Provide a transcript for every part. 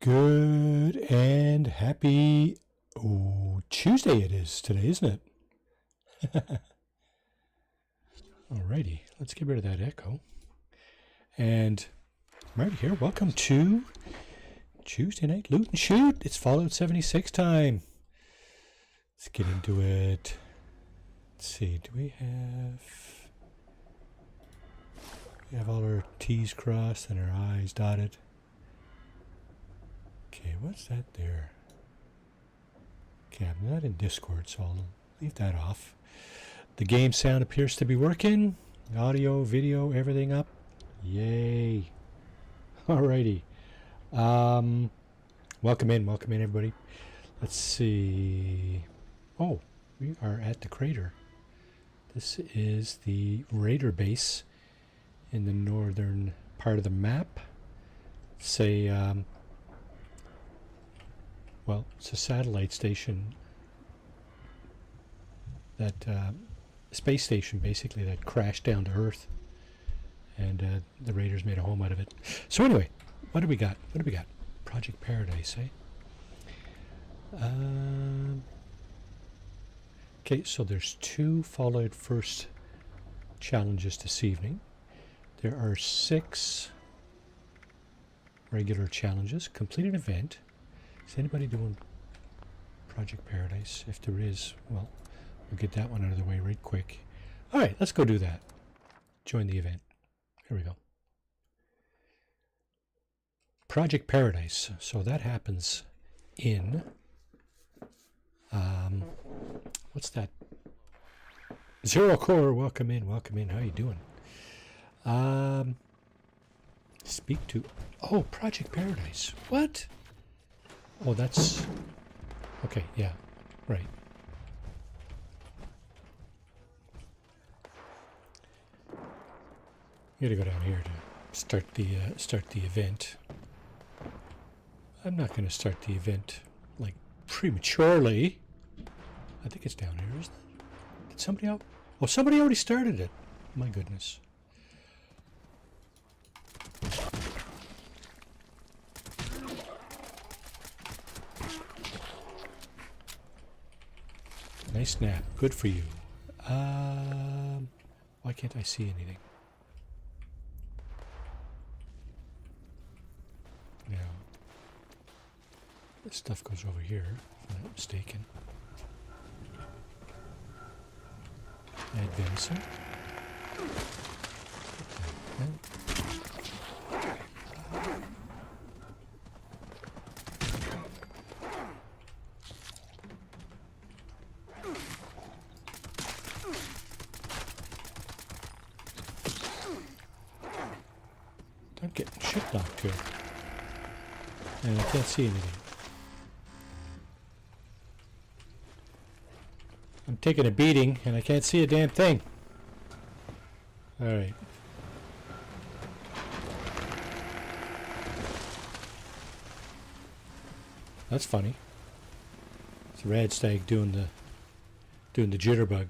Good and happy Tuesday it is today, isn't it? Alrighty, let's get rid of that echo. And right here, welcome to Tuesday Night Loot and Shoot. It's Fallout 76 time. Let's get into it. Let's see, do we have all our T's crossed and our I's dotted? Okay, what's that there? Okay, I'm not in Discord, so I'll leave that off. The game sound appears to be working. Audio, video, everything up. Yay. Alrighty. Welcome in, everybody. Let's see. Oh, we are at the crater. This is the Raider base in the northern part of the map. Say, well, it's a satellite station, that space station basically that crashed down to Earth, and the Raiders made a home out of it. So anyway, what do we got? Project Paradise, eh? Okay, so there's 2 Fallout First challenges this evening. There are 6 regular challenges. Complete an event. Is anybody doing Project Paradise? If there is, well, we'll get that one out of the way right quick. All right, let's go do that. Join the event. Here we go. Project Paradise. So that happens in, what's that? Zero Core, welcome in. How you doing? Speak to, oh, Project Paradise. What? Oh, that's... Okay, yeah, right. You gotta go down here to start the event. I'm not gonna start the event like prematurely. I think it's down here, isn't it? Did somebody out? Oh, somebody already started it. My goodness. Nice snap. Good for you. Why can't I see anything? Now, this stuff goes over here, if I'm not mistaken. Add venison. I'm getting shit knocked here. And I can't see anything. I'm taking a beating and I can't see a damn thing. Alright. That's funny. It's a rad stag doing the jitterbug.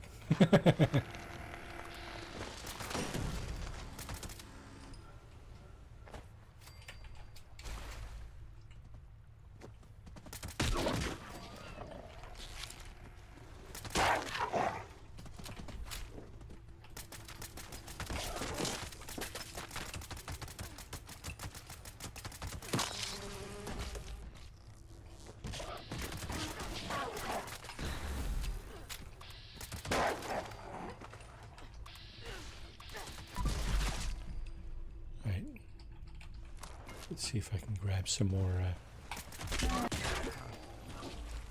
Let's see if I can grab some more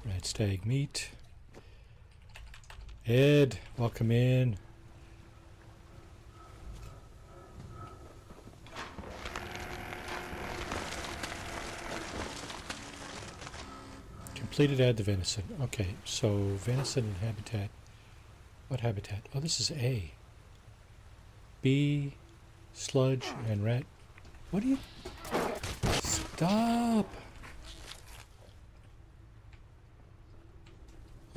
red stag meat. Ed, welcome in. Completed, add the venison. Okay, so venison and habitat. What habitat? Oh, this is A. B, sludge, and rat. What do you... Stop!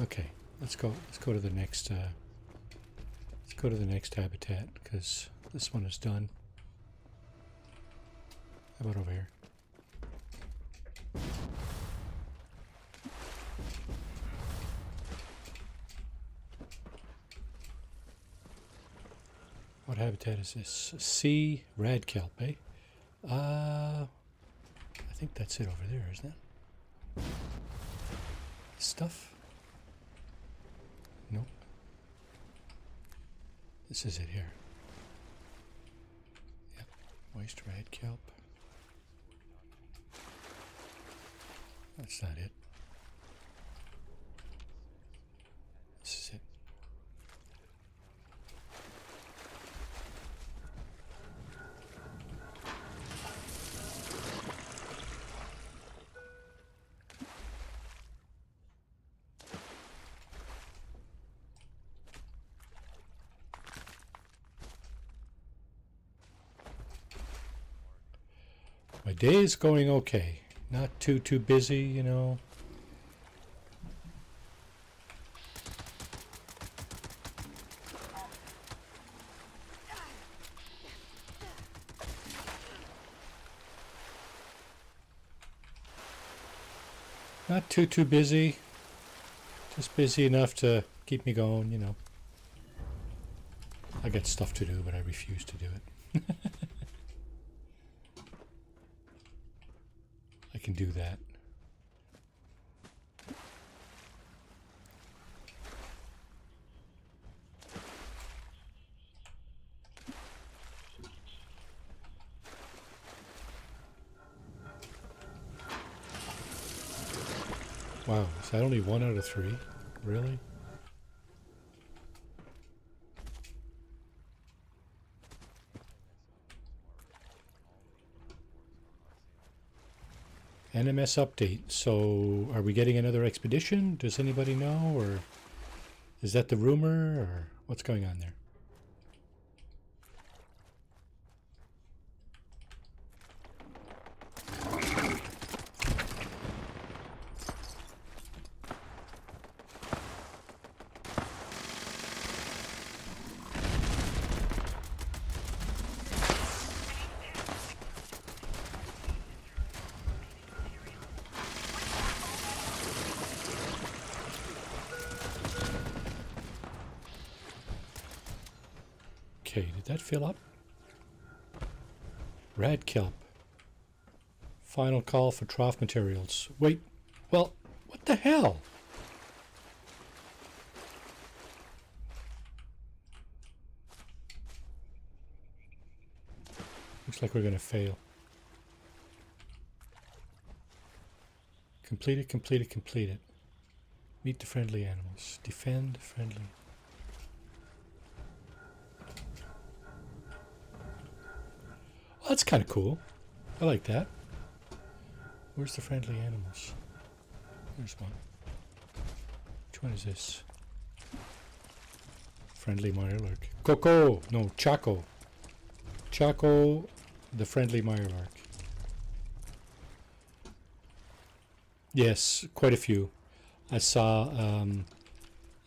Okay, let's go to the next habitat, because this one is done. How about over here? What habitat is this? Sea rad kelp, eh? I think that's it over there, isn't it? Stuff? Nope. This is it here. Yep. Moist rad kelp. That's not it. This is it. My day is going okay. Not too busy, you know. Not too busy. Just busy enough to keep me going, you know. I got stuff to do, but I refuse to do it. I can do that. Wow, is that only 1 out of 3? Really? NMS update. So, are we getting another expedition? Does anybody know? Or is that the rumor? Or what's going on there? Okay, did that fill up? Rad kelp. Final call for trough materials. Wait, well, what the hell? Looks like we're going to fail. Complete it, complete it, complete it. Meet the friendly animals. Defend friendly. Well, that's kind of cool. I like that. Where's the friendly animals? There's one. Which one is this? Friendly Mirelurk. Coco! No, Chaco. Chaco, the friendly Mirelurk. Yes, quite a few. I saw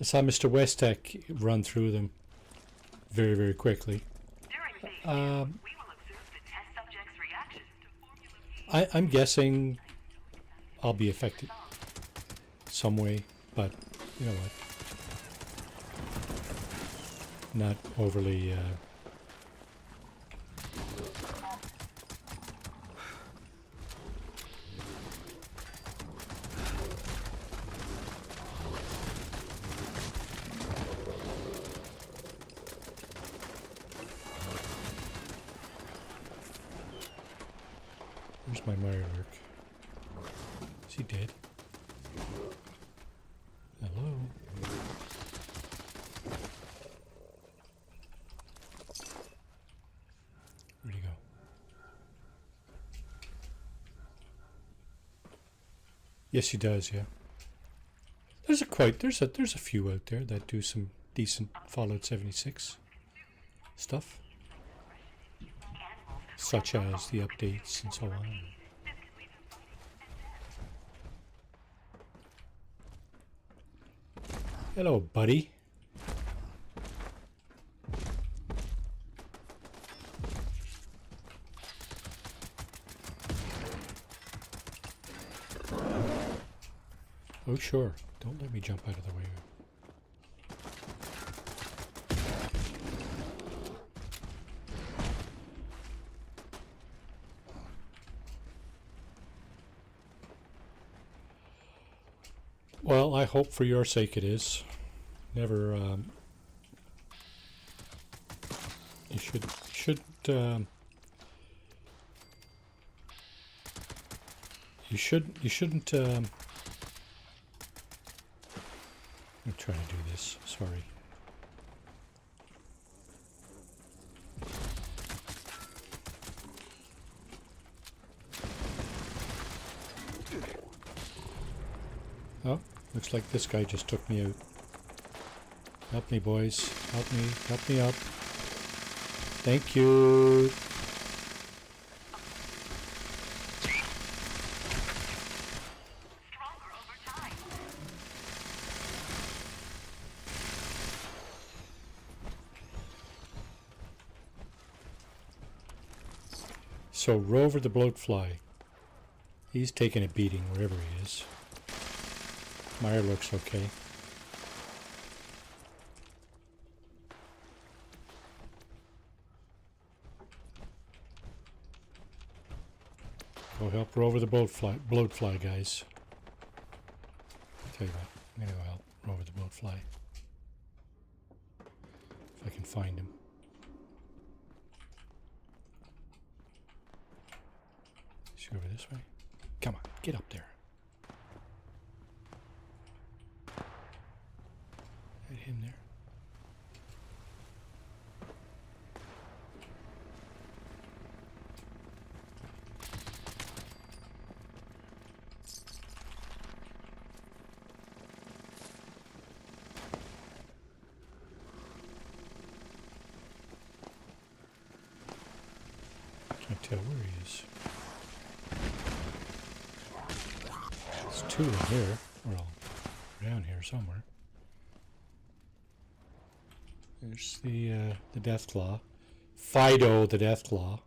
Mr. Westek run through them very, very quickly. I'm guessing I'll be affected some way, but you know what? Not overly. Where's my Mirelurk? Is he dead? Hello? Where'd he go? Yes, he does, yeah. There's a few out there that do some decent Fallout 76 stuff. Such as the updates and so on. Hello, buddy. Oh, sure. Don't let me jump out of the way. Well, I hope for your sake it is. Never. You shouldn't. I'm trying to do this. Sorry. Oh, looks like this guy just took me out. Help me, boys. Help me. Help me up. Thank you. Stronger over time. So Rover the bloatfly. He's taking a beating wherever he is. Meyer looks okay. Go help Rover the bloatfly, guys. I'll tell you what, I'm gonna go help Rover the bloatfly. If I can find him. Is he over this way? Come on, get up there. Right him there. Can't tell where he is. There's two in here. Well, around here somewhere. There's the Deathclaw. Fido the Deathclaw.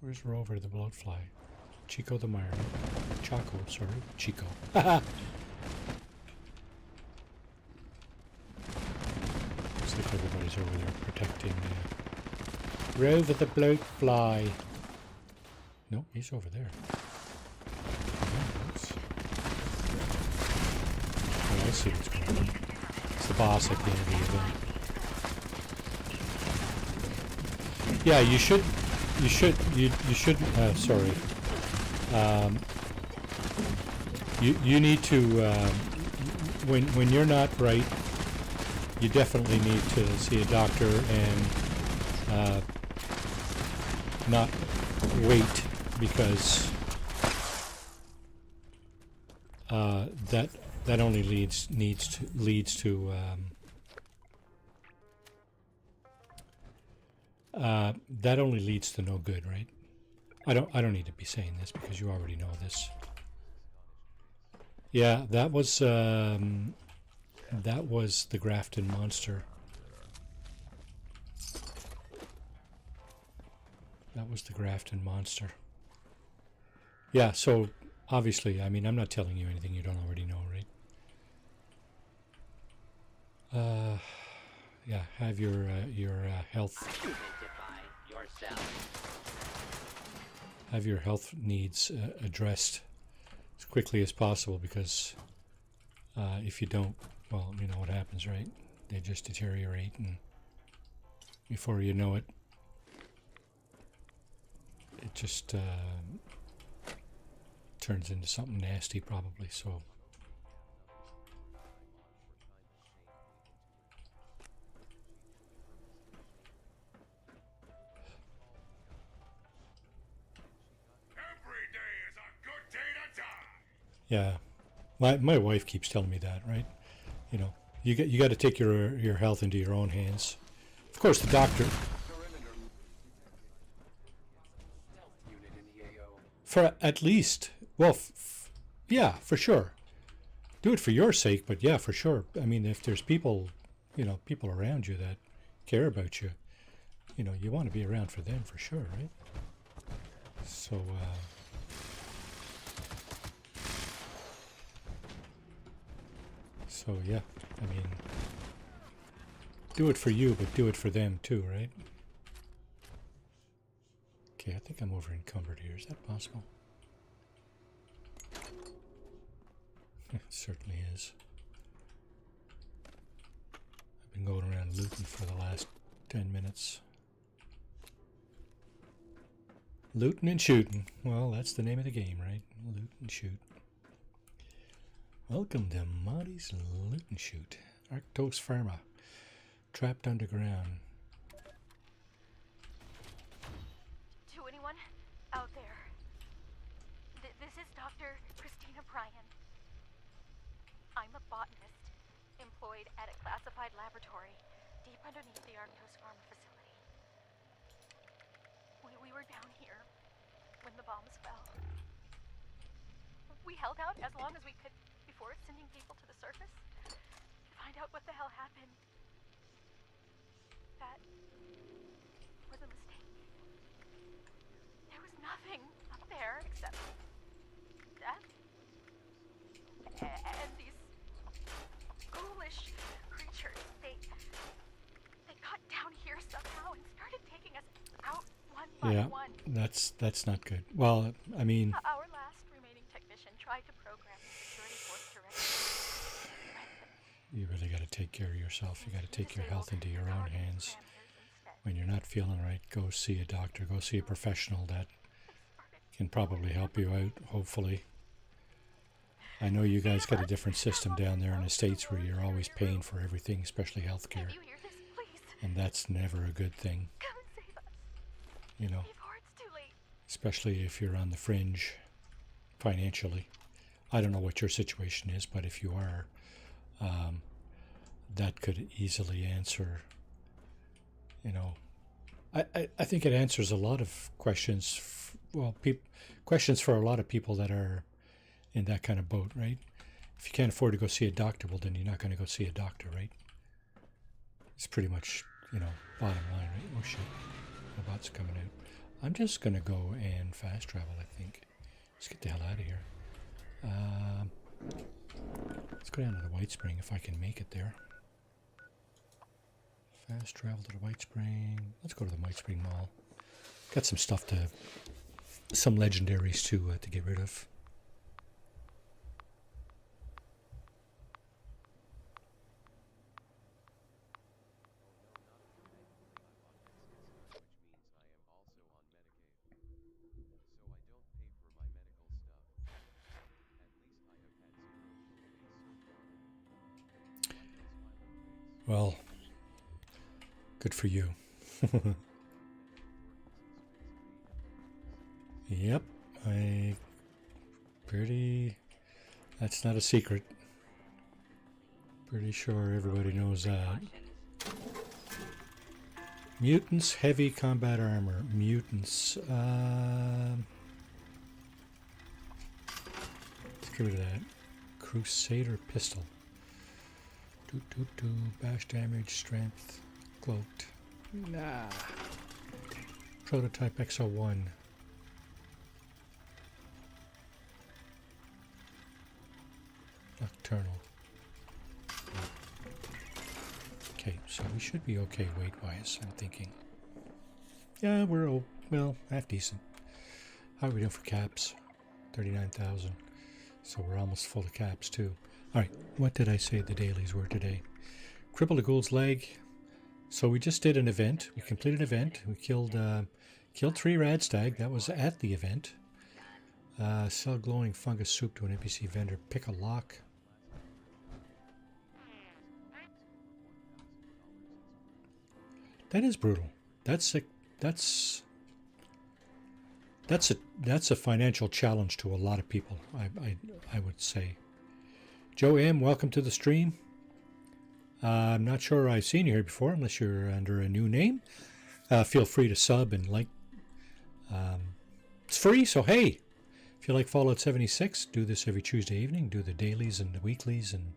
Where's Rover the bloatfly? Chico the Mire. Choco, sorry. Chico. Haha! Looks like everybody's over there protecting Rover the bloatfly. No, he's over there. Oh, I see what's going on. It's the boss at the end of the event. Yeah, you shouldn't, sorry. You need to, when you're not right, you definitely need to see a doctor and, not wait, because, that only leads to that only leads to no good, right? I don't need to be saying this because you already know this. Yeah, that was the Grafton monster. That was the Grafton monster. Yeah, so obviously, I mean, I'm not telling you anything you don't already know, right? Yeah, have your health. Have your health needs addressed as quickly as possible, because if you don't, well, you know what happens, right? They just deteriorate, and before you know it, it just turns into something nasty, probably. So. Yeah, my wife keeps telling me that, right? You know, you got to take your health into your own hands. Of course, the doctor. For at least, well, yeah, for sure. Do it for your sake, but yeah, for sure. I mean, if there's people, you know, people around you that care about you, you know, you want to be around for them for sure, right? So. So yeah, I mean, do it for you, but do it for them too, right? Okay, I think I'm over encumbered here. Is that possible? It certainly is. I've been going around looting for the last 10 minutes. Looting and shooting. Well, that's the name of the game, right? Loot and shoot. Welcome to Monty's Loot and Shoot. Arctos Pharma. Trapped underground. To anyone out there, this is Dr. Christina Bryan. I'm a botanist employed at a classified laboratory deep underneath the Arctos Pharma facility. We were down here when the bombs fell. We held out as long as we could before sending people to the surface to find out what the hell happened. That was a mistake. There was nothing up there except death and these ghoulish creatures. They got down here somehow and started taking us out one by one. That's not good. Well, I mean, our last remaining technician tried to program the security force directly. You really got to take care of yourself. You got to take your health into your own hands. When you're not feeling right, go see a doctor. Go see a professional that can probably help you out, hopefully. I know you guys got a different system down there in the States where you're always paying for everything, especially healthcare. And that's never a good thing. You know, especially if you're on the fringe financially. I don't know what your situation is, but if you are, that could easily answer, you know, I think it answers a lot of questions, questions for a lot of people that are in that kind of boat, right? If you can't afford to go see a doctor, well, then you're not going to go see a doctor, right? It's pretty much, you know, bottom line, right? Oh, shit. Robots coming out. I'm just going to go and fast travel, I think. Let's get the hell out of here. Let's go down to the White Spring if I can make it there. Fast travel to the White Spring. Let's go to the White Spring Mall. Got some stuff some legendaries to get rid of. Well, good for you. Yep, that's not a secret. Pretty sure everybody knows that. Mutants, heavy combat armor. Mutants. Let's get rid of that. Crusader pistol. Bash damage, strength, cloaked. Nah. Prototype XO1. Nocturnal. Okay, so we should be okay weight-wise, I'm thinking. Yeah, we're, well, half decent. How are we doing for caps? 39,000. So we're almost full of caps, too. Alright, what did I say the dailies were today? Crippled a ghoul's leg. So we just did an event. We completed an event. We killed 3 radstag. That was at the event. Sell glowing fungus soup to an NPC vendor. Pick a lock. That is brutal. That's a financial challenge to a lot of people, I would say. Joe M, welcome to the stream. I'm not sure I've seen you here before, unless you're under a new name. Feel free to sub and like. It's free, so hey, if you like Fallout 76, do this every Tuesday evening. Do the dailies and the weeklies, and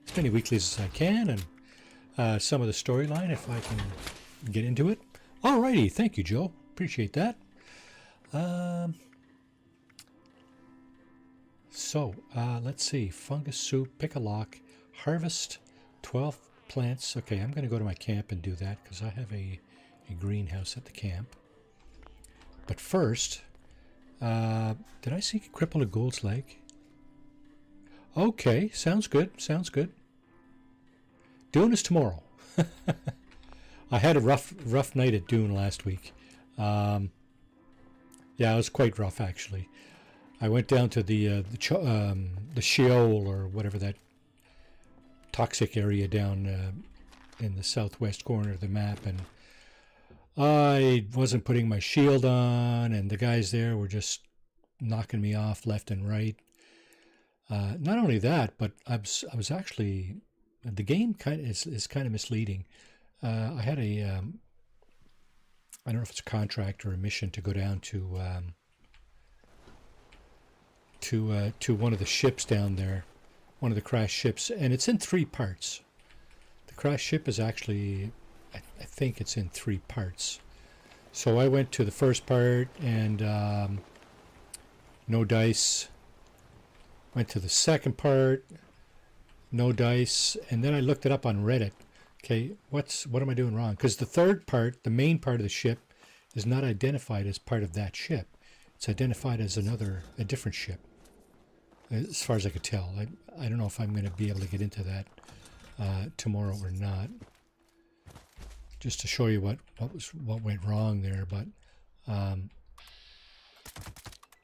as many weeklies as I can, and some of the storyline if I can get into it. Alrighty, thank you, Joe. Appreciate that. So, let's see. Fungus soup, pick a lock, harvest 12 plants. Okay, I'm going to go to my camp and do that because I have a greenhouse at the camp. But first, did I see cripple a ghoul's leg? Okay, sounds good. Sounds good. Dune is tomorrow. I had a rough night at Dune last week. Yeah, it was quite rough actually. I went down to the Sheol or whatever that toxic area down in the southwest corner of the map, and I wasn't putting my shield on, and the guys there were just knocking me off left and right. Not only that, but I was actually the game is kind of misleading. I had I don't know if it's a contract or a mission to go down to one of the ships down there, one of the crashed ships, and it's in three parts. The crashed ship is actually, I think it's in three parts. So I went to the first part and no dice. Went to the second part, no dice, and then I looked it up on Reddit. Okay, what am I doing wrong? Because the third part, the main part of the ship, is not identified as part of that ship. It's identified as a different ship, as far as I could tell. I don't know if I'm going to be able to get into that tomorrow or not. Just to show you what went wrong there, but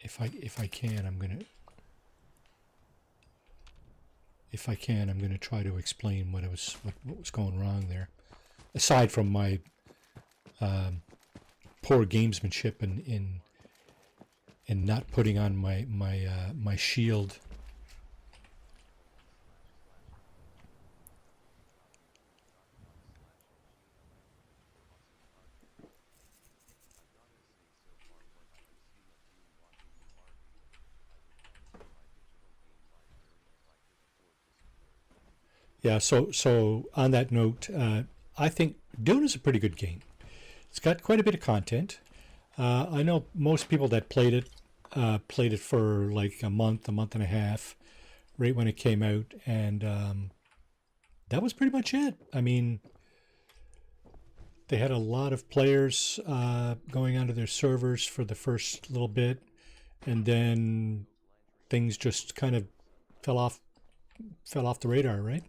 if I can, I'm going to try to explain what was going wrong there. Aside from my poor gamesmanship in not putting on my shield. Yeah, so on that note, I think Dune is a pretty good game. It's got quite a bit of content. I know most people that played it for like a month and a half, right when it came out, and that was pretty much it. I mean, they had a lot of players going onto their servers for the first little bit, and then things just kind of fell off the radar, right?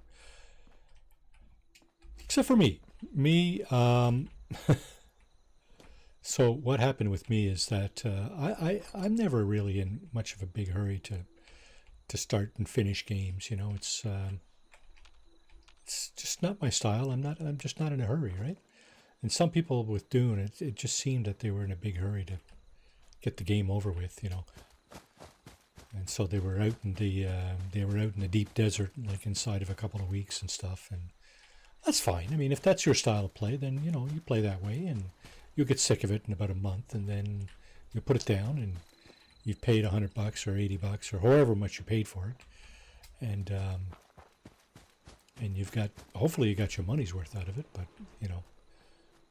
Except for me. So what happened with me is that I'm never really in much of a big hurry to start and finish games. You know, it's just not my style. I'm just not in a hurry, right? And some people with Dune, it just seemed that they were in a big hurry to get the game over with. You know, and so they were out in the deep desert, like inside of a couple of weeks and stuff, and that's fine. I mean, if that's your style of play, then you play that way, and you'll get sick of it in about a month, and then you put it down, and you've paid $100 or $80 or however much you paid for it, and hopefully you got your money's worth out of it. But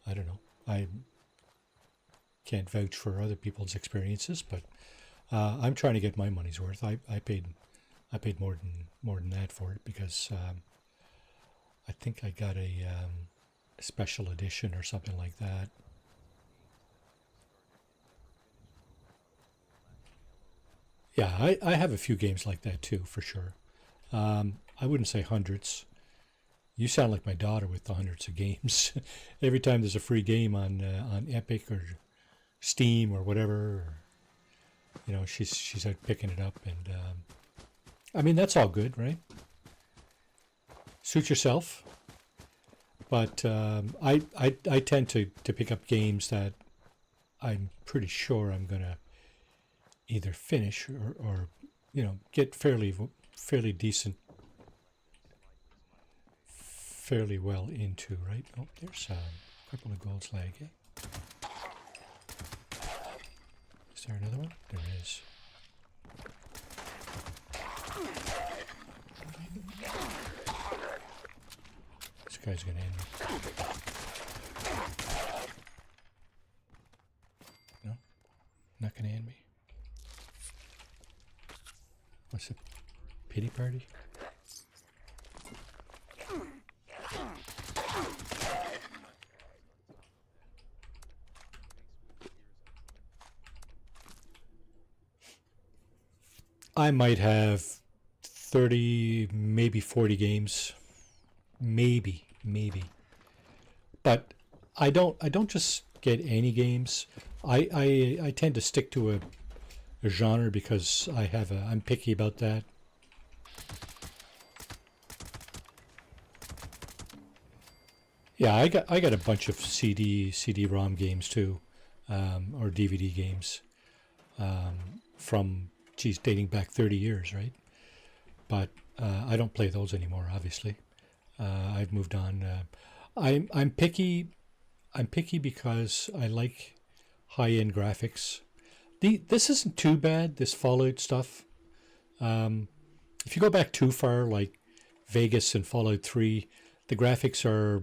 I don't know. I can't vouch for other people's experiences, but I'm trying to get my money's worth. I paid more than that for it because I think I got a special edition or something like that. Yeah, I have a few games like that too, for sure. I wouldn't say hundreds. You sound like my daughter with the hundreds of games. Every time there's a free game on Epic or Steam or whatever, she's out picking it up, and I mean that's all good, right? Suit yourself. But I tend to pick up games that I'm pretty sure I'm gonna either finish or get fairly decent, fairly well into, right? Oh, there's a couple of gold slag. Yeah. Is there another one? There is. This guy's gonna end me. No? Not gonna end me? What's a pity party? I might have 30, maybe 40 games, maybe. But I don't just get any games. I tend to stick to a genre because I'm picky about that. Yeah, I got a bunch of CD-ROM games too, or DVD games, from dating back 30 years, right? But I don't play those anymore. Obviously, I've moved on. I'm picky. I'm picky because I like high-end graphics. This isn't too bad. This Fallout stuff. If you go back too far, like Vegas and Fallout 3, the graphics are.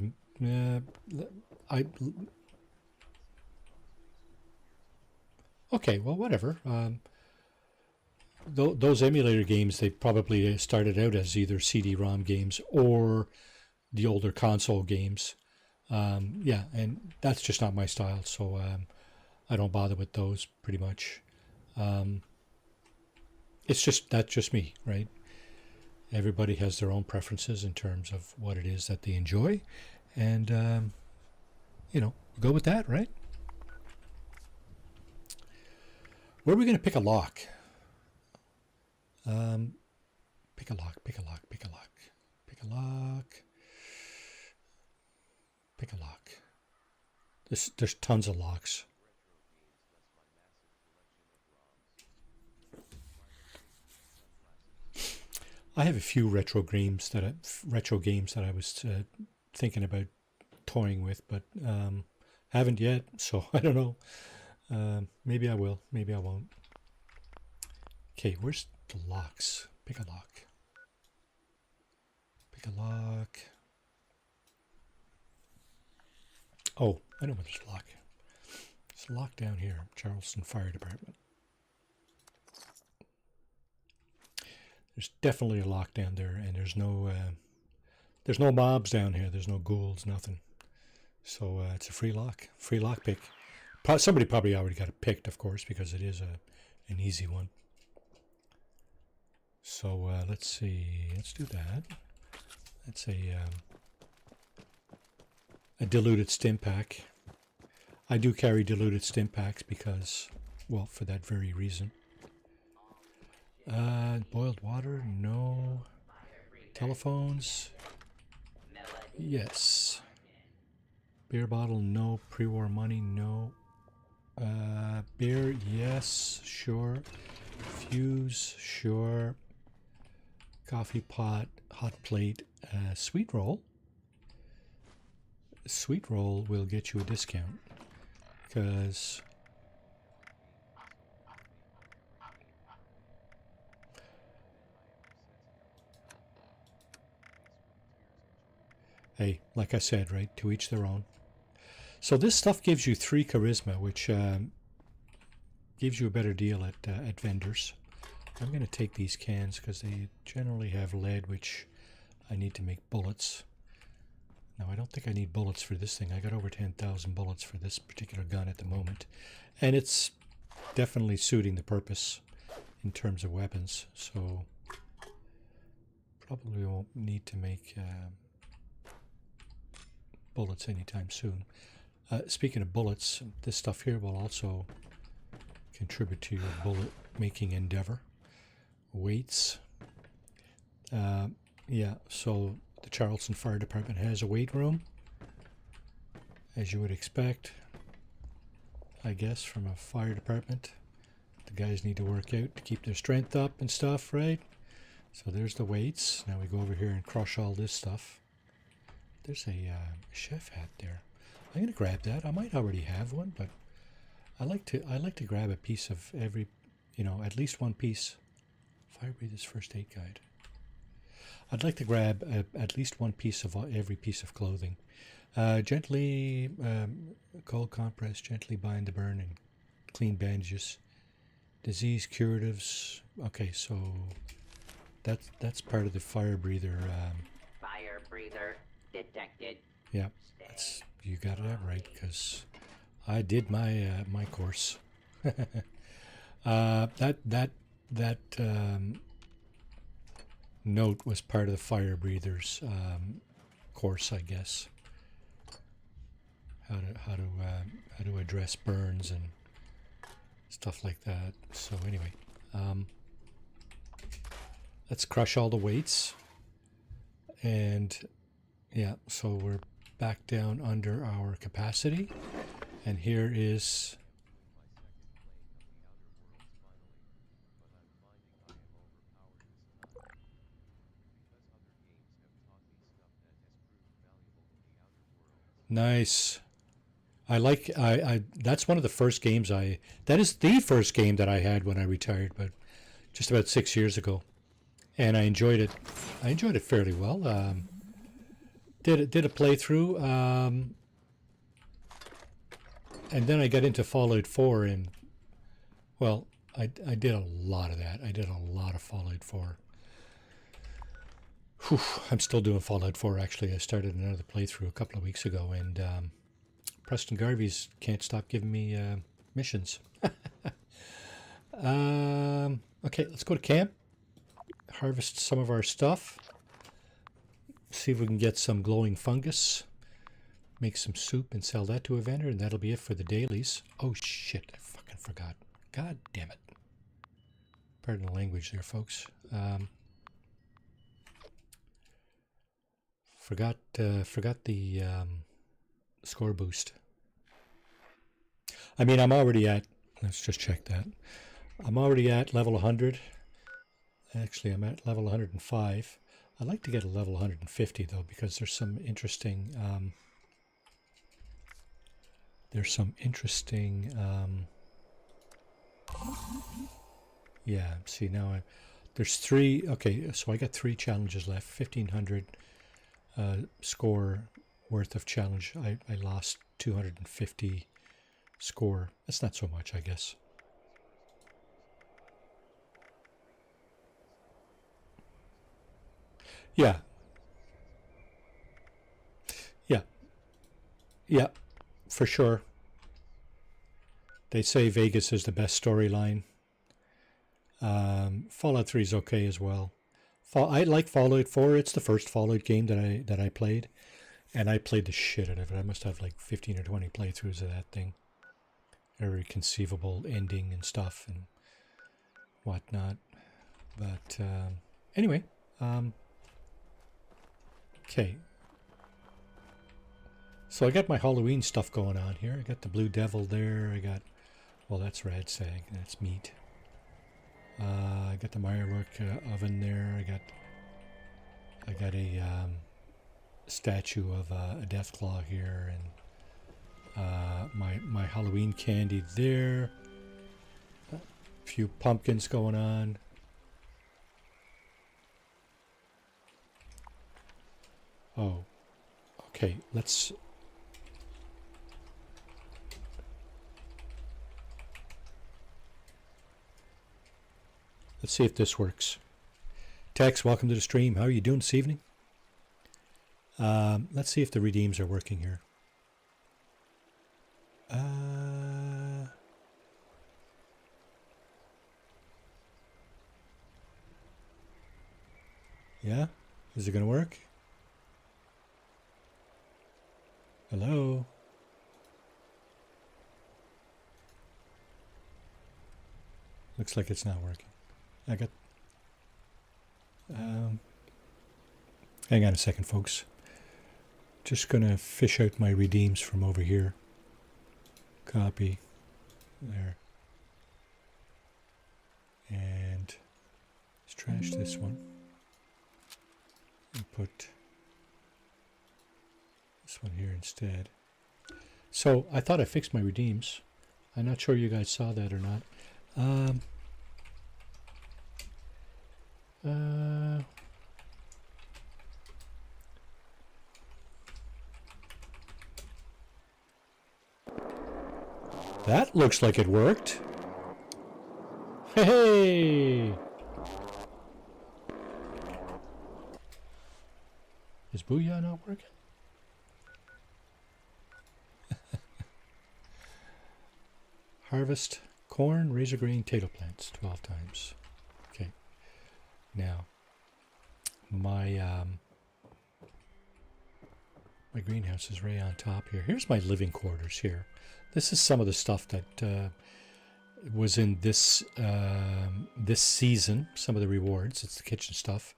Okay, well, whatever. Those emulator games, they probably started out as either CD-ROM games or the older console games. Yeah, and that's just not my style, so I don't bother with those pretty much. That's just me, right? Everybody has their own preferences in terms of what it is that they enjoy, and go with that, right? Where are we going to pick a lock? Pick a lock. There's tons of locks. I have a few retro games that I was thinking about toying with, but haven't yet. So I don't know. Maybe I will. Maybe I won't. Okay, where's the locks? Pick a lock. Oh, I know where there's a lock. There's a lock down here, Charleston Fire Department. There's definitely a lock down there, and there's no mobs down here. There's no ghouls, nothing. So it's a free lock pick. Somebody probably already got it picked, of course, because it is an easy one. So let's see. Let's do that. That's a diluted stim pack. I do carry diluted stim packs because, well, for that very reason. Boiled water? No. Telephones? Yes. Beer bottle? No. Pre-war money? No. Beer? Yes. Sure. Fuse? Sure. Coffee pot? Hot plate? Sweet roll? Sweet roll will get you a discount because hey, like I said, right, to each their own. So this stuff gives you 3 charisma, which gives you a better deal at vendors. I'm going to take these cans because they generally have lead, which I need to make bullets. Now, I don't think I need bullets for this thing. I got over 10,000 bullets for this particular gun at the moment. And it's definitely suiting the purpose in terms of weapons. So, probably won't need to make bullets anytime soon. Speaking of bullets, this stuff here will also contribute to your bullet making endeavor. Weights. Yeah, so the Charleston Fire Department has a weight room, as you would expect, I guess, from a fire department. The guys need to work out to keep their strength up and stuff, right? So there's the weights. Now we go over here and crush all this stuff. There's a chef hat there. I'm gonna grab that. I might already have one, but I like to grab a piece of every, at least one piece. Fire breathers first aid guide. I'd like to grab at least one piece of every piece of clothing. Gently cold compress, gently bind the burn, and clean bandages. Disease curatives. Okay, so that's part of the fire breather. Fire breather detected. Yeah, you got it right because I did my my course. note was part of the fire breathers course, I guess. How to address burns and stuff like that. So anyway, let's crush all the weights, and yeah, so we're back down under our capacity, and here is nice. I that's one of the first games that is the first game that I had when I retired, but just about 6 years ago, and I enjoyed it. I enjoyed it fairly well. Did a playthrough, and then I got into Fallout 4, and well, I did a lot of that. I did a lot of Fallout 4. Whew, I'm still doing Fallout 4 actually. I started another playthrough a couple of weeks ago, and Preston Garvey's can't stop giving me missions. Okay, let's go to camp, harvest some of our stuff, see if we can get some glowing fungus, make some soup and sell that to a vendor, and that'll be it for the dailies. Oh shit, I fucking forgot. God damn it. Pardon the language there, folks. Forgot the score boost. I mean, I'm already at, let's just check that. I'm already at level 100. Actually, I'm at level 105. I'd like to get a level 150 though, because there's some interesting yeah, see now there's 3, okay, so I got 3 challenges left, 1500 score worth of challenge. I lost 250 score. That's not so much, I guess. Yeah. Yeah. Yeah, for sure. They say Vegas is the best storyline. Fallout 3 is okay as well. I like Fallout 4. It's the first Fallout game that I played, and I played the shit out of it. I must have like 15 or 20 playthroughs of that thing. Every conceivable ending and stuff and whatnot. But anyway, okay. So I got my Halloween stuff going on here. I got the Blue Devil there. I got, well, that's Radsag. That's meat. I got the Firework oven there. I got a statue of a Deathclaw here, and my Halloween candy there. A few pumpkins going on. Oh, okay. Let's see if this works. Tex, welcome to the stream. How are you doing this evening? Let's see if the redeems are working here. Yeah? Is it going to work? Hello? Looks like it's not working. I got... hang on a second, folks. Just going to fish out my redeems from over here. Copy. There. And let's trash this one. And put this one here instead. So I thought I fixed my redeems. I'm not sure you guys saw that or not. That looks like it worked. Hey! Is Booyah not working? Harvest corn, razor grain, potato plants 12 times. Okay. Now, my my greenhouse is right on top here. Here's my living quarters here. This is some of the stuff that was in this this season. Some of the rewards. It's the kitchen stuff.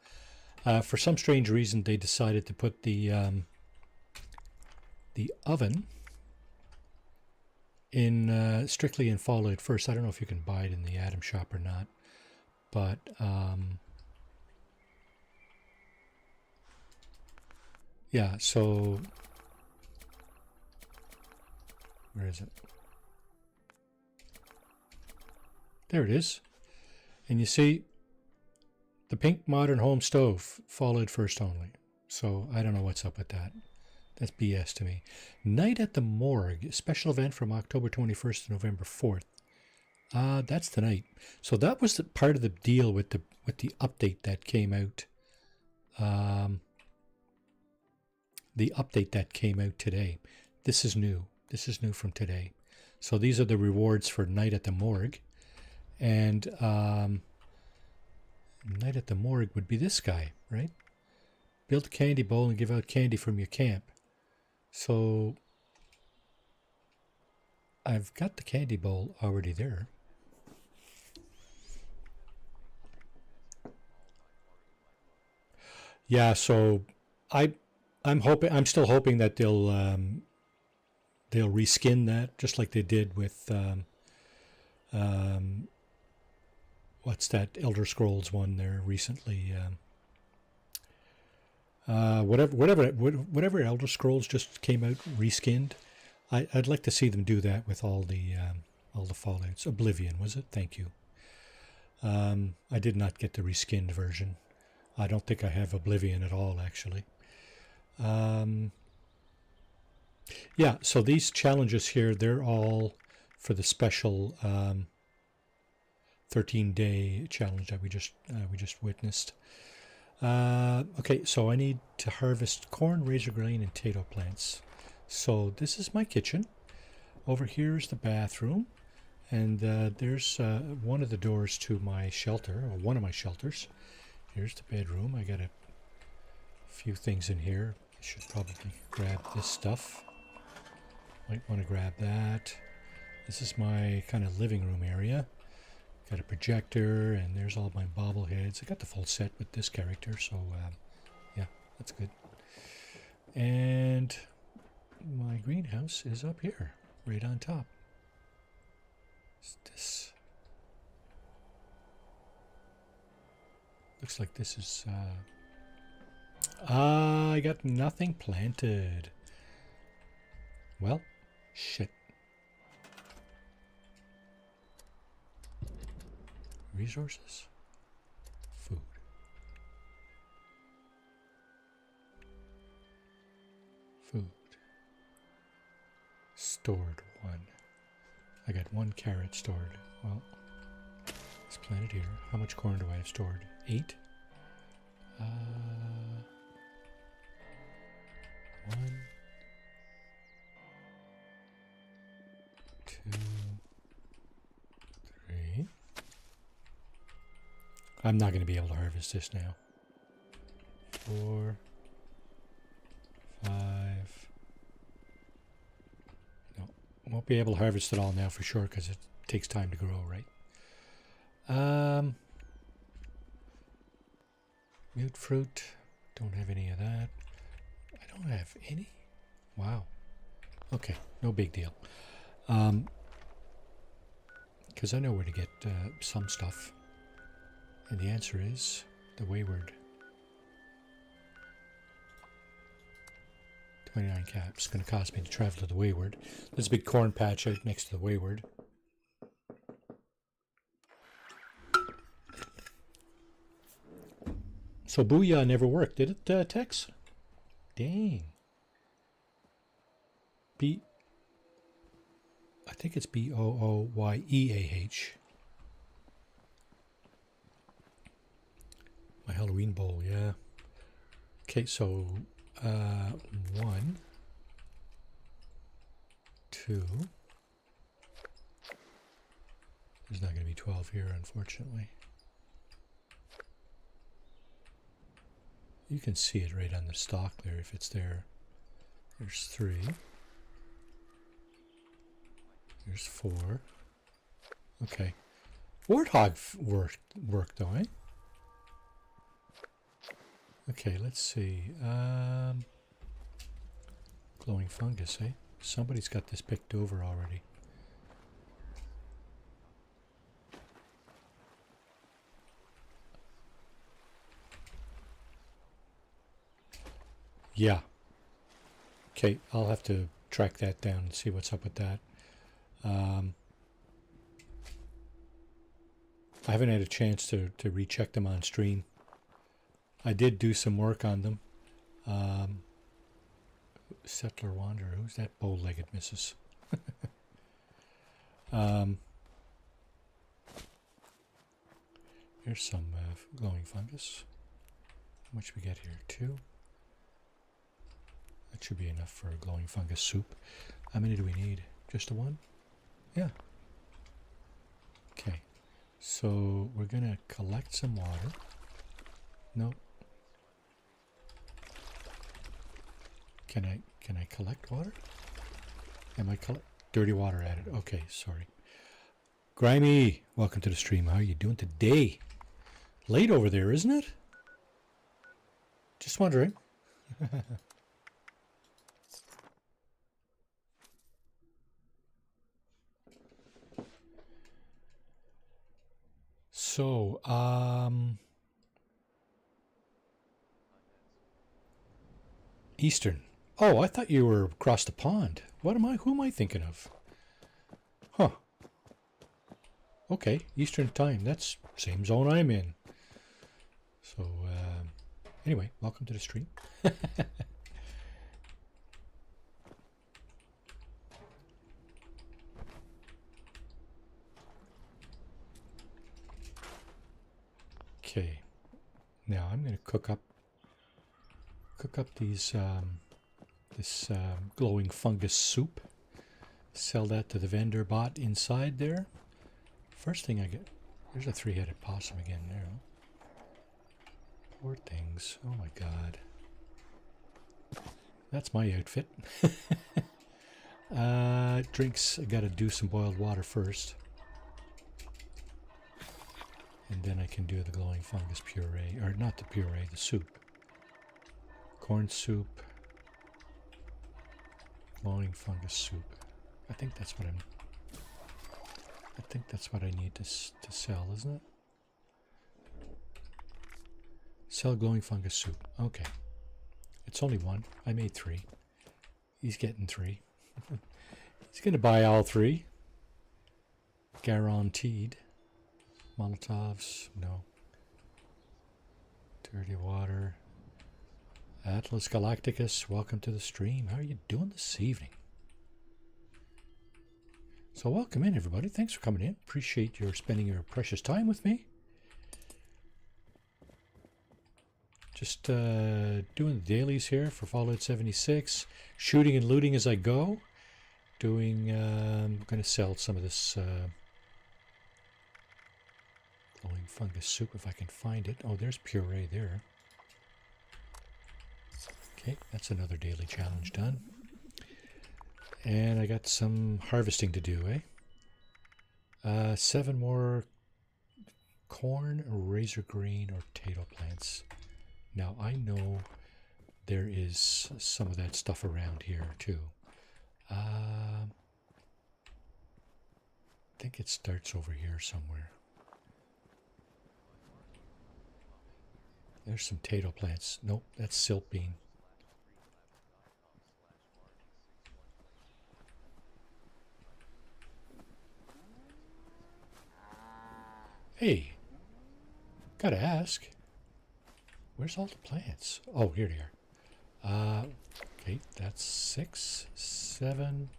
For some strange reason, they decided to put the oven in strictly in Fallout first. I don't know if you can buy it in the Atom Shop or not, but yeah. So where is it? There it is. And you see the pink modern home stove, Fallout first only. So I don't know what's up with that. That's BS to me. Night at the Morgue, special event from October 21st to November 4th. That's tonight. So that was the part of the deal with the update that came out. The update that came out today. This is new. This is new from today. So these are the rewards for Night at the Morgue. And Night at the Morgue would be this guy, right? Build a candy bowl and give out candy from your camp. So I've got the candy bowl already there. Yeah, so I'm still hoping that they'll reskin that just like they did with what's that Elder Scrolls one there recently. Whatever Elder Scrolls just came out reskinned. I'd like to see them do that with all the Fallouts. Oblivion, was it? Thank you. I did not get the reskinned version. I don't think I have Oblivion at all, actually. Yeah, so these challenges here, they're all for the special 13-day challenge that we just witnessed. Okay, so I need to harvest corn, razor grain, and potato plants. So this is my kitchen. Over here is the bathroom, and there's one of the doors to my shelter, or one of my shelters. Here's the bedroom. I got a few things in here. I should probably grab this stuff. Might want to grab that. This is my kind of living room area. Got a projector, and there's all my bobbleheads. I got the full set with this character, so yeah, that's good. And my greenhouse is up here, right on top. What's this? Looks like this is... I got nothing planted. Well, shit. Resources? Food. Food. Stored one. I got 1 carrot stored. Well, let's plant it here. How much corn do I have stored? 8? 1, 2, 3. I'm not going to be able to harvest this now. 4, 5. No, won't be able to harvest it all now for sure because it takes time to grow, right? Mute fruit. Don't have any of that. I don't have any. Wow. Okay, no big deal. Because I know where to get some stuff. And the answer is the Wayward. 29 caps. It's going to cost me to travel to the Wayward. There's a big corn patch out next to the Wayward. So Booyah never worked, did it, Tex? Dang. I think it's Booyeah. My Halloween bowl, yeah. Okay, so 1, 2. There's not going to be 12 here, unfortunately. You can see it right on the stalk there if it's there. There's 3. There's 4. Okay. Warthog worked though, eh? Okay, let's see. Glowing fungus, eh? Somebody's got this picked over already. Yeah. Okay, I'll have to track that down and see what's up with that. I haven't had a chance to recheck them on stream. I did do some work on them. Settler Wanderer, who's that bow-legged missus? Here's some glowing fungus. How much we get here? 2. That should be enough for a glowing fungus soup. How many do we need? Just the 1? Yeah. Okay. So we're gonna collect some water. No. Can I collect water? Am I dirty water added? Okay, sorry. Grimy, welcome to the stream. How are you doing today? Late over there, isn't it? Just wondering. So, Eastern. Oh, I thought you were across the pond. Who am I thinking of? Huh. Okay, Eastern time. That's same zone I'm in. So, anyway, welcome to the stream. Okay. Now I'm going to cook up these this glowing fungus soup. Sell that to the vendor bot inside there. First thing I get, there's a 3-headed possum again there. Poor things. Oh my god. That's my outfit. Drinks, I gotta do some boiled water first. And then I can do the glowing fungus puree, or not the puree, the soup. Corn soup. Glowing fungus soup. I think that's what I need to sell, isn't it? Sell glowing fungus soup. Okay. It's only 1. I made 3. He's getting 3. He's going to buy all 3. Guaranteed. Molotovs. No. Dirty water. Atlas Galacticus, welcome to the stream. How are you doing this evening? So welcome in, everybody. Thanks for coming in. Appreciate your spending your precious time with me. Just doing the dailies here for Fallout 76. Shooting and looting as I go. I'm going to sell some of this glowing fungus soup if I can find it. Oh, there's puree there. Okay, that's another daily challenge done. And I got some harvesting to do, eh? 7 more corn, razor green, or potato plants. Now, I know there is some of that stuff around here, too. I think it starts over here somewhere. There's some potato plants. Nope, that's silt bean. Hey, gotta ask, where's all the plants? Oh, here they are. Okay, that's 6, 7,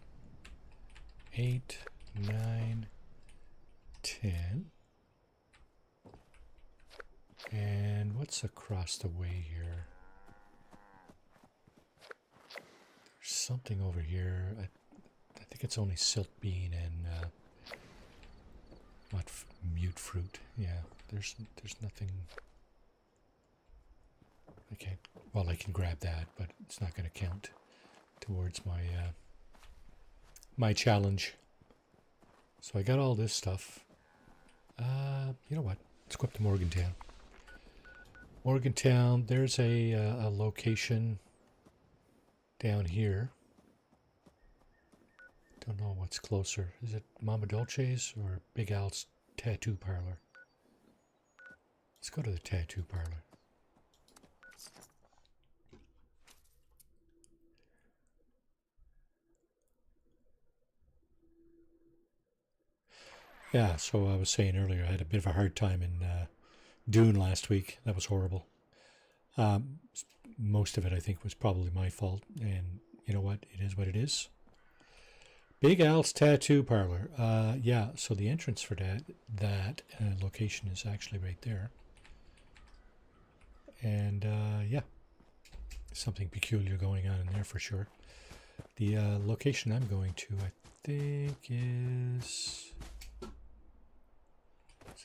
8, 9, 10. And what's across the way here? There's something over here. I think it's only silt bean and mute fruit. Yeah, there's nothing. Okay. Well, I can grab that, but it's not going to count towards my my challenge. So I got all this stuff. You know what? Let's go up to Morgantown. Morgantown, there's a location down here. Don't know what's closer. Is it Mama Dolce's or Big Al's tattoo parlor? Let's go to the tattoo parlor. Yeah, so I was saying earlier, I had a bit of a hard time in Dune last week. That was horrible. Most of it, I think, was probably my fault. And you know what? It is what it is. Big Al's Tattoo Parlor. Yeah, so the entrance for that location is actually right there. And yeah, something peculiar going on in there for sure. The location I'm going to, I think, is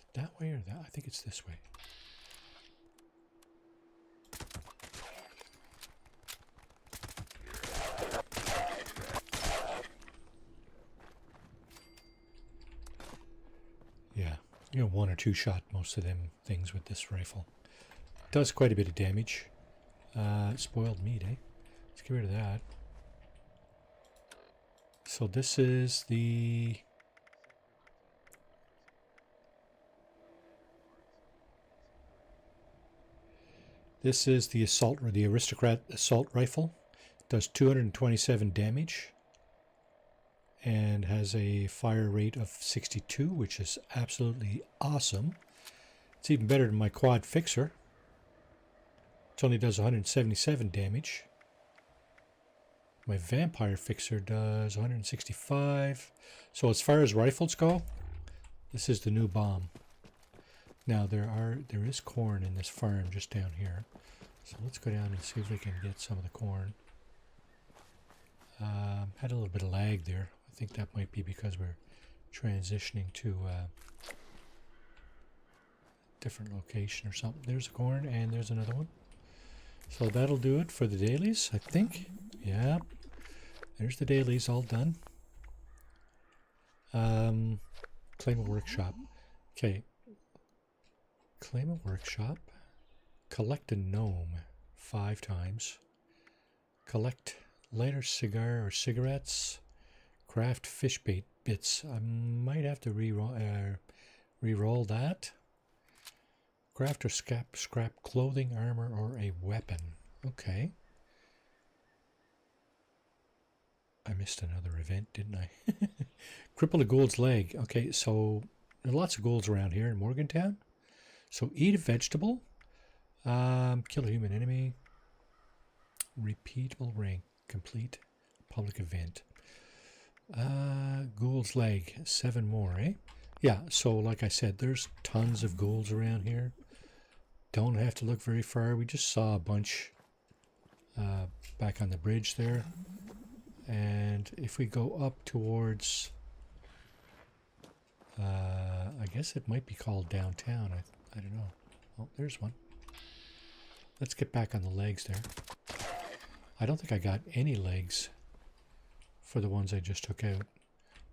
it that way or that? I think it's this way. Yeah, you know, one or two shot most of them things with this rifle. Does quite a bit of damage. Spoiled meat, eh? Let's get rid of that. So this is the... This is the assault or the aristocrat assault rifle. Does 227 damage and has a fire rate of 62, which is absolutely awesome. It's even better than my quad fixer. It only does 177 damage. My vampire fixer does 165. So as far as rifles go, this is the new bomb. Now there is corn in this farm just down here. So let's go down and see if we can get some of the corn. Had a little bit of lag there. I think that might be because we're transitioning to a different location or something. There's the corn and there's another one. So that'll do it for the dailies, I think. Yeah. There's the dailies all done. Claim a workshop. Okay. Claim a workshop. Collect a gnome 5 times. Collect lighter cigar or cigarettes. Craft fish bait bits. I might have to re-roll that. Craft or scrap clothing, armor, or a weapon. Okay. I missed another event, didn't I? Cripple a ghoul's leg. Okay, so there are lots of ghouls around here in Morgantown. So eat a vegetable. Kill a human enemy. Repeatable rank. Complete public event. Ghoul's leg. 7 more, eh? Yeah, so like I said, there's tons of ghouls around here. Don't have to look very far. We just saw a bunch back on the bridge there. And if we go up towards, I guess it might be called downtown. I don't know. Oh, there's one. Let's get back on the legs there. I don't think I got any legs for the ones I just took out.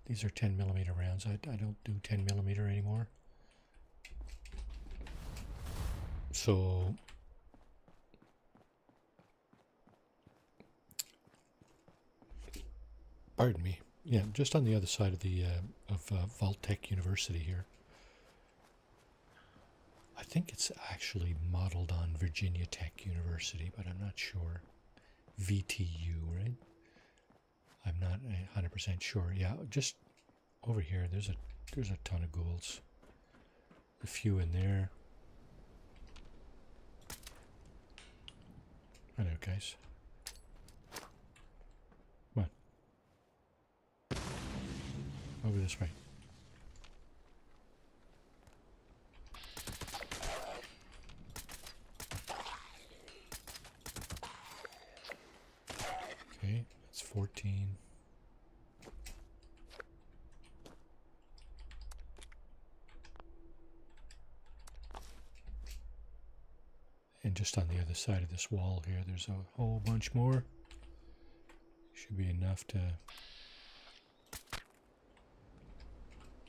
These are 10mm rounds. I don't do 10mm anymore. So pardon me. Yeah, just on the other side of the Vault-Tec University here. I think it's actually modeled on Virginia Tech University, but I'm not sure. VTU, right? I'm not 100% sure. Yeah, just over here, there's a ton of ghouls. A few in there. I know, guys. Come on. Over this way. Okay, that's 14. And just on the other side of this wall here, there's a whole bunch more. Should be enough to...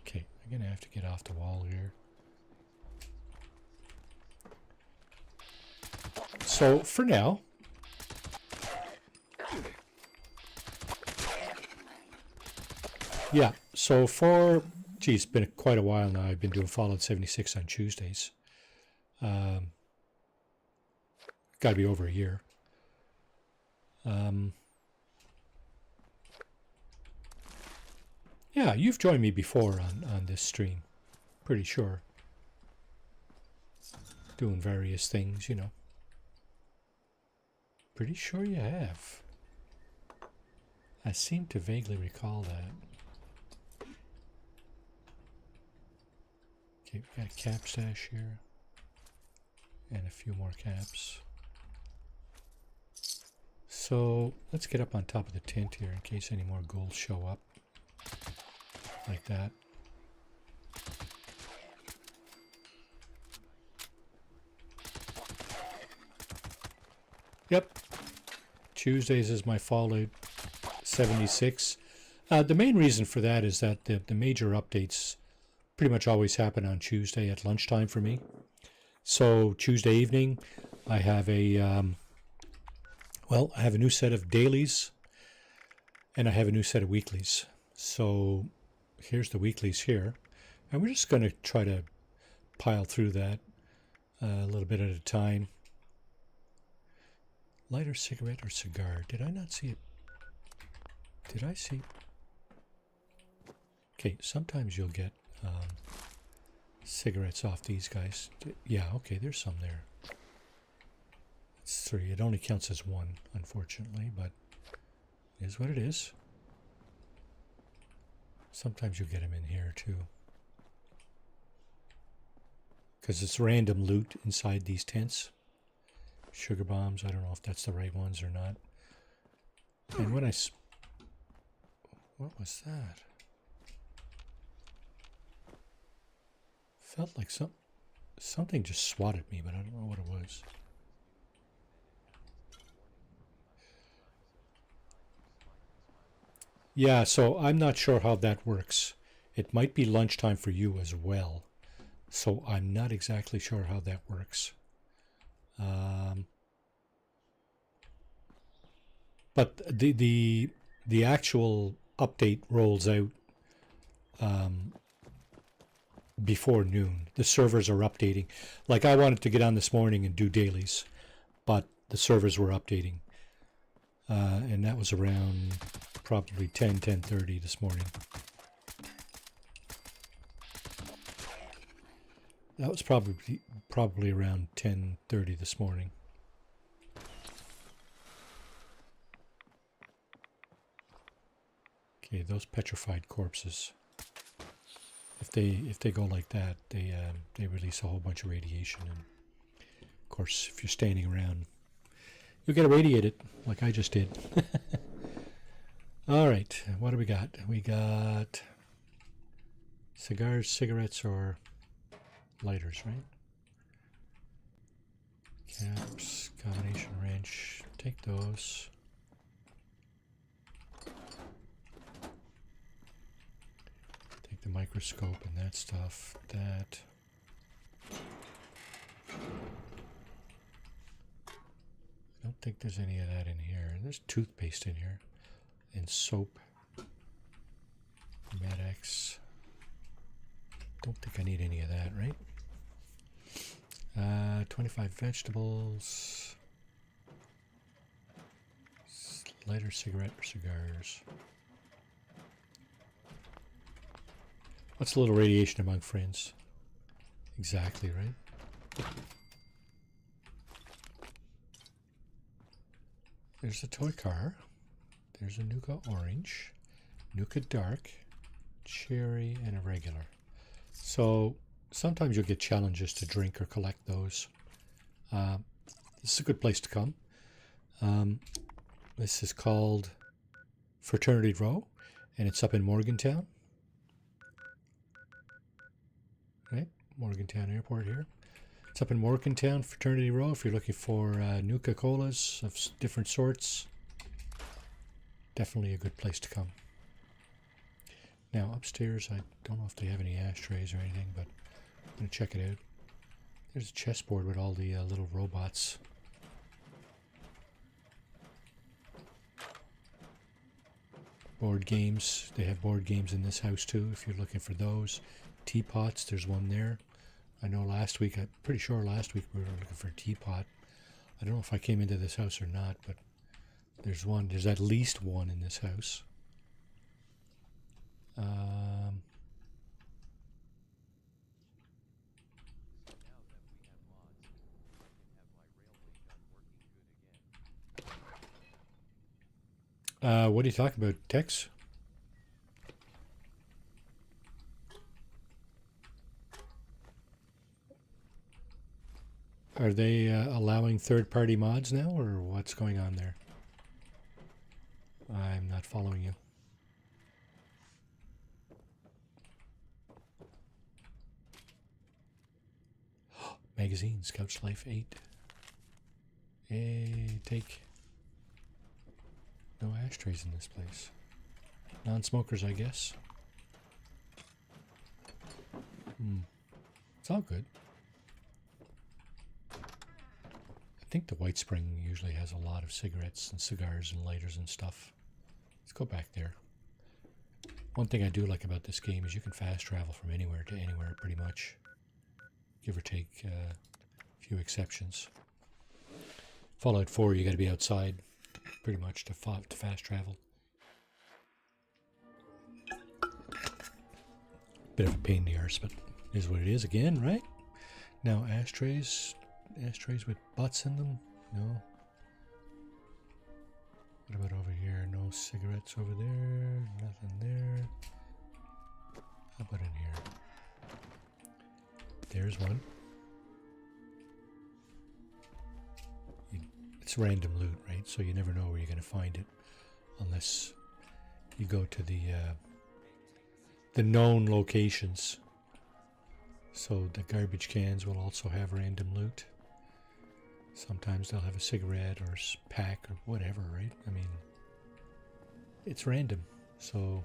Okay, I'm going to have to get off the wall here. So, for now... Yeah, so for... Geez, it's been quite a while now. I've been doing Fallout 76 on Tuesdays. Got to be over a year. Yeah, you've joined me before on this stream. Pretty sure. Doing various things, you know. Pretty sure you have. I seem to vaguely recall that. Okay, we got a cap stash here. And a few more caps. So, let's get up on top of the tent here in case any more ghouls show up. Like that. Yep. Tuesdays is my Fallout 76. The main reason for that is that the major updates pretty much always happen on Tuesday at lunchtime for me. So Tuesday evening, I have a I have a new set of dailies, and I have a new set of weeklies. So here's the weeklies here, and we're just going to try to pile through that a little bit at a time. Lighter cigarette or cigar? Did I not see it? Did I see? Okay, sometimes you'll get cigarettes off these guys. Yeah, okay, there's some there. It's 3. It only counts as 1, unfortunately, but it is what it is. Sometimes you'll get them in here too, because it's random loot inside these tents. Sugar bombs, I don't know if that's the right ones or not. And when what was that? Felt like something just swatted me, but I don't know what it was. Yeah, so I'm not sure how that works. It might be lunchtime for you as well. So I'm not exactly sure how that works. But the actual update rolls out before noon. The servers are updating. Like, I wanted to get on this morning and do dailies, but the servers were updating. And that was around probably 10:30 this morning. That was probably around 10:30 this morning. Okay, those petrified corpses. If they go like that, they release a whole bunch of radiation, and of course, if you're standing around, you'll get irradiated, like I just did. All right, what do we got? We got cigars, cigarettes, or lighters, right? Caps, combination wrench. Take those. Take the microscope and that stuff. That. I don't think there's any of that in here. There's toothpaste in here. And soap. Med-X. Don't think I need any of that, right? 25 vegetables. Lighter cigarette or cigars. What's a little radiation among friends? Exactly, right? There's a toy car. There's a Nuka Orange, Nuka Dark, Cherry, and a regular. So sometimes you'll get challenges to drink or collect those. This is a good place to come. This is called Fraternity Row, and it's up in Morgantown. Right? Morgantown Airport here. It's up in Morgantown, Fraternity Row, if you're looking for Nuka-Colas of different sorts. Definitely a good place to come. Now, upstairs, I don't know if they have any ashtrays or anything, but I'm going to check it out. There's a chessboard with all the little robots. Board games. They have board games in this house too, if you're looking for those. Teapots, there's one there. I know last week, I'm pretty sure last week we were looking for a teapot. I don't know if I came into this house or not, but there's one. There's at least one in this house. What are you talking about, Tex? Are they allowing third-party mods now, or what's going on there? I'm not following you. Magazines, Couch Life 8. Hey, take. No ashtrays in this place. Non-smokers, I guess. It's all good. I think the White Spring usually has a lot of cigarettes and cigars and lighters and stuff. Let's go back there. One thing I do like about this game is you can fast travel from anywhere to anywhere pretty much. Give or take a few exceptions. Fallout 4, you got to be outside pretty much to fast travel. Bit of a pain in the arse, but it is what it is again, right? Now ashtrays with butts in them? No. What about over here? No cigarettes over there, nothing there. How about in here? There's one. It's random loot, right? So you never know where you're going to find it unless you go to the known locations. So the garbage cans will also have random loot. Sometimes they'll have a cigarette or a pack or whatever, right? I mean, it's random. So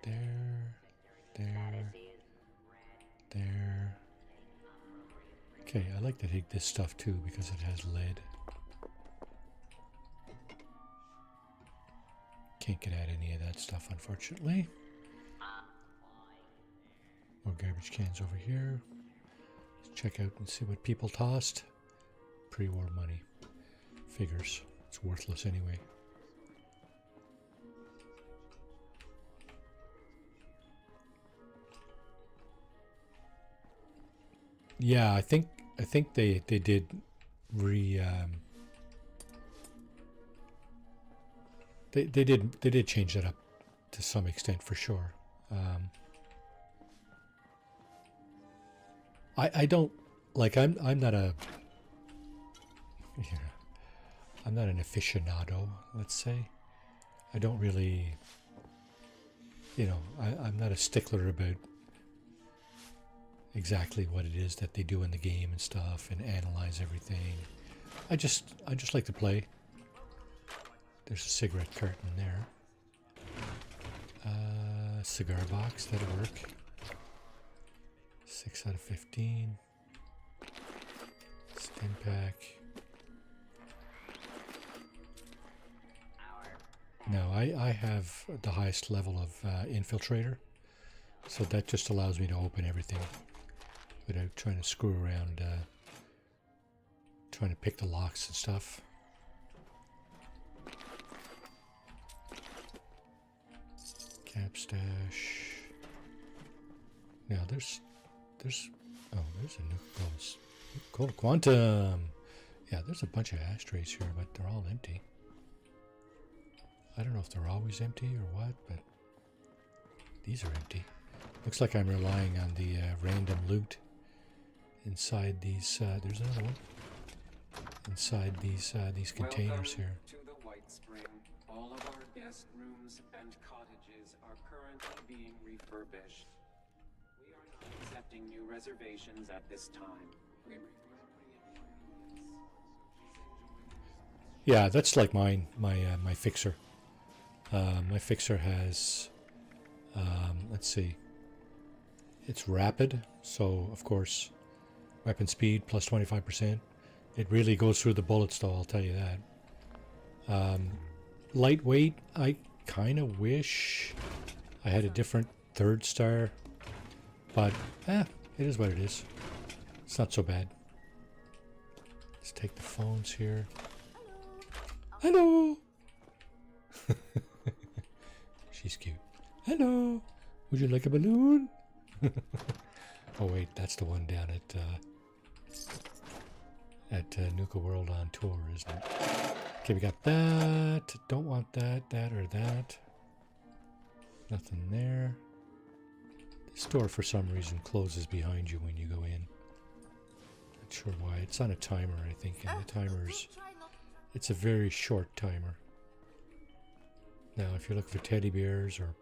there. Okay, I like to take this stuff too because it has lead. Can't get at any of that stuff, unfortunately. More garbage cans over here. Let's check out and see what people tossed. Pre-war money. Figures. It's worthless anyway. Yeah, I think they did they did change that up to some extent for sure. I don't like I'm not a I'm not an aficionado, let's say. I don't really I'm not a stickler about exactly what it is that they do in the game and stuff and analyze everything. I just like to play. There's a cigarette carton there. Cigar box, that'll work. 6 out of 15. Stim pack. Now I have the highest level of infiltrator, so that just allows me to open everything without trying to screw around, trying to pick the locks and stuff. Cap stash. Now there's a new gold quantum. Yeah, there's a bunch of ashtrays here, but they're all empty. I don't know if they're always empty or what, but these are empty. Looks like I'm relying on the random loot inside these. There's another one inside these containers here. To the White Spring. All of our guest rooms and cottages are currently being refurbished. We are not accepting new reservations at this time. Yeah, that's like mine. My fixer. My fixer has. Let's see. It's rapid, so of course, weapon speed plus 25%. It really goes through the bullets, though. I'll tell you that. Lightweight. I kind of wish I had a different 3rd star, but it is what it is. It's not so bad. Let's take the phones here. Hello. She's cute. Hello. Would you like a balloon? Oh wait, that's the one down at Nuka World on tour, isn't it? Okay, we got that. Don't want that, or that. Nothing there. The door, for some reason, closes behind you when you go in. Not sure why. It's on a timer, I think, and the timer's... It's a very short timer. Now, if you're looking for teddy bears or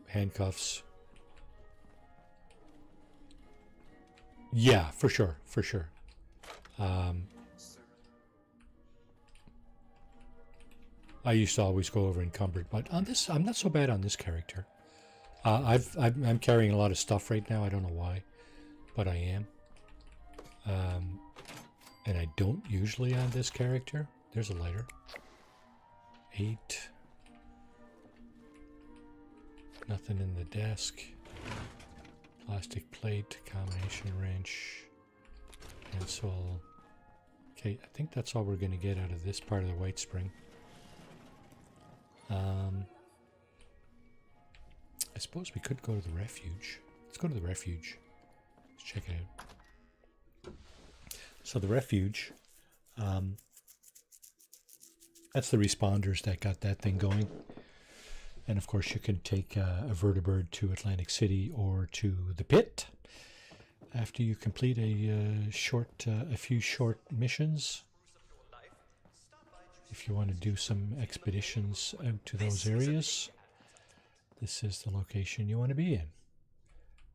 handcuffs... Yeah, for sure. I used to always go over encumbered, but on this, I'm not so bad on this character. I'm carrying a lot of stuff right now. I don't know why, but I am. And I don't usually on this character. There's a lighter. 8. Nothing in the desk. Plastic plate, combination wrench, pencil. Okay, I think that's all we're going to get out of this part of the White Spring. I suppose we could go to the refuge. Let's go to the refuge. Let's check it out. So the refuge, that's the responders that got that thing going. And of course you can take a vertibird to Atlantic City or to the pit after you complete a few short missions. If you want to do some expeditions out to those areas, this is the location you want to be in.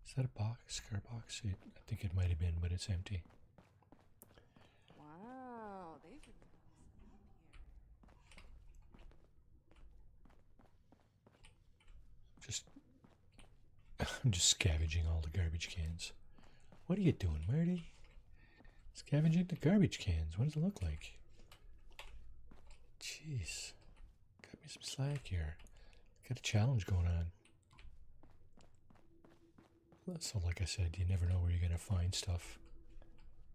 Is that a box? Car box? I think it might have been, but it's empty. Wow, I'm just scavenging all the garbage cans. What are you doing, Marty? Scavenging the garbage cans. What does it look like? Jeez. Got me some slack here. Got a challenge going on. So like I said, you never know where you're going to find stuff.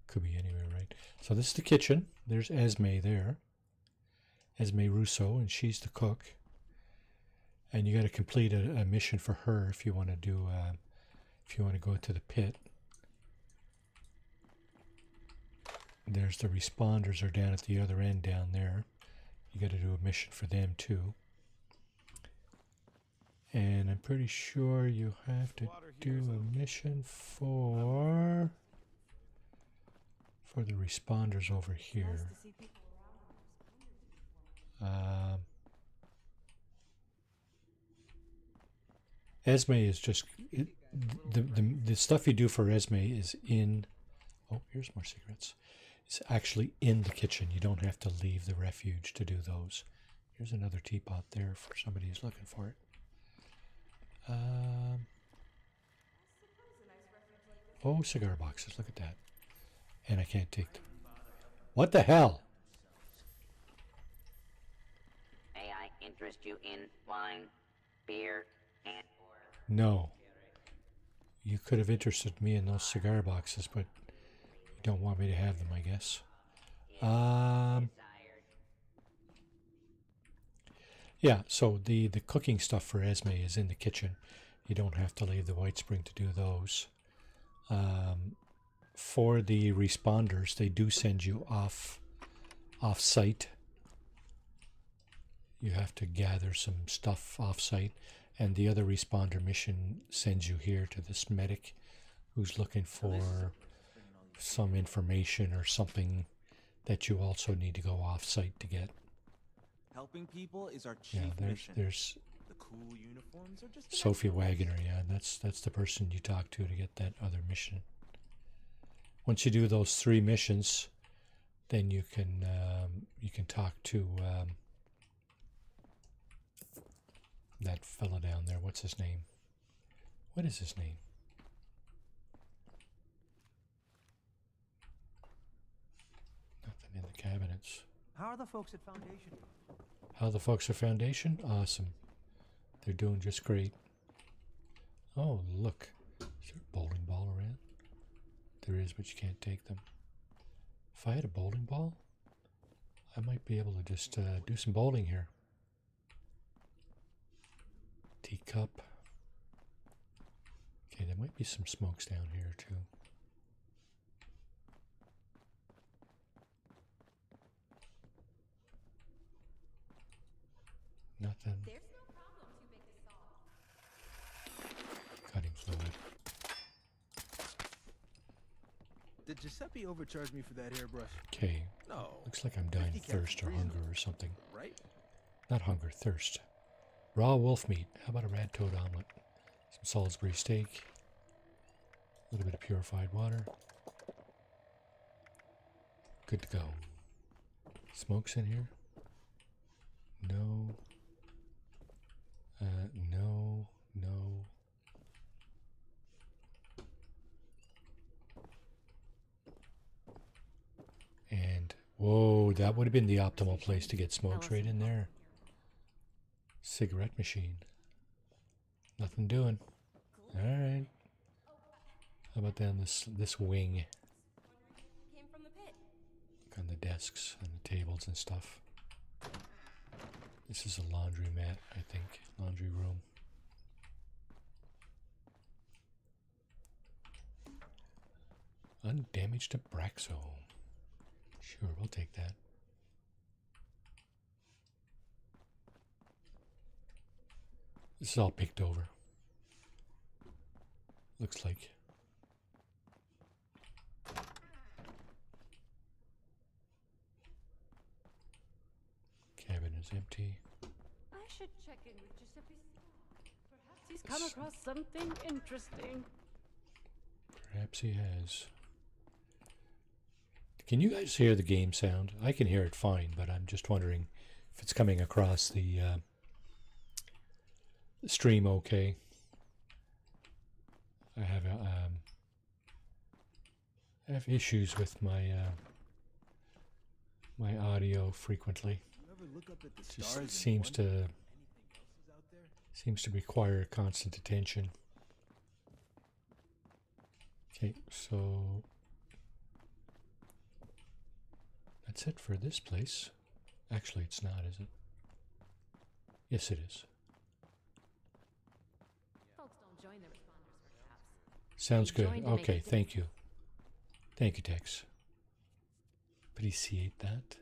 Could be anywhere, right? So this is the kitchen. There's Esme there. Esme Russo, and she's the cook. And you got to complete a mission for her if you want to do, if you want to go to the pit. There's the responders are down at the other end down there. You got to do a mission for them too. And I'm pretty sure you have to do a mission for the responders over here. Esme is just the stuff you do for Esme is in. Oh, here's more cigarettes. It's actually in the kitchen. You don't have to leave the refuge to do those. Here's another teapot there for somebody who's looking for it. Oh, cigar boxes. Look at that. And I can't take them. What the hell? May I interest you in wine, beer, and... No. You could have interested me in those cigar boxes, but you don't want me to have them, I guess. Yeah, so the cooking stuff for Esme is in the kitchen. You don't have to leave the White Spring to do those. For the responders, they do send you off-site. You have to gather some stuff off-site. And the other responder mission sends you here to this medic who's looking for some information or something that you also need to go off-site to get. Helping people is our Yeah, chief mission. there's The cool uniforms are just Sophie Wagner. Yeah, that's the person you talk to get that other mission. Once you do those 3 missions, then you can talk to that fella down there. What's his name? What is his name? Nothing in the cabinets. How are the folks at Foundation? How the folks at Foundation? Awesome. They're doing just great. Oh, look. Is there a bowling ball around? There is, but you can't take them. If I had a bowling ball, I might be able to just do some bowling here. Teacup. Okay, there might be some smokes down here too. Nothing. There's no problem too big to solve. Cutting fluid. Did Giuseppe overcharge me for that hairbrush? Okay. No. Looks like I'm dying of 50 cats thirst or is hunger reasonable, or something. right? Not hunger, thirst. Raw wolf meat. How about a red toad omelet? Some Salisbury steak. A little bit of purified water. Good to go. Smokes in here? No. No. No. And, whoa, that would have been the optimal place to get smokes right in there. Cigarette machine. Nothing doing. Alright. How about down this wing? Came from the pit. Look on the desks and the tables and stuff. This is a laundry mat, I think. Laundry room. Undamaged Abraxo. Sure, we'll take that. This is all picked over. Looks like. Cabin is empty. I should check in with Giuseppe. Perhaps he's come across something interesting. Perhaps he has. Can you guys hear the game sound? I can hear it fine, but I'm just wondering if it's coming across the stream okay. I have issues with my my audio frequently. You ever look up at the Just stars and seems wonder to if anything else is out there? seems to require constant attention. Okay, so that's it for this place. Actually, it's not, is it? Yes, it is. Folks don't join the responders for caps. Sounds They good. joined to make a Okay, thank difference. you. Thank you, Tex. Appreciate that.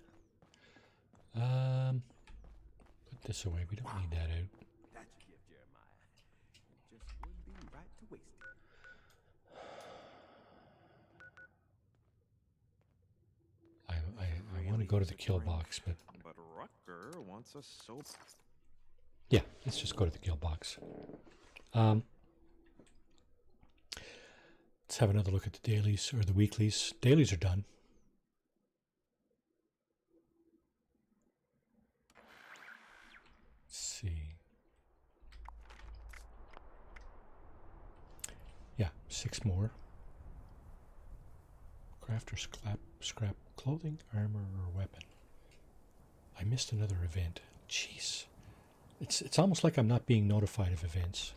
Put this away. We don't need that out. That's your gift, Jeremiah. Just wouldn't be right to waste it. I want to go to the kill box, but But Rucker wants a soap. yeah, let's just go to the kill box. Let's have another look at the dailies or the weeklies. Dailies are done. Let's see. Yeah, 6 more. Craft or scrap clothing, armor, or weapon. I missed another event. Jeez. It's almost like I'm not being notified of events.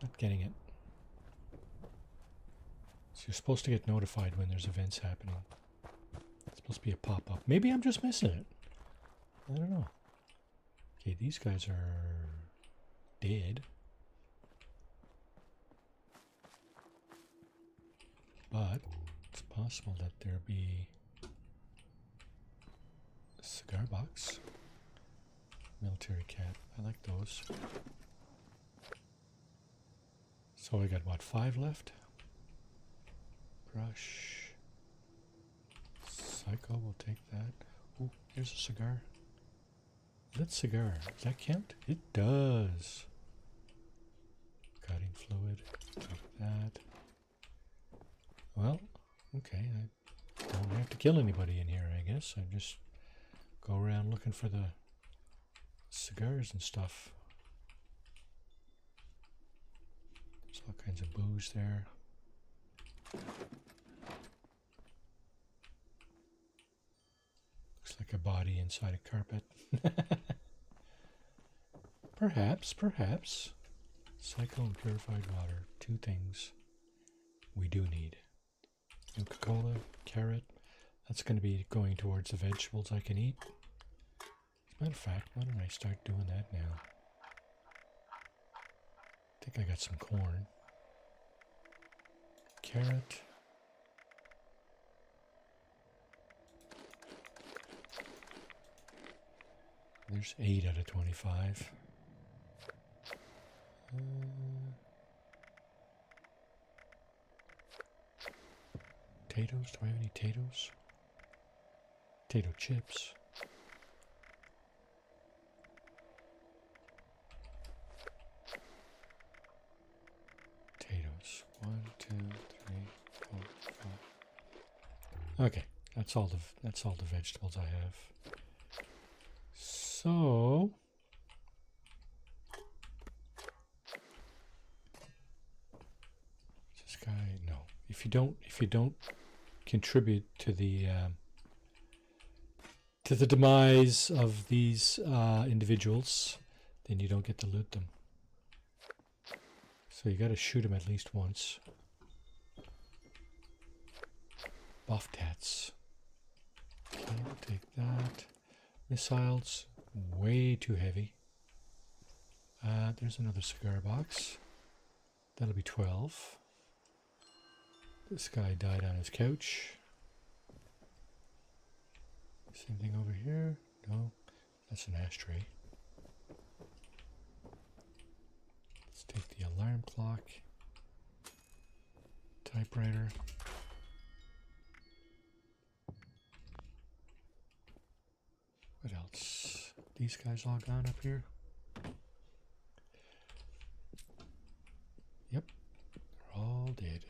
Not getting it. So you're supposed to get notified when there's events happening. It's supposed to be a pop-up. Maybe I'm just missing it. I don't know. Okay, these guys are dead. But it's possible that there be a cigar box. Military cat. I like those. So we got what, 5 left? Brush. Psycho, we'll take that. Ooh, There's a cigar. Lit cigar. Does that count? It does. Cutting fluid. Like that. Well, okay. I don't have to kill anybody in here, I guess. I just go around looking for the cigars and stuff. There's all kinds of booze there. Looks like a body inside a carpet. Perhaps, perhaps. Cycle and purified water. Two things we do need. Coca-Cola, carrot. That's going to be going towards the vegetables I can eat. As a matter of fact, why don't I start doing that now? I think I got some corn. Carrot. There's 8 out of 25. Potatoes? Do I have any potatoes? Potato chips. Potatoes. 1, 2, 3, 4, 5. Okay, that's all the vegetables I have. So this guy, no. If you don't contribute to the demise of these individuals, then you don't get to loot them. So you got to shoot them at least once. Buff tats. Okay, we'll take that. Missiles, way too heavy. There's another cigar box. That'll be 12. This guy died on his couch. Same thing over here. No, that's an ashtray. Let's take the alarm clock. Typewriter. What else? These guys all gone up here? Yep, they're all dead.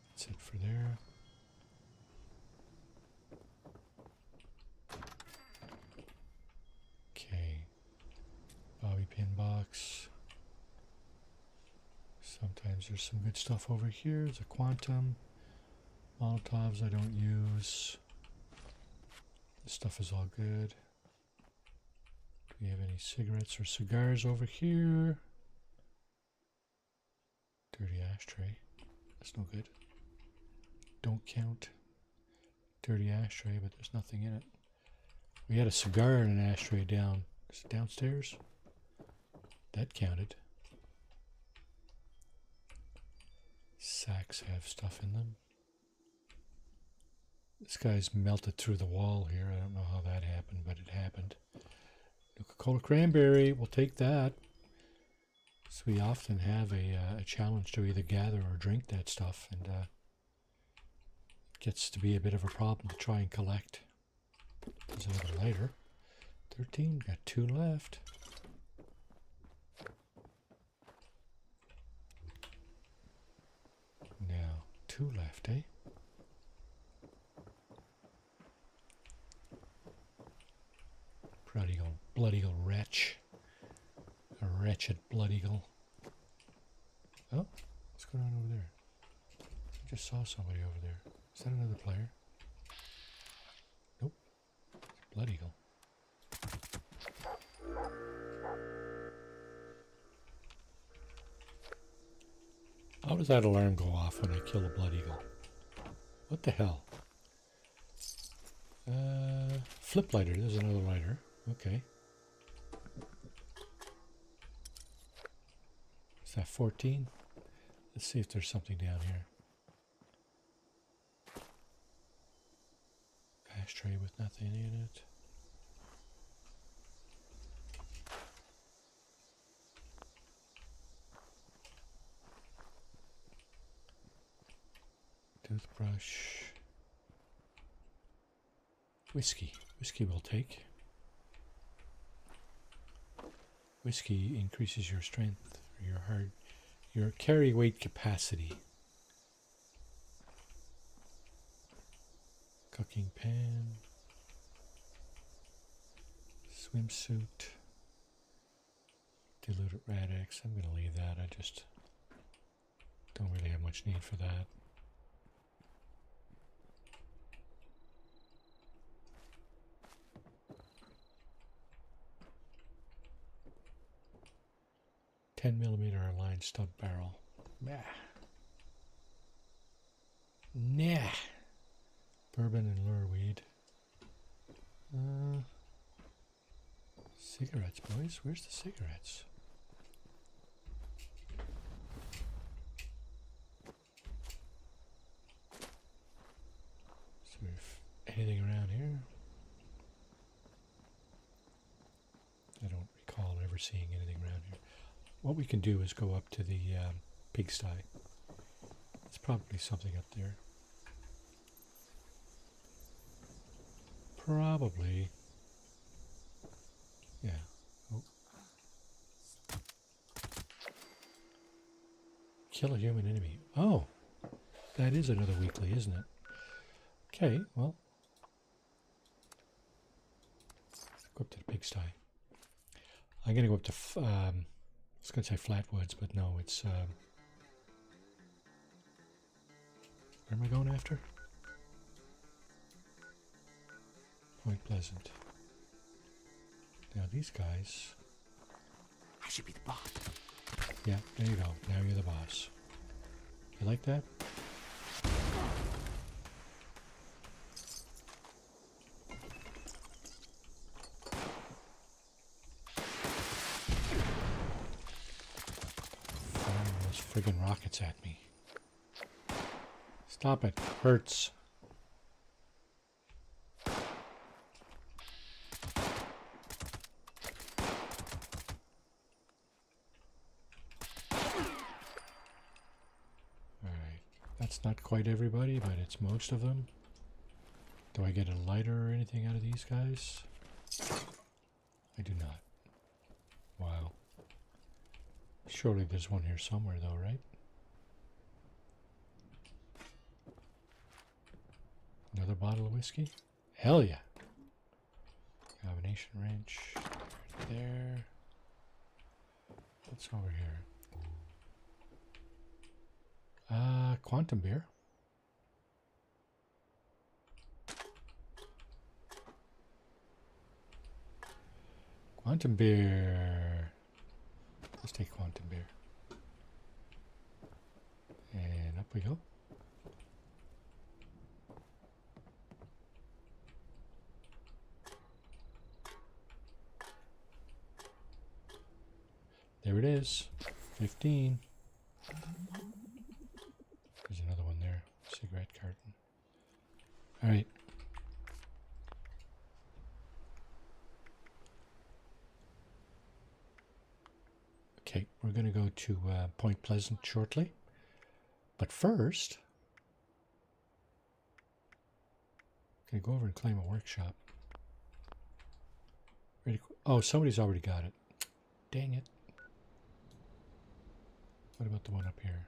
That's it for there. Okay, bobby pin box. Sometimes there's some good stuff over here. There's a quantum. Molotovs I don't use. This stuff is all good. Do we have any cigarettes or cigars over here? Dirty ashtray. That's no good. Don't count. Dirty ashtray, but there's nothing in it. We had a cigar in an ashtray downstairs. That counted. Sacks have stuff in them. This guy's melted through the wall here. I don't know how that happened, but it happened. Coca-Cola cranberry. We'll take that. So we often have a challenge to either gather or drink that stuff, and it gets to be a bit of a problem to try and collect. There's another lighter. 13, got 2 left. Now, 2 left, eh? Bloody old wretch. A wretched blood eagle. Oh, what's going on over there? I just saw somebody over there. Is that another player? Nope. Blood eagle. How does that alarm go off when I kill a blood eagle? What the hell? Flip lighter. There's another lighter. Okay. Is that 14? Let's see if there's something down here. Ashtray with nothing in it. Toothbrush. Whiskey. Whiskey we'll take. Whiskey increases your strength, your carry weight capacity. Cooking pan. Swimsuit. Diluted Rad-X. I'm going to leave that. I just don't really have much need for that. .10mm line stub barrel. Nah. Nah. Bourbon and lure weed. Cigarettes, boys. Where's the cigarettes? Is there anything around here? I don't recall ever seeing anything around here. What we can do is go up to the pigsty. There's probably something up there. Probably. Yeah. Oh. Kill a human enemy. Oh. That is another weekly, isn't it? Okay, well. Go up to the pigsty. I'm going to go up to... I was going to say Flatwoods, but no, it's... where am I going after? Point Pleasant. Now these guys... I should be the boss. Yeah, there you go. Now you're the boss. You like that? Firing those friggin' rockets at me. Stop it. Hurts. Not quite everybody, but it's most of them. Do I get a lighter or anything out of these guys? I do not. Wow. Surely there's one here somewhere though, right? Another bottle of whiskey? Hell yeah! Combination wrench. Right there. What's over here? Quantum beer. Quantum beer. Let's take quantum beer. And up we go. There it is. 15. There's another one there. Cigarette carton. All right. Okay, we're going to go to Point Pleasant shortly. But first, I'm going to go over and claim a workshop. Oh, somebody's already got it. Dang it. What about the one up here?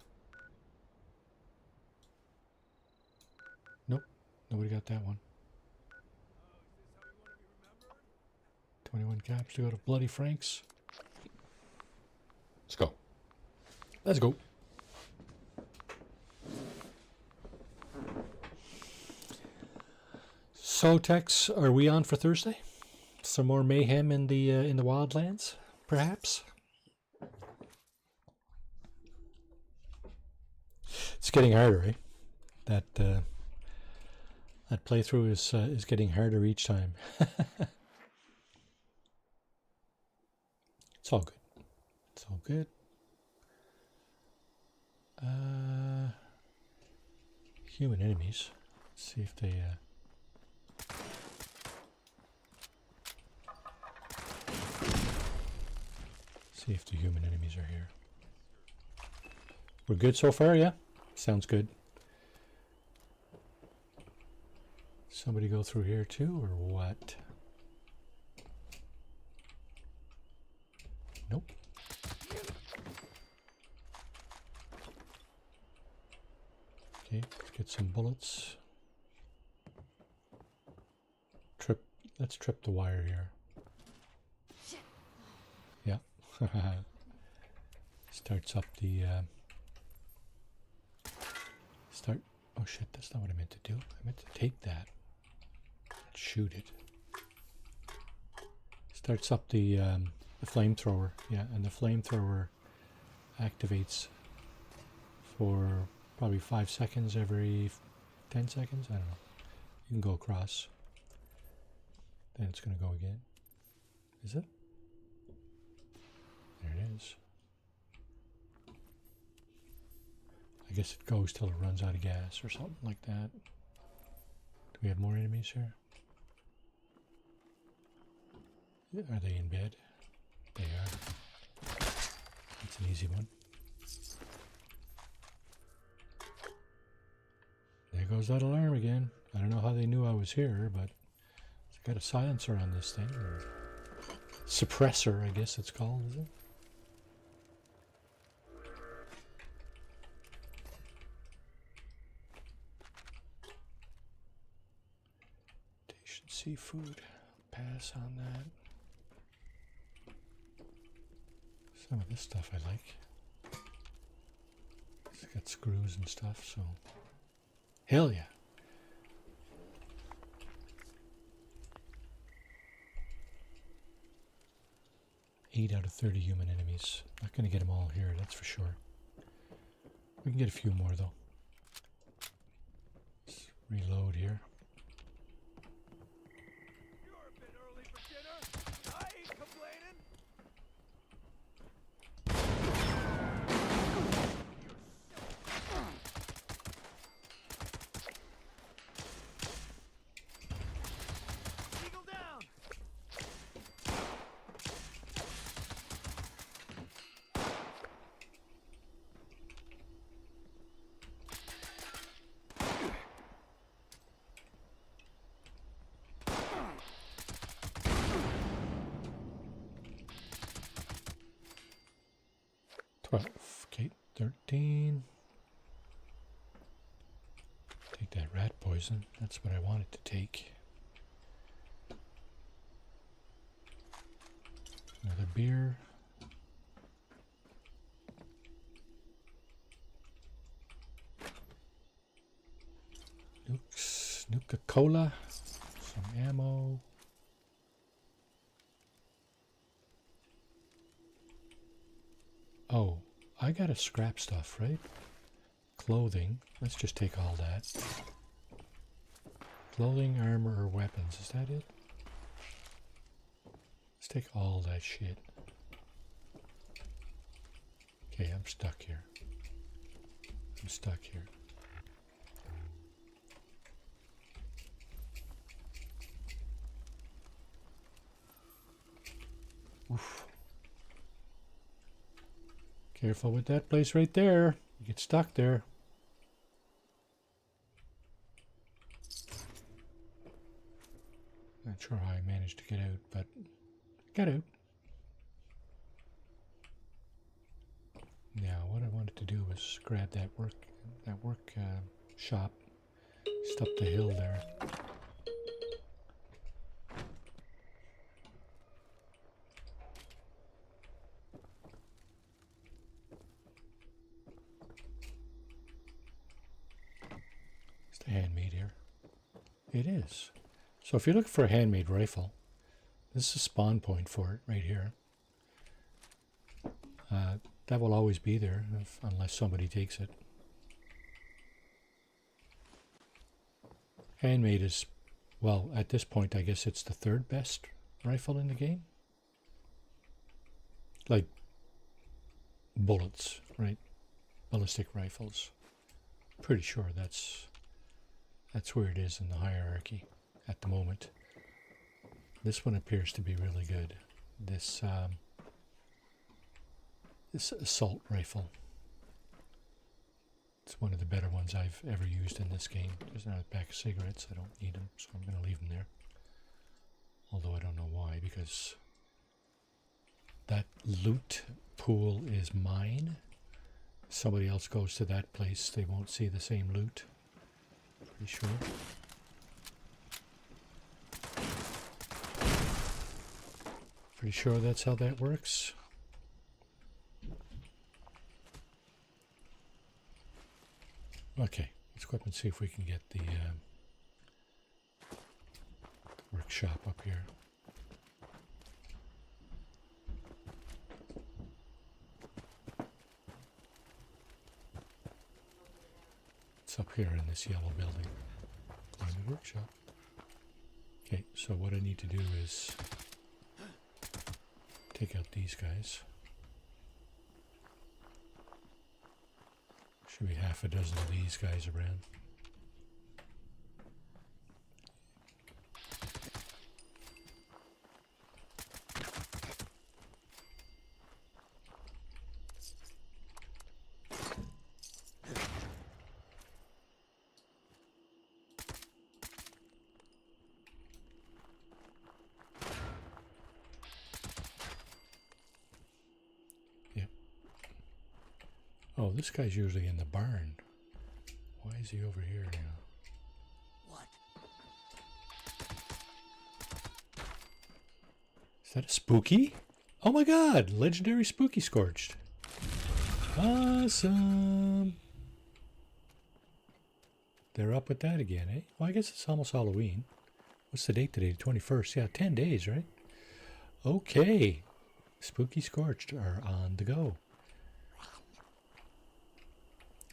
Nope, nobody got that one. 21 caps to go to Bloody Frank's. Let's go. Let's go. So, Tex, are we on for Thursday? Some more mayhem in the wildlands, perhaps? It's getting harder, eh? That playthrough is getting harder each time. It's all good. It's all good. Human enemies. Let's see if they See if the human enemies are here. We're good so far, yeah? Sounds good. Somebody go through here too, or what? Nope. Okay, let's get some bullets. Let's trip the wire here. Yeah. Starts up the oh shit, that's not what I meant to do. I meant to take that and shoot it. Starts up the flamethrower. Yeah, and the flamethrower activates for probably 5 seconds every 10 seconds. I don't know. You can go across. Then it's going to go again. Is it? There it is. I guess it goes till it runs out of gas or something like that. Do we have more enemies here? Are they in bed? They are. That's an easy one. There goes that alarm again. I don't know how they knew I was here, but it's got a silencer on this thing. Or suppressor, I guess it's called, is it? Station seafood. Pass on that. Some of this stuff I like. It's got screws and stuff, so hell yeah. Eight out of 30 human enemies. Not going to get them all here, that's for sure. We can get a few more though. Let's reload here. You're a bit early for dinner. I ain't complaining. Eagle down. Okay, 13. Take that rat poison. That's what I wanted to take. Another beer. Nuka-Cola. Some ammo. Oh, I gotta scrap stuff, right? Clothing. Let's just take all that. Clothing, armor, or weapons. Is that it? Let's take all that shit. Okay, I'm stuck here. I'm stuck here. Oof. Careful with that place right there. You get stuck there. Not sure how I managed to get out, but got out. Now, what I wanted to do was grab that work shop just up the hill there. It's the handmade here. It is. So if you're looking for a handmade rifle, this is a spawn point for it right here. That will always be there unless somebody takes it. Handmade is, well, at this point I guess it's the third best rifle in the game. Like bullets, right? Ballistic rifles. Pretty sure that's where it is in the hierarchy at the moment. This one appears to be really good. This this assault rifle. It's one of the better ones I've ever used in this game. There's not a pack of cigarettes. I don't need them, so I'm going to leave them there. Although I don't know why, because that loot pool is mine. Somebody else goes to that place, they won't see the same loot. Pretty sure. Pretty sure that's how that works. Okay, let's go up and see if we can get the workshop up here. It's up here in this yellow building. Climb the workshop. Okay, so what I need to do is take out these guys. Should be half a dozen of these guys around. Oh, this guy's usually in the barn. Why is he over here now? What? Is that a spooky? Oh my god! Legendary Spooky Scorched. Awesome! They're up with that again, eh? Well, I guess it's almost Halloween. What's the date today? The 21st. Yeah, 10 days, right? Okay. Spooky Scorched are on the go.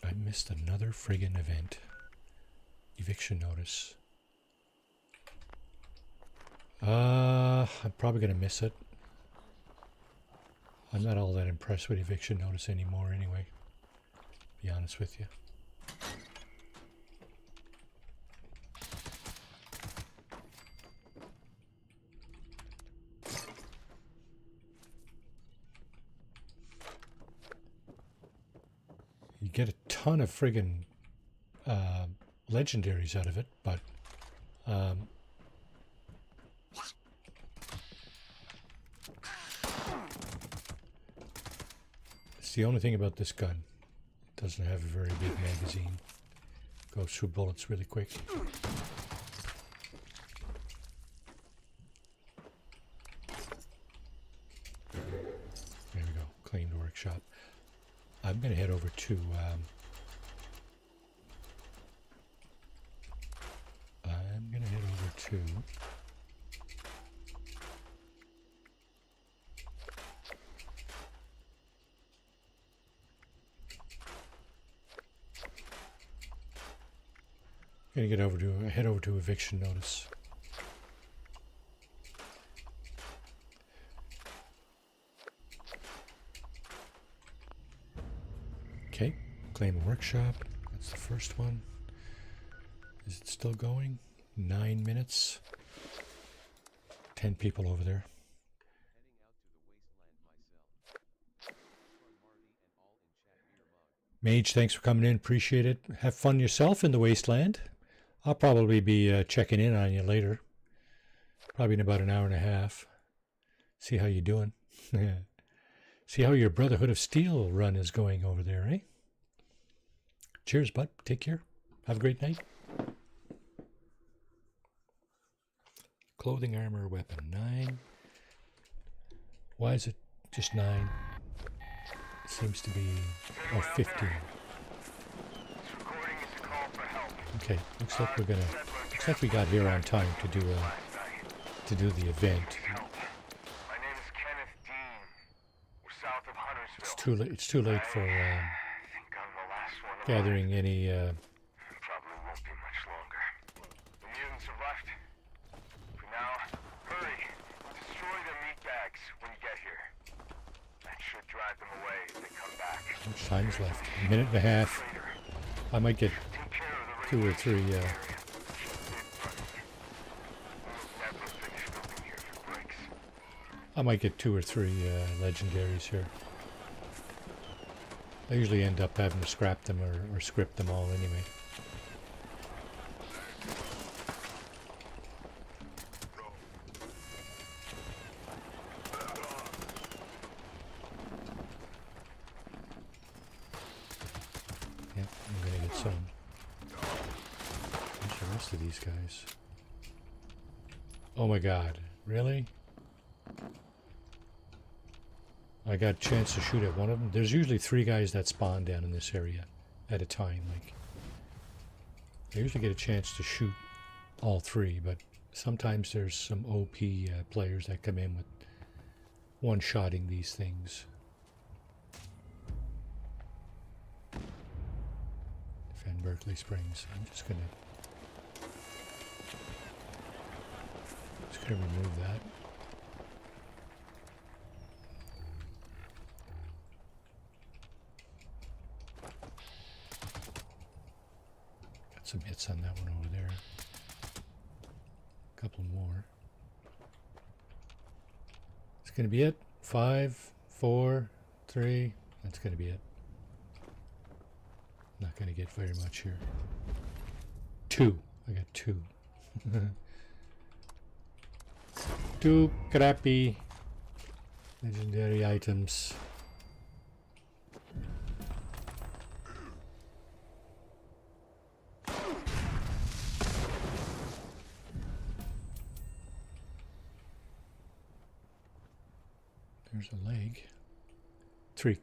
I missed another friggin' event. Eviction notice. I'm probably gonna miss it. I'm not all that impressed with eviction notice anymore anyway. To be honest with you. You get a ton of friggin' legendaries out of it, but it's the only thing about this gun. It doesn't have a very big magazine. Goes through bullets really quick. There we go. Claimed workshop. I'm going to head over to head over to eviction notice. Okay, claim a workshop. That's the first one. Is it still going? 9 minutes. 10 people over there. Mage, thanks for coming in. Appreciate it. Have fun yourself in the wasteland. I'll probably be checking in on you later. Probably in about an hour and a half. See how you're doing. See how your Brotherhood of Steel run is going over there, eh? Cheers, bud. Take care. Have a great night. Clothing, armor, weapon. 9. Why is it just 9? It seems to be 15. Okay, looks like we're gonna. Looks like we got here on time to do the event. My name is Kenneth Dean. We're south of Huntersville. It's too late. It's too late for I think I'm the last one alive. gathering any. Probably won't be much longer. The mutants have left. For now, hurry. Destroy their meat bags when you get here. That should drive them away if they come back. How much time is left? A minute and a half. I might get 2 or 3. I might get 2 or 3 legendaries here. I usually end up having to scrap them or script them all anyway. Yep, I'm gonna get some. Where's the rest of these guys? Oh my god, really? I got a chance to shoot at one of them. There's usually 3 guys that spawn down in this area at a time. Like, I usually get a chance to shoot all 3, but sometimes there's some OP players that come in with one-shotting these things. Defend Berkeley Springs. I'm just gonna remove that. Got some hits on that one over there. A couple more. It's gonna be it. 5, 4, 3. That's gonna be it. Not gonna get very much here. 2. I got 2. 2 crappy legendary items. There's a leg. 3.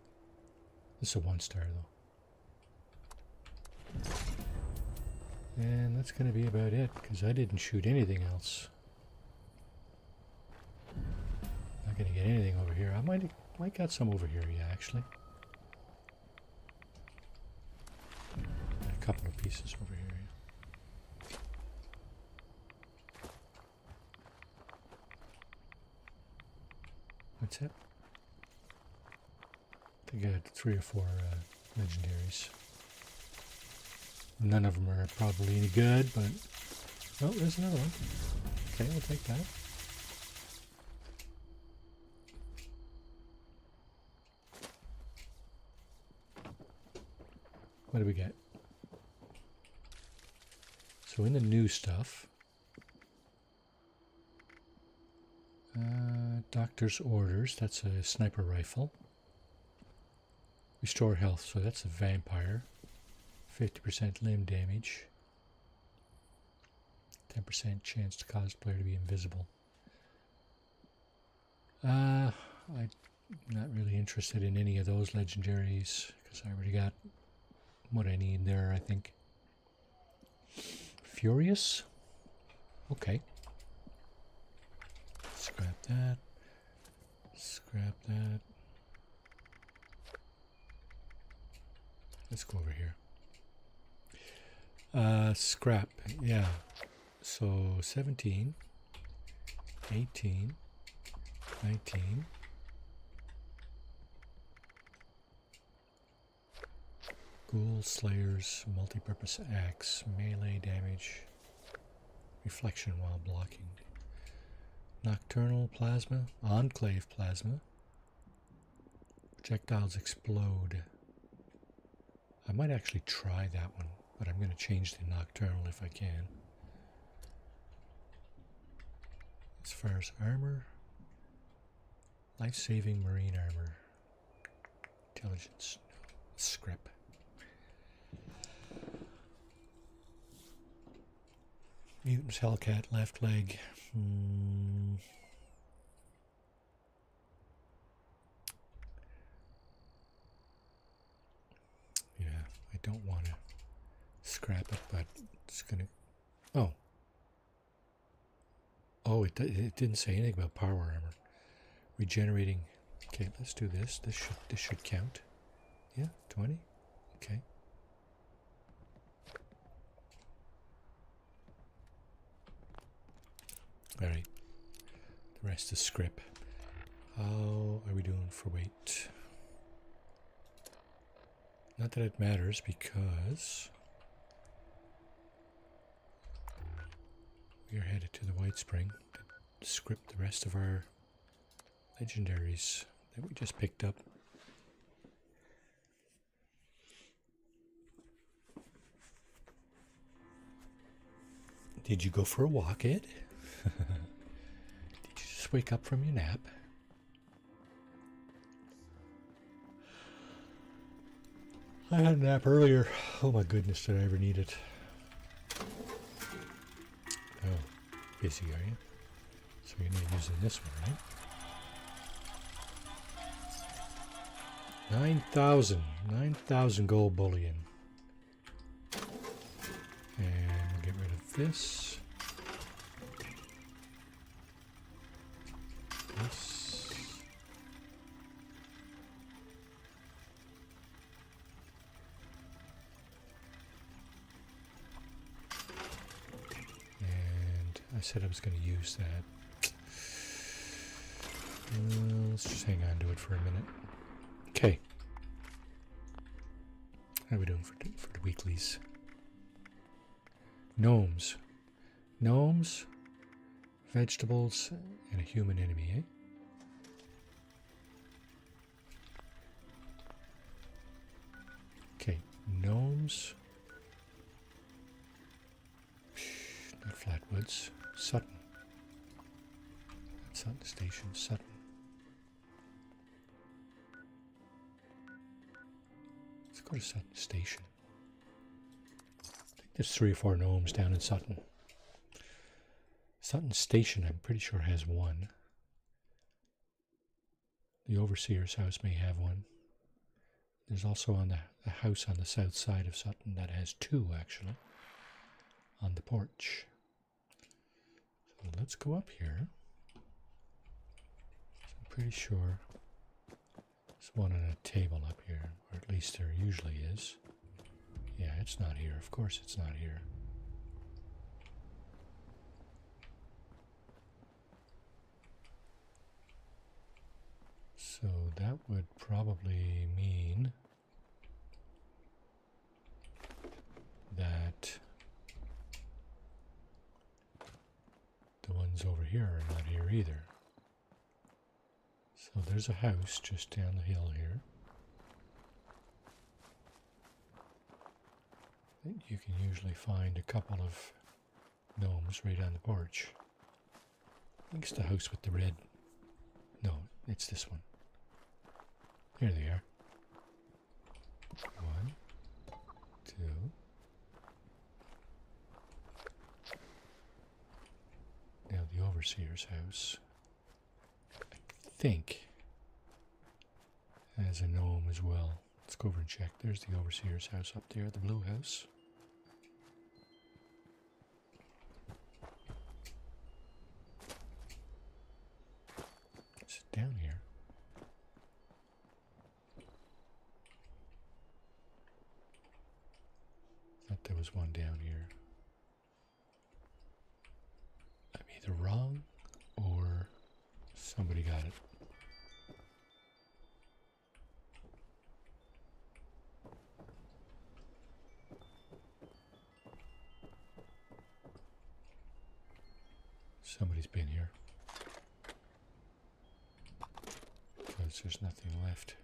This is a 1-star though. And that's going to be about it, because I didn't shoot anything else. Not going to get anything over here. I might got some over here, yeah, actually. A couple of pieces over here. Yeah. What's that? I think I got 3 or 4 legendaries. None of them are probably any good, but... Oh, there's another one. Okay, we'll take that. What do we get? So in the new stuff... doctor's orders, that's a sniper rifle. Restore health, so that's a vampire. 50% limb damage. 10% chance to cause player to be invisible. I'm not really interested in any of those legendaries because I already got what I need there, I think. Furious? Okay. Scrap that. Scrap that. Let's go over here. Scrap, yeah. So 17, 18, 19. Ghoul Slayer's multi-purpose axe, melee damage, reflection while blocking. Nocturnal plasma, enclave plasma. Projectiles explode. I might actually try that one, but I'm going to change the nocturnal if I can. As far as armor, life-saving marine armor, intelligence, script. Mutant's Hellcat left leg. Yeah, I don't want to scrap it, but it's gonna. Oh. Oh, it didn't say anything about power armor. Regenerating. Okay, let's do this. This should count. Yeah, 20. Okay. Alright, the rest is script. How are we doing for weight? Not that it matters because we are headed to the White Spring to script the rest of our legendaries that we just picked up. Did you go for a walk, Ed? Did you just wake up from your nap? I had a nap earlier. Oh my goodness, did I ever need it? Oh, busy, are you? So you're not using this one, right? 9,000 gold bullion. And we'll get rid of this. This. And I said I was going to use that. Let's just hang on to it for a minute. Okay. How are we doing for the weeklies? Gnomes. Gnomes, vegetables, and a human enemy, eh? Okay, gnomes. Not Flatwoods. Sutton. Sutton Station. Sutton. Let's go to Sutton Station. I think there's 3 or 4 gnomes down in Sutton. Sutton Station, I'm pretty sure, has 1. The Overseer's house may have 1. There's also on the house on the south side of Sutton that has 2, actually, on the porch. So let's go up here. I'm pretty sure there's one on a table up here, or at least there usually is. Yeah, it's not here. Of course it's not here. So that would probably mean that the ones over here are not here either. So there's a house just down the hill here. I think you can usually find a couple of gnomes right on the porch. I think it's the house with the red. No, it's this one. Here they are. 1, 2. Now the Overseer's house, I think, has a gnome as well. Let's go over and check. There's the Overseer's house up there, the blue house. Is it down here? Thought there was one down here. I'm either wrong or somebody got it. Somebody's been here. Because there's nothing left.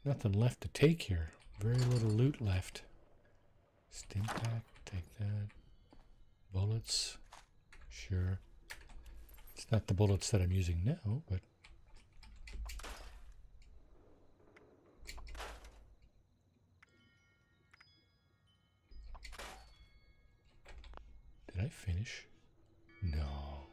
Nothing left to take here. Very little loot left. Stim pack, take that. Bullets, sure. It's not the bullets that I'm using now, but did I finish? No.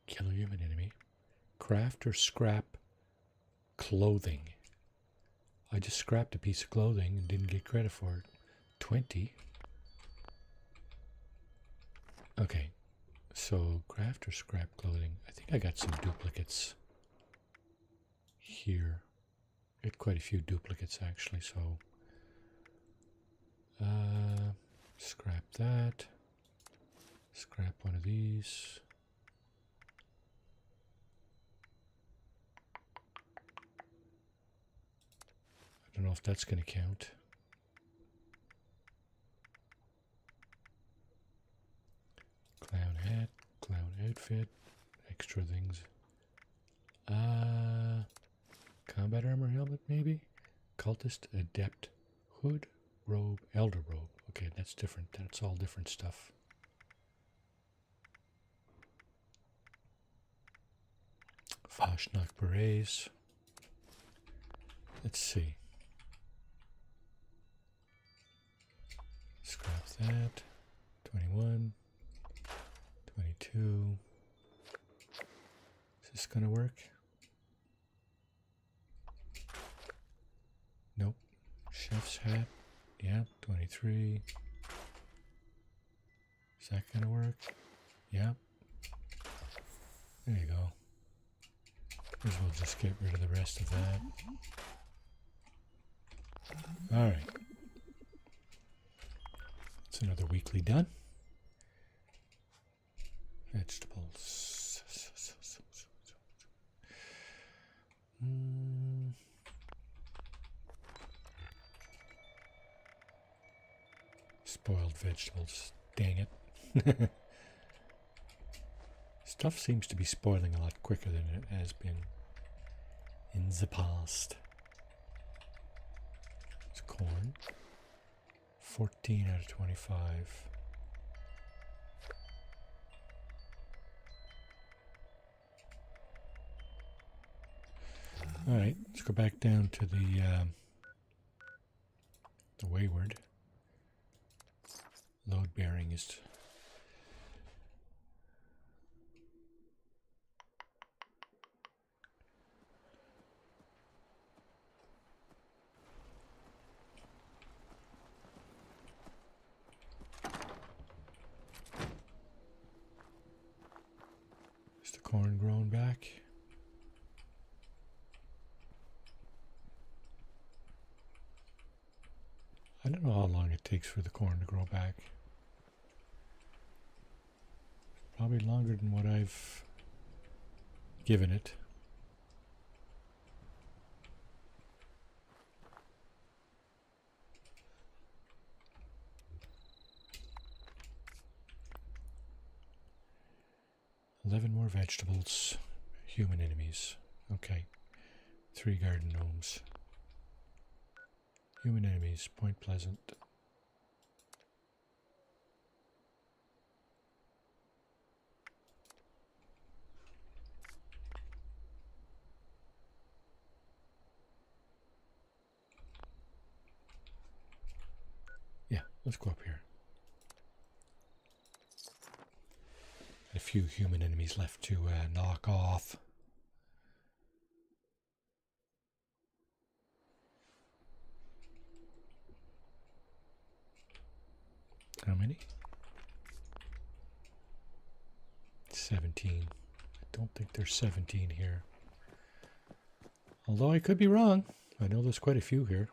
Kill a human enemy. Craft or scrap clothing. I just scrapped a piece of clothing and didn't get credit for it. 20. Okay. So craft or scrap clothing. I think I got some duplicates here. I got quite a few duplicates actually, so scrap that. Scrap one of these. I don't know if that's going to count. Clown hat, clown outfit, extra things. Combat armor, helmet, maybe? Cultist, adept, hood, robe, elder robe. Okay, that's different. That's all different stuff. Fashnak berets. Let's see. Scrap that. 21. 22. Is this gonna work? Nope. Chef's hat. Yeah, 23. Is that gonna work? Yeah. There you go. Might as well just get rid of the rest of that. Alright. That's another weekly done. Vegetables. Spoiled vegetables. Dang it. Stuff seems to be spoiling a lot quicker than it has been in the past. It's corn. 14 out of 25. Alright, let's go back down to the wayward. Load bearing is... Is the corn grown back? I don't know how long it takes for the corn to grow back. Probably longer than what I've given it. $11 more vegetables. Human enemies. Okay. 3 garden gnomes. Human enemies. Point Pleasant. Yeah, let's go up here. A few human enemies left to knock off. How many? 17. I don't think there's 17 here. Although I could be wrong. I know there's quite a few here.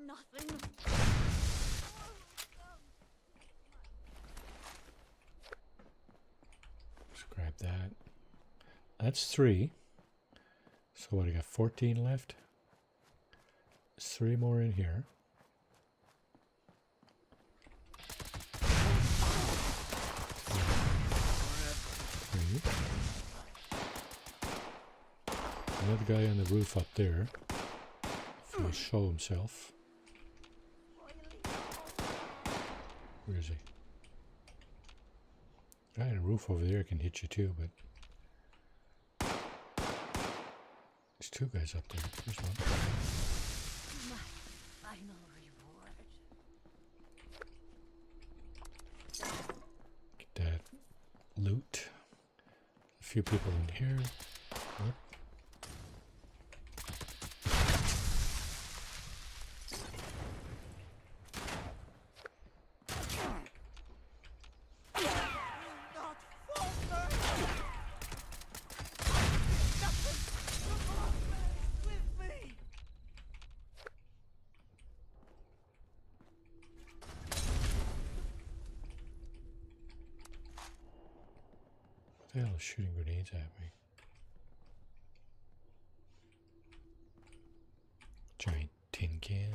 Nothing. Just grab that. That's 3. So what, I got 14 left? There's 3 more in here. Three. Another guy on the roof up there. If he'll show himself. Where is he? Guy on the roof over there can hit you too, but there's 2 guys up there. There's one. My final reward. Get that loot. A few people in here. Yep. The hell is shooting grenades at me? Giant tin can.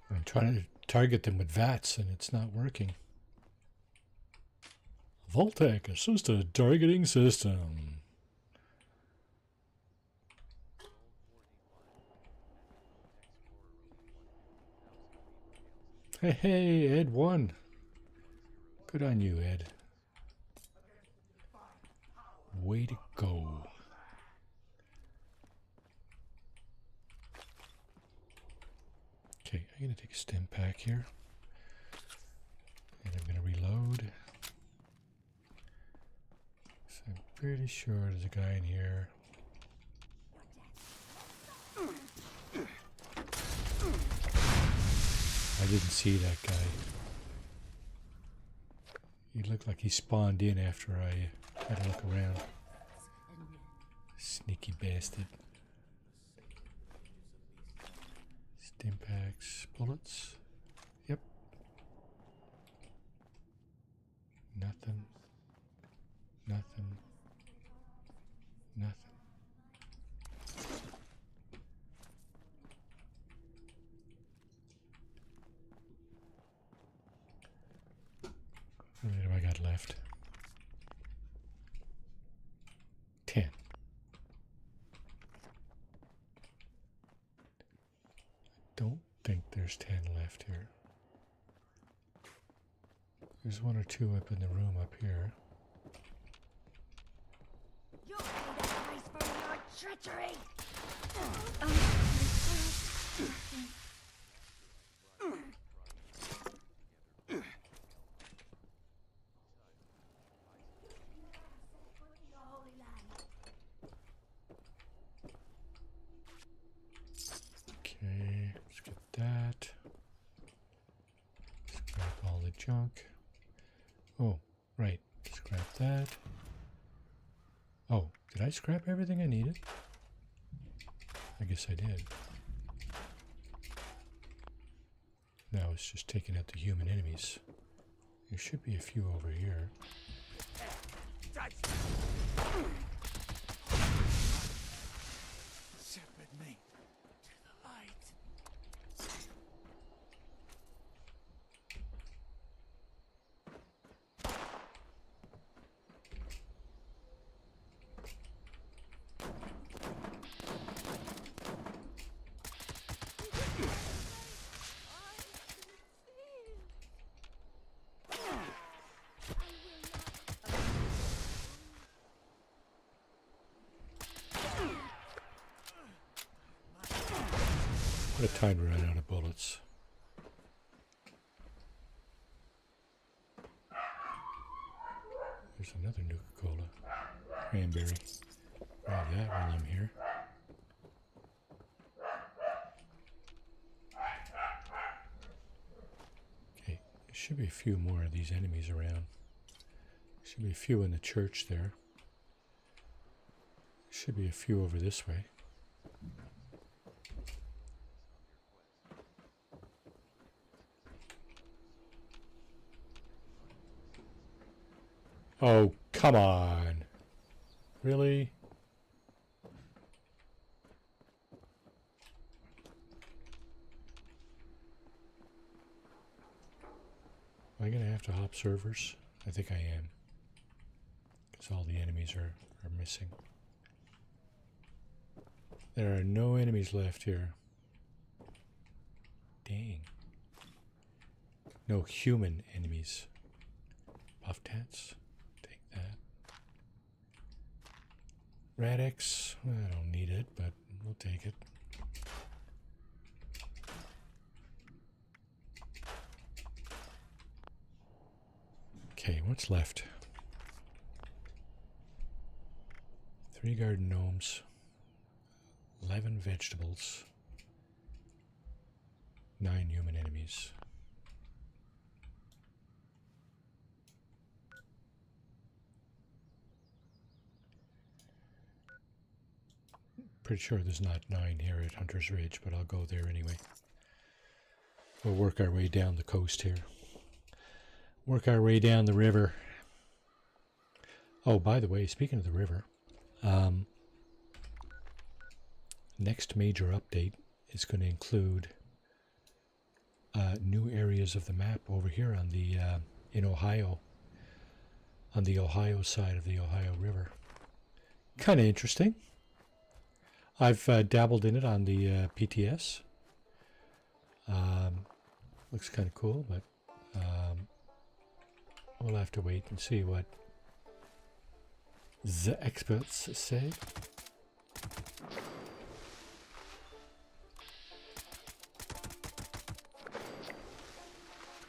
I'm trying to target them with VATS and it's not working. Voltec assisted targeting system. Hey, hey, Ed won. Good on you, Ed. Way to go. Okay, I'm going to take a stim pack here. And I'm going to reload. So I'm pretty sure there's a guy in here. I didn't see that guy. He looked like he spawned in after I had a look around. Sneaky bastard. Stim packs, bullets. Yep. Nothing. Nothing. Nothing. How many do I got left? 10. Don't think there's 10 left here. There's 1 or 2 up in the room up here. You'll pay the price for your treachery! Okay, let's get that. Scrap all the junk. Oh, right. Scrap that. Oh, did I scrap everything I needed? I guess I did. Now it's just taking out the human enemies. There should be a few over here. Shepherd me to the light. What a time to run out of bullets. There's another Nuka-Cola. Cranberry. Grab that while I'm here. Okay, there should be a few more of these enemies around. Should be a few in the church there. Should be a few over this way. Oh, come on. Really? Am I going to have to hop servers? I think I am. Because all the enemies are missing. There are no enemies left here. Dang. No human enemies. Buff tats. Take that. Radix. I don't need it, but we'll take it. Okay, what's left? 3 garden gnomes. 11 vegetables. 9 human enemies. pretty sure there's not 9 here at Hunter's Ridge, but I'll go there anyway. We'll work our way down the coast here. Work our way down the river. Oh, by the way, speaking of the river, next major update is going to include new areas of the map over here on the in Ohio, on the Ohio side of the Ohio River. Kind of interesting. I've dabbled in it on the PTS. Looks kind of cool, but we'll have to wait and see what the experts say.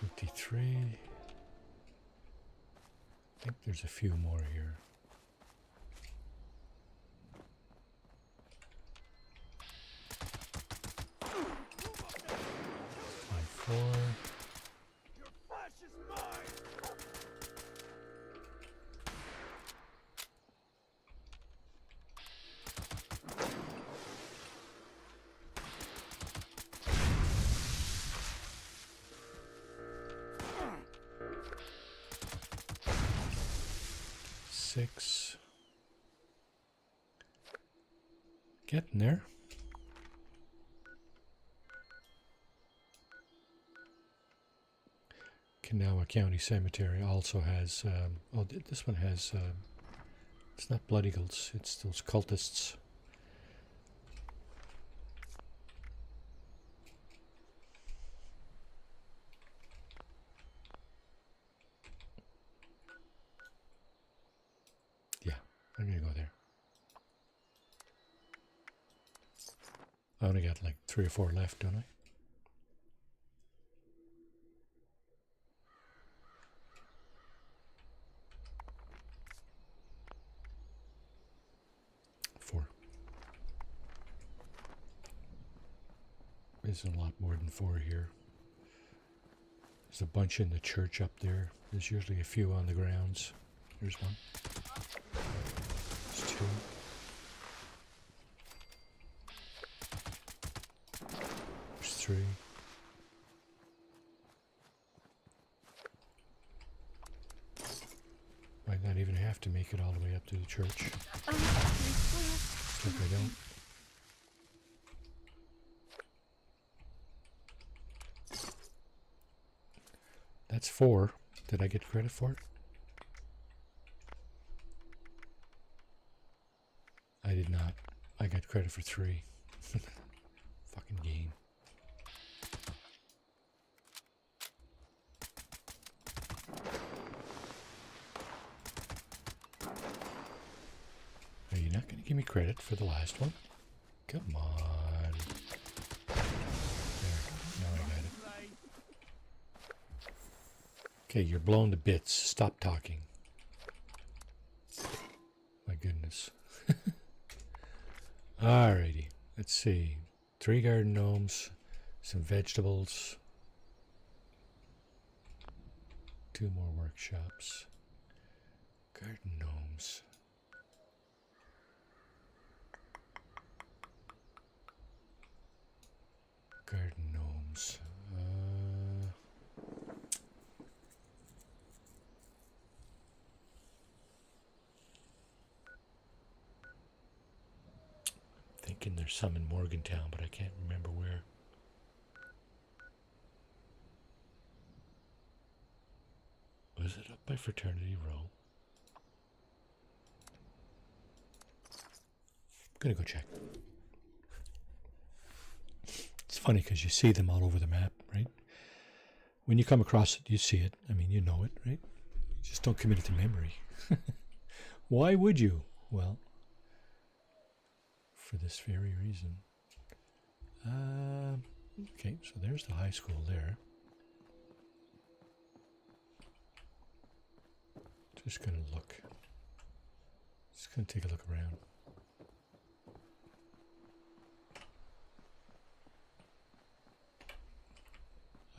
I think there's a few more here. 4. Your flesh is mine! 6. Getting there. Kanawha County Cemetery also has, this one has, it's not Blood Eagles, it's those cultists. Yeah, I'm gonna go there. I only got like 3 or 4 left, don't I? There's a lot more than 4 here. There's a bunch in the church up there. There's usually a few on the grounds. Here's one. There's 2. There's 3. Might not even have to make it all the way up to the church. Looks like I don't. That's 4. Did I get credit for it? I did not. I got credit for 3. Fucking game. Are you not going to give me credit for the last one? Come on. There. Now I got it. Okay, you're blown to bits. Stop talking. My goodness. Alrighty. Let's see. 3 garden gnomes. Some vegetables. 2 more workshops. Garden gnomes. Garden gnomes. Thinking there's some in Morgantown, but I can't remember where. Was it up by Fraternity Row? I'm gonna go check. It's funny because you see them all over the map, right? When you come across it, you see it. I mean, you know it, right? You just don't commit it to memory. Why would you? Well, for this very reason. Okay, so there's the high school there. Just gonna look. Just gonna take a look around.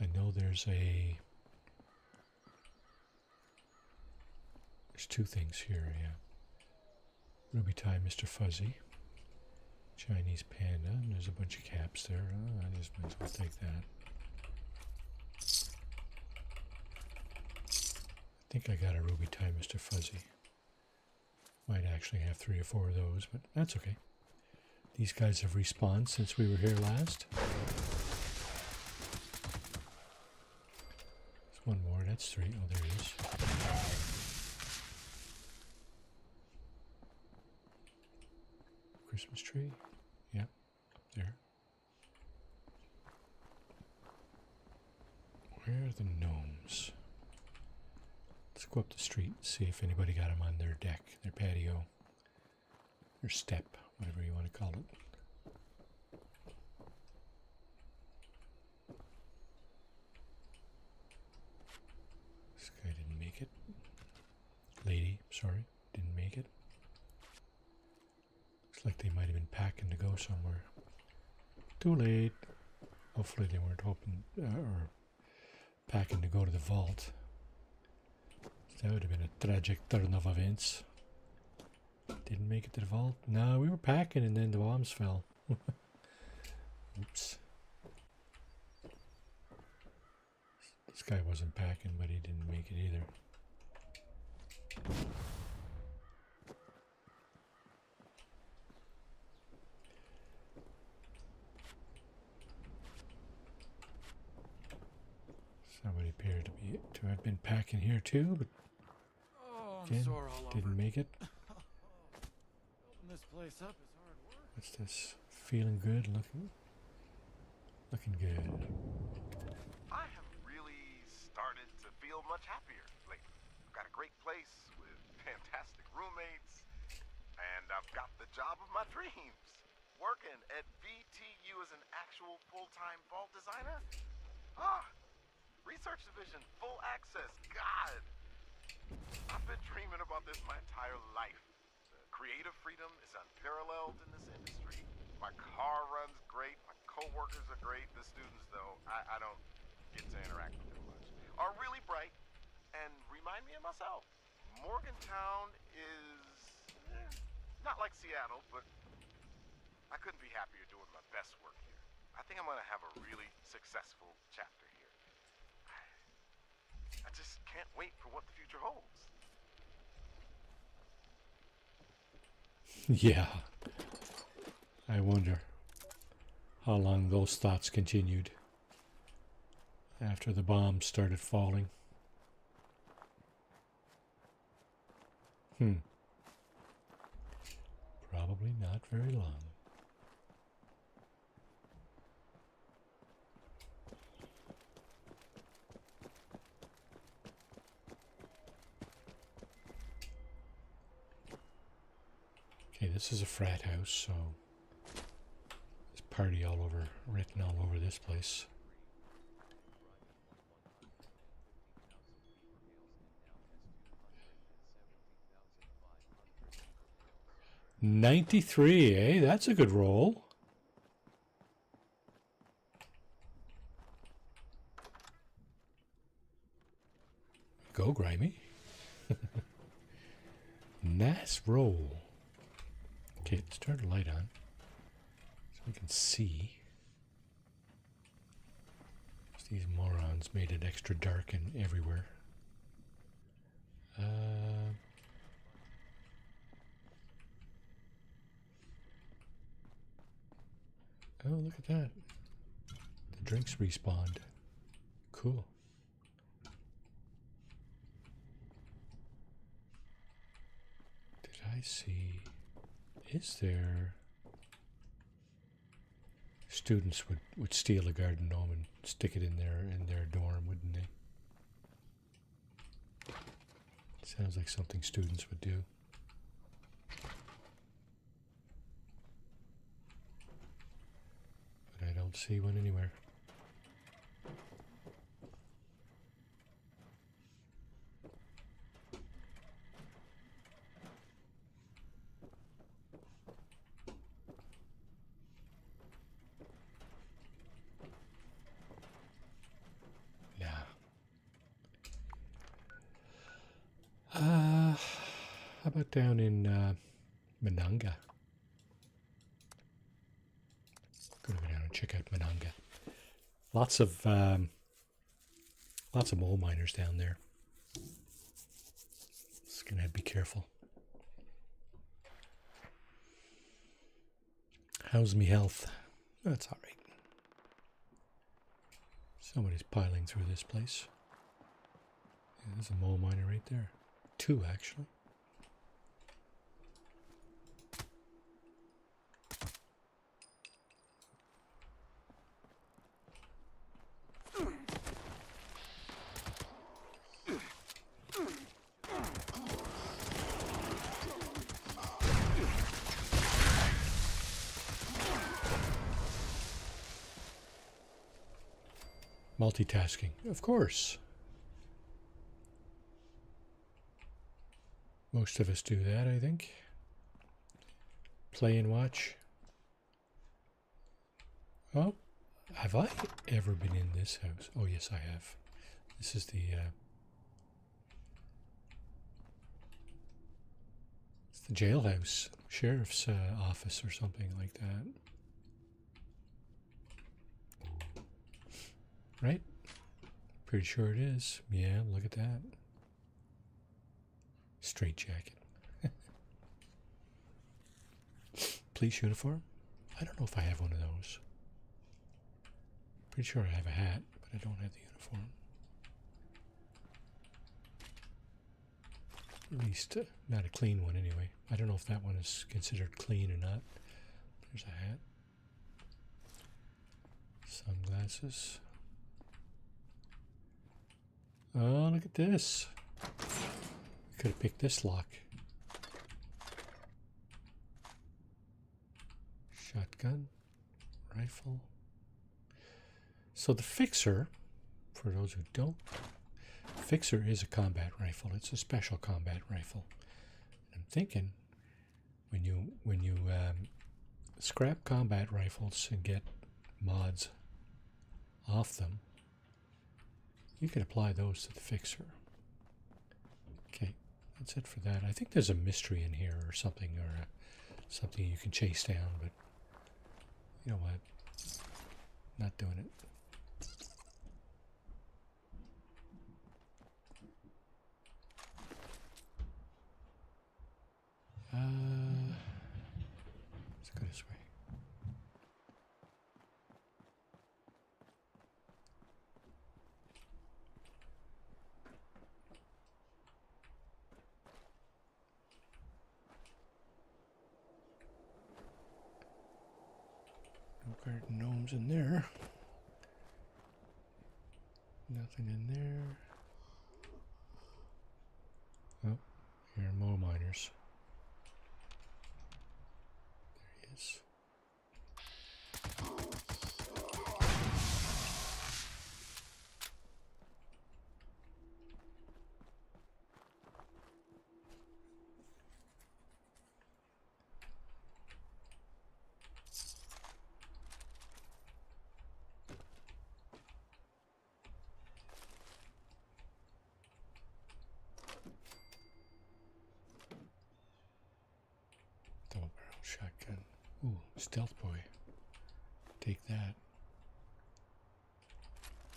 I know there's 2 things here, yeah. Ruby Tie, Mr. Fuzzy. Chinese panda. And there's a bunch of caps there. Oh, I just might as well take that. I think I got a ruby tie, Mr. Fuzzy. Might actually have 3 or 4 of those, but that's okay. These guys have respawned since we were here last. There's one more, that's 3. Oh, there it is. Christmas tree? Yep, there. Where are the gnomes? Let's go up the street and see if anybody got them on their deck, their patio, their step, whatever you want to call it. This guy didn't make it. Lady, sorry, didn't make it. Looks like they might have been packing to go somewhere. Too late. Hopefully they weren't hoping or packing to go to the vault. That would have been a tragic turn of events. Didn't make it to the vault. No, we were packing and then the bombs fell. Oops. This guy wasn't packing, but he didn't make it either. Somebody appeared to have been packing here too, but again, didn't make it. Open this place up is hard work. What's this? Feeling good, looking good. I have really started to feel much happier lately. I've got a great place with fantastic roommates, and I've got the job of my dreams. Working at VTU as an actual full-time vault designer. Research division, full access. God, I've been dreaming about this my entire life. The creative freedom is unparalleled in this industry. My car runs great. My coworkers are great. The students, though, I don't get to interact with them much, are really bright and remind me of myself. Morgantown is not like Seattle, but I couldn't be happier doing my best work here. I think I'm going to have a really successful chapter here. I just can't wait for what the future holds. Yeah. I wonder how long those thoughts continued after the bombs started falling. Probably not very long. Okay, this is a frat house, so there's party all over, written all over this place. $93, eh? That's a good roll. Go, Grimy. Nice roll. Okay, let's turn the light on so we can see. These morons made it extra dark and everywhere. Oh, look at that. The drinks respawned. Cool. Did I see... Is there... Students would steal a garden gnome and stick it in their dorm, wouldn't they? Sounds like something students would do. But I don't see one anywhere. How about down in Menanga? check out Monongah. Lots of mole miners down there. Just gonna be careful. How's me health? That's all right. Somebody's piling through this place. Yeah, there's a mole miner right there. 2 actually. Multitasking, of course. Most of us do that, I think. Play and watch. Oh, have I ever been in this house? Oh, yes, I have. This is the it's the jailhouse, sheriff's office or something like that. Right? Pretty sure it is. Yeah, look at that. Straight jacket. Police uniform? I don't know if I have one of those. Pretty sure I have a hat, but I don't have the uniform. At least not a clean one anyway. I don't know if that one is considered clean or not. There's a hat. Sunglasses. Oh, look at this. Could have picked this lock. Shotgun, rifle. So the Fixer, for those who don't, Fixer is a combat rifle. It's a special combat rifle. I'm thinking when you scrap combat rifles and get mods off them, you can apply those to the Fixer. Okay, that's it for that. I think there's a mystery in here or something, or something you can chase down, but you know what? Not doing it. Let's go this way. No garden gnomes in there. Nothing in there. Oh, here are more miners. There he is. Double barrel shotgun. Ooh, stealth boy. Take that.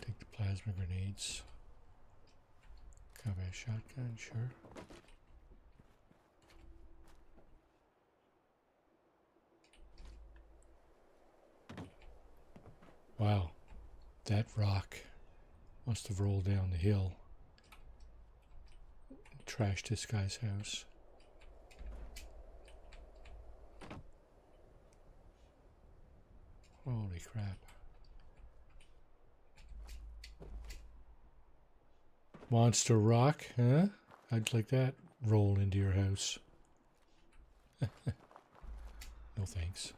Take the plasma grenades. Combat shotgun, sure. Wow, that rock must have rolled down the hill. Trashed this guy's house. Holy crap. Monster rock, huh? I'd like that roll into your house. No thanks.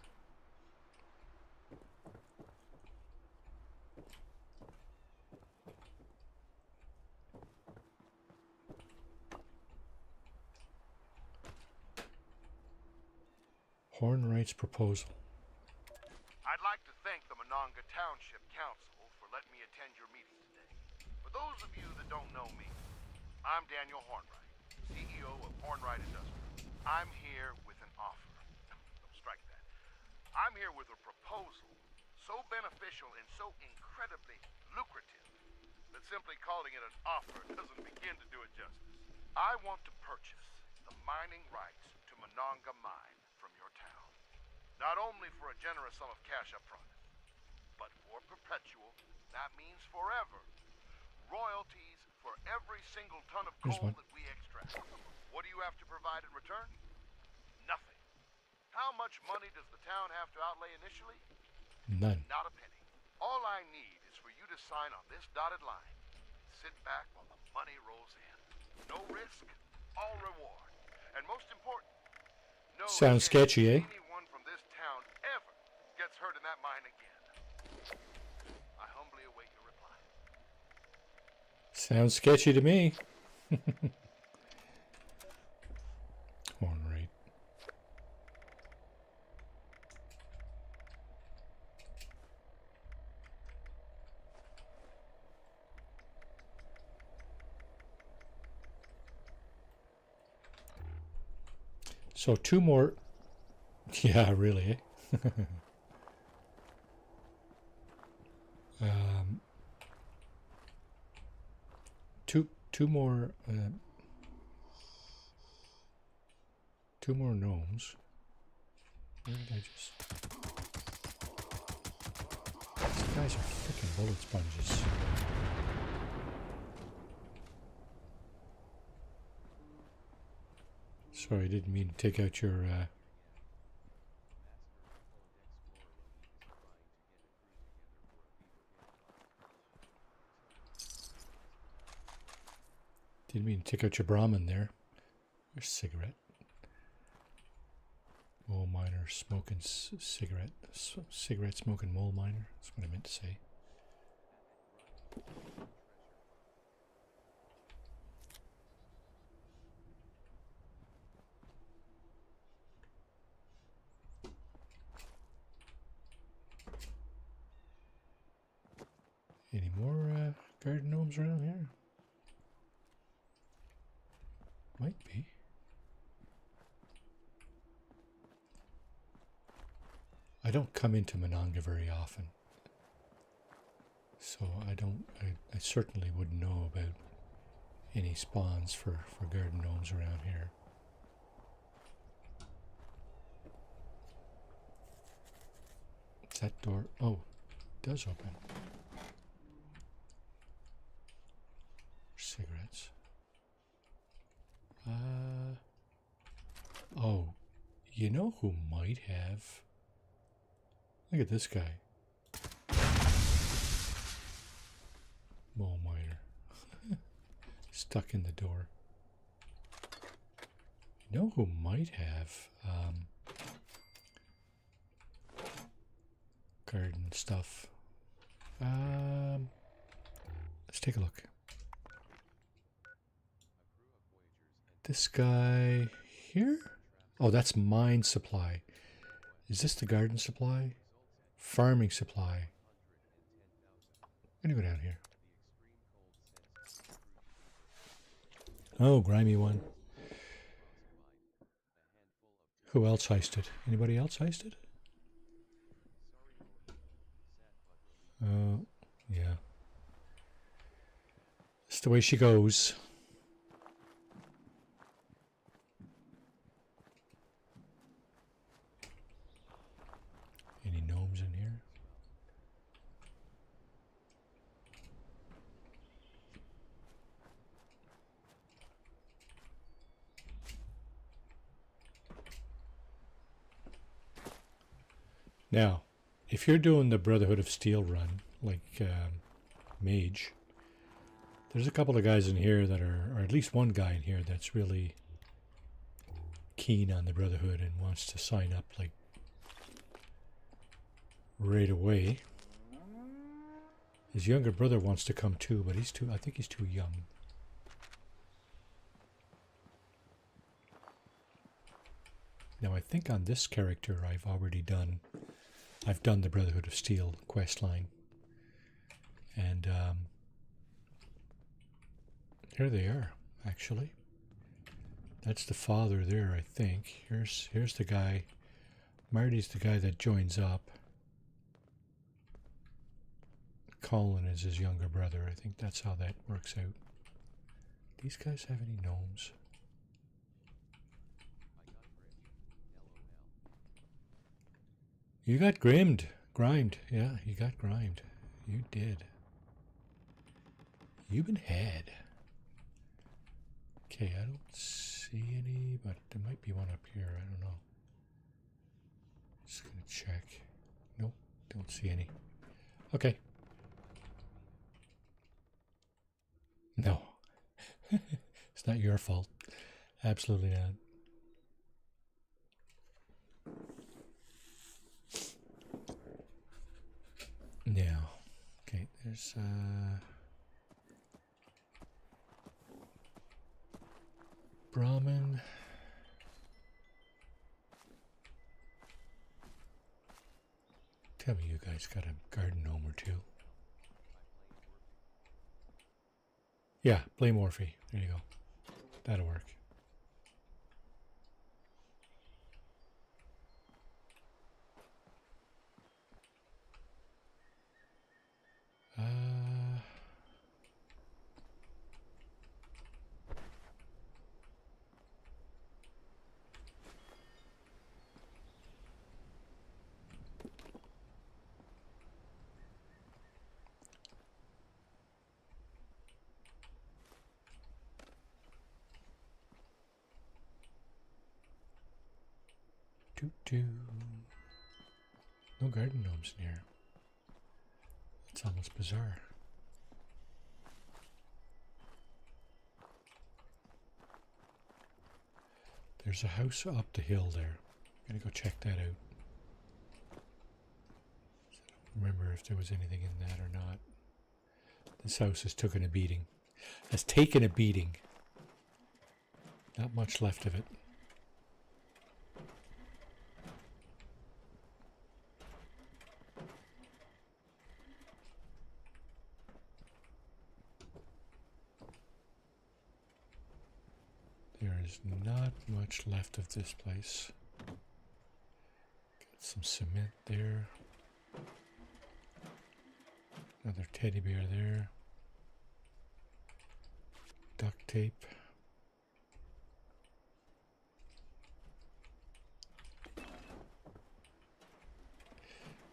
Hornwright's proposal. I'd like to thank the Monongah Township Council for letting me attend your meeting today. For those of you that don't know me, I'm Daniel Hornwright, CEO of Hornwright Industries. I'm here with an offer. Don't strike that. I'm here with a proposal so beneficial beneficial and so incredibly lucrative that simply calling it an offer doesn't begin to do it justice. I want to purchase the mining rights to Monongah Mine from your town. Not only for a generous sum of cash up front, but for perpetual, that means forever, royalties for every single ton of Here's coal one. that we extract. What do you have to provide in return? Nothing. How much money does the town have to outlay initially? None. Not a penny. All I need is for you to sign on this dotted line. Sit back while the money rolls in. No risk, all reward. And most important, no Sounds chance sketchy, eh? anyone from this town ever gets hurt in that mine again. I humbly await your reply. Sounds sketchy to me. Horn rate. So 2 more. Yeah, really. Eh? Two more. 2 more gnomes. Where did I just? These guys are freaking bullet sponges. Sorry, I didn't mean to take out your. Didn't mean to take out your Brahmin there. There's a cigarette. Mole miner smoking cigarette. Cigarette smoking mole miner. That's what I meant to say. Any more garden gnomes around here? Might be. I don't come into Monongah very often, so I certainly wouldn't know about any spawns for garden gnomes around here. Is that door? Oh, it does open. Cigarettes. Oh, you know who might have? Look at this guy. Mole miner. Stuck in the door. You know who might have garden stuff? Let's take a look. This guy here? Oh, that's mine supply. Is this the garden supply? Farming supply. I'm gonna go down here. Oh, grimy one. Who else heisted? Anybody else heisted? Oh, yeah. That's the way she goes. Any gnomes in here? Now, if you're doing the Brotherhood of Steel run, like Mage, there's a couple of guys in here that are, or at least one guy in here that's really keen on the Brotherhood and wants to sign up like right away. His younger brother wants to come too, but I think he's too young. Now I think on this character I've done the Brotherhood of Steel quest line. And here they are, actually. That's the father there, I think. Here's the guy. Marty's the guy that joins up. Colin is his younger brother. I think that's how that works out. These guys have any gnomes? You got grimed. Grimed. Yeah, you got grimed. You did. You've been had. Okay, I don't see any, but there might be one up here. I don't know. Just gonna check. Nope, don't see any. Okay. No. It's not your fault. Absolutely not. Now, okay, there's Brahmin. Tell me you guys got a garden gnome or two. Yeah, play Morphe. There you go. That'll work. No garden gnomes in here. It's almost bizarre. There's a house up the hill there. I'm gonna go check that out. I don't remember if there was anything in that or not. This house has taken a beating. Has taken a beating. Not much left of it. There is not much left of this place. Got some cement there. Another teddy bear there. Duct tape.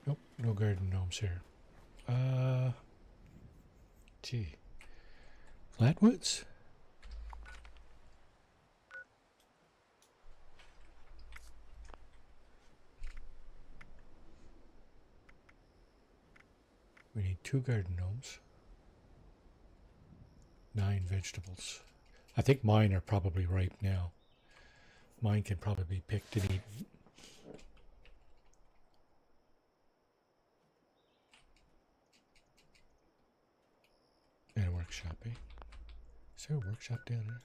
Nope, no garden gnomes here. Gee. Flatwoods? We need 2 garden gnomes. 9 vegetables. I think mine are probably ripe now. Mine can probably be picked and eaten. And a workshop, eh? Is there a workshop down there?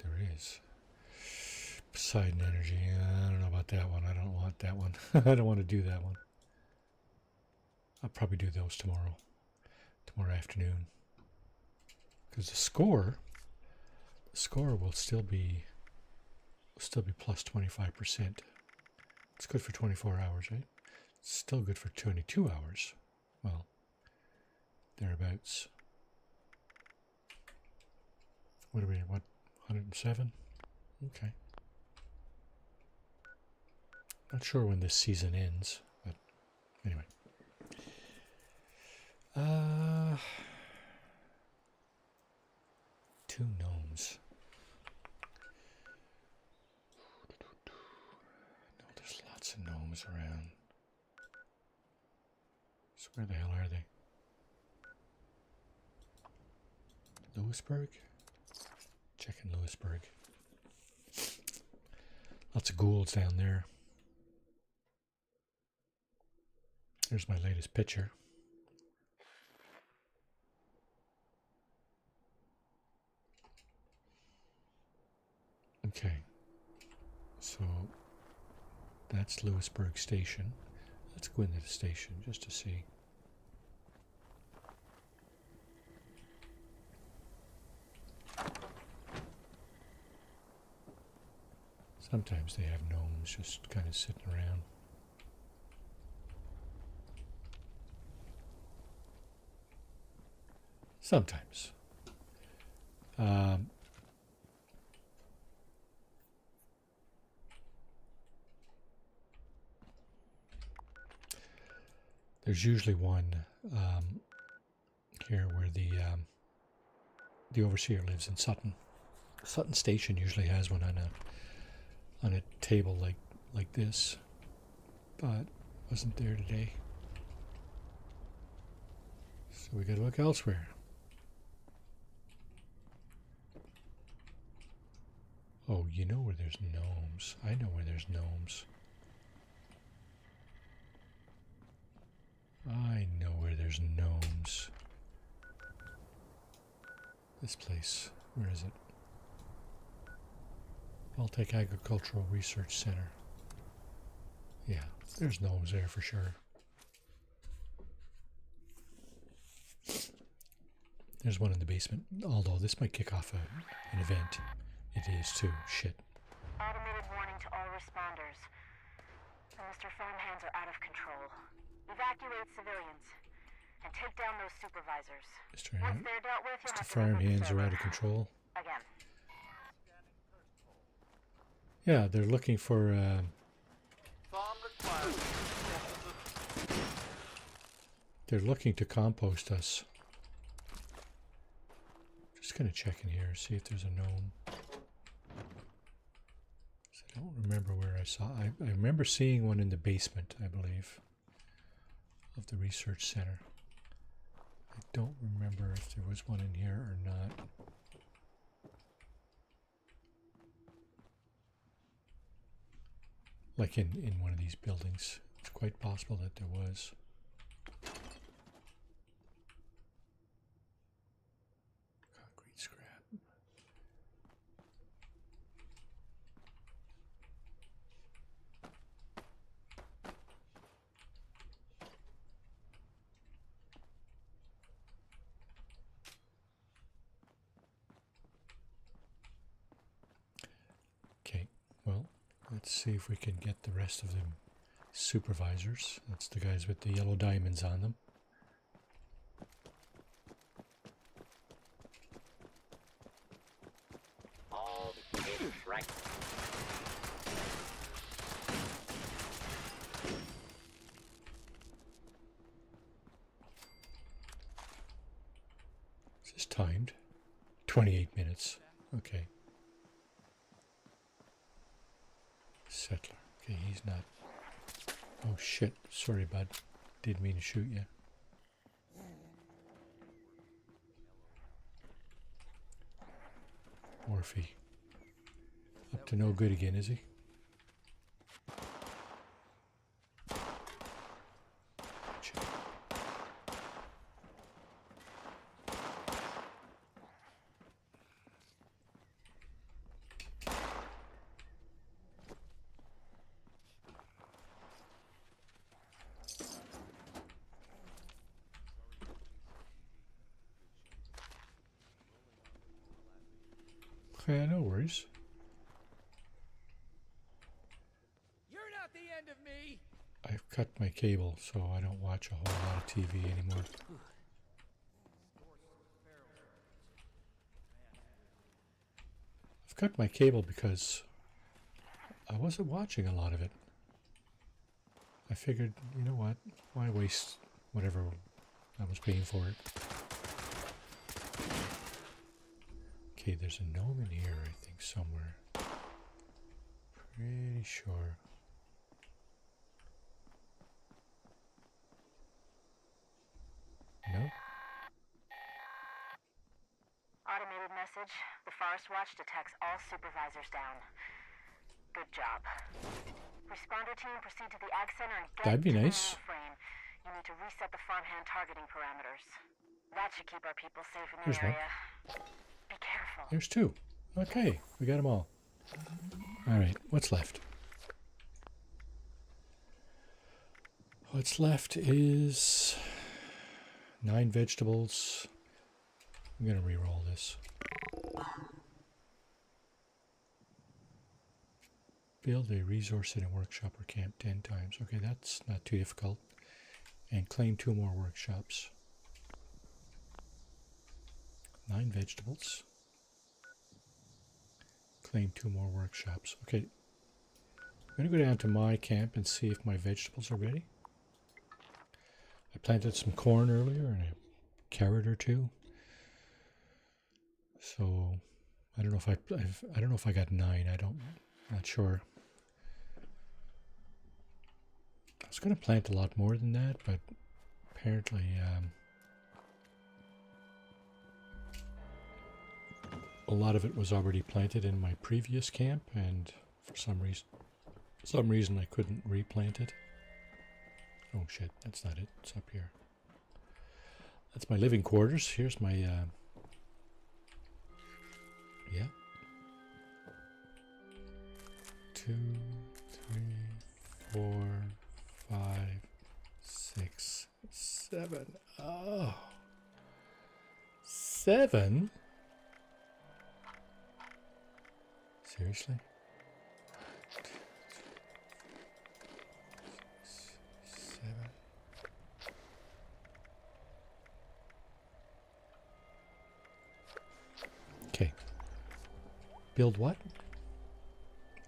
There is. Poseidon Energy. I don't know about that one. I don't want that one. I don't want to do that one. I'll probably do those tomorrow afternoon, because the score will still be plus 25%. It's good for 24 hours, right? It's still good for 22 hours. Well, thereabouts. What are we? What? 107? Okay. Not sure when this season ends, but anyway. 2 gnomes. No, there's lots of gnomes around. So where the hell are they? Lewisburg? Checking Lewisburg. Lots of ghouls down there. Here's my latest picture. Okay, so that's Lewisburg Station. Let's go into the station just to see. Sometimes they have gnomes just kind of sitting around. Sometimes. There's usually one here where the overseer lives in Sutton. Sutton Station usually has one on a table like this, but wasn't there today. So we got to look elsewhere. Oh, you know where there's gnomes. I know where there's gnomes. I know where there's gnomes. This place, where is it? Baltic Agricultural Research Center. Yeah, there's gnomes there for sure. There's one in the basement, although this might kick off an event. It is too. Shit. Automated warning to all responders. The Mr. Farmhands are out of control. Evacuate civilians and take down those supervisors. Once they're dealt with, you'll have to Farmhands are out of control. Again. Yeah, they're looking for. They're looking to compost us. Just gonna check in here, see if there's a gnome. I don't remember where I saw. I remember seeing one in the basement, I believe, of the research center. I don't remember if there was one in here or not. Like in one of these buildings. It's quite possible that there was. Concrete scrap. Okay, well, let's see if we can get the rest of them supervisors. That's the guys with the yellow diamonds on them. All is right. Is this timed? 28 minutes. Okay. Settler. Okay, he's not. Oh shit. Sorry, bud. Didn't mean to shoot you. Morphe. Up to no good again, is he? Gotcha. Yeah, no worries. You're not the end of me. I've cut my cable, so I don't watch a whole lot of TV anymore. I've cut my cable because I wasn't watching a lot of it. I figured, you know what? Why waste whatever I was paying for it? Okay, there's a gnome in here, I think, somewhere. Pretty sure. No? Automated message. The Forest Watch detects all supervisors down. Good job. Responder team, proceed to the Ag Center and get That'd be to the nice. mainframe. You need to reset the farmhand targeting parameters. That should keep our people safe in the Here's one. area. Be careful. There's two. Okay, we got them all. All right, what's left? What's left is 9 vegetables. I'm going to re-roll this. Build a resource in a workshop or camp 10 times. Okay, that's not too difficult. And claim 2 more workshops. 9 vegetables. Claim 2 more workshops. Okay. I'm going to go down to my camp and see if my vegetables are ready. I planted some corn earlier and a carrot or two. So I don't know if I don't know if I got 9. Not sure. I was going to plant a lot more than that, but apparently a lot of it was already planted in my previous camp, and for some reason I couldn't replant it. Oh shit, that's not it. It's up here. That's my living quarters. Here's my yeah. 2, 3, 4, 5, 6, 7. Oh. 7? Seriously? 7. Okay. Build what?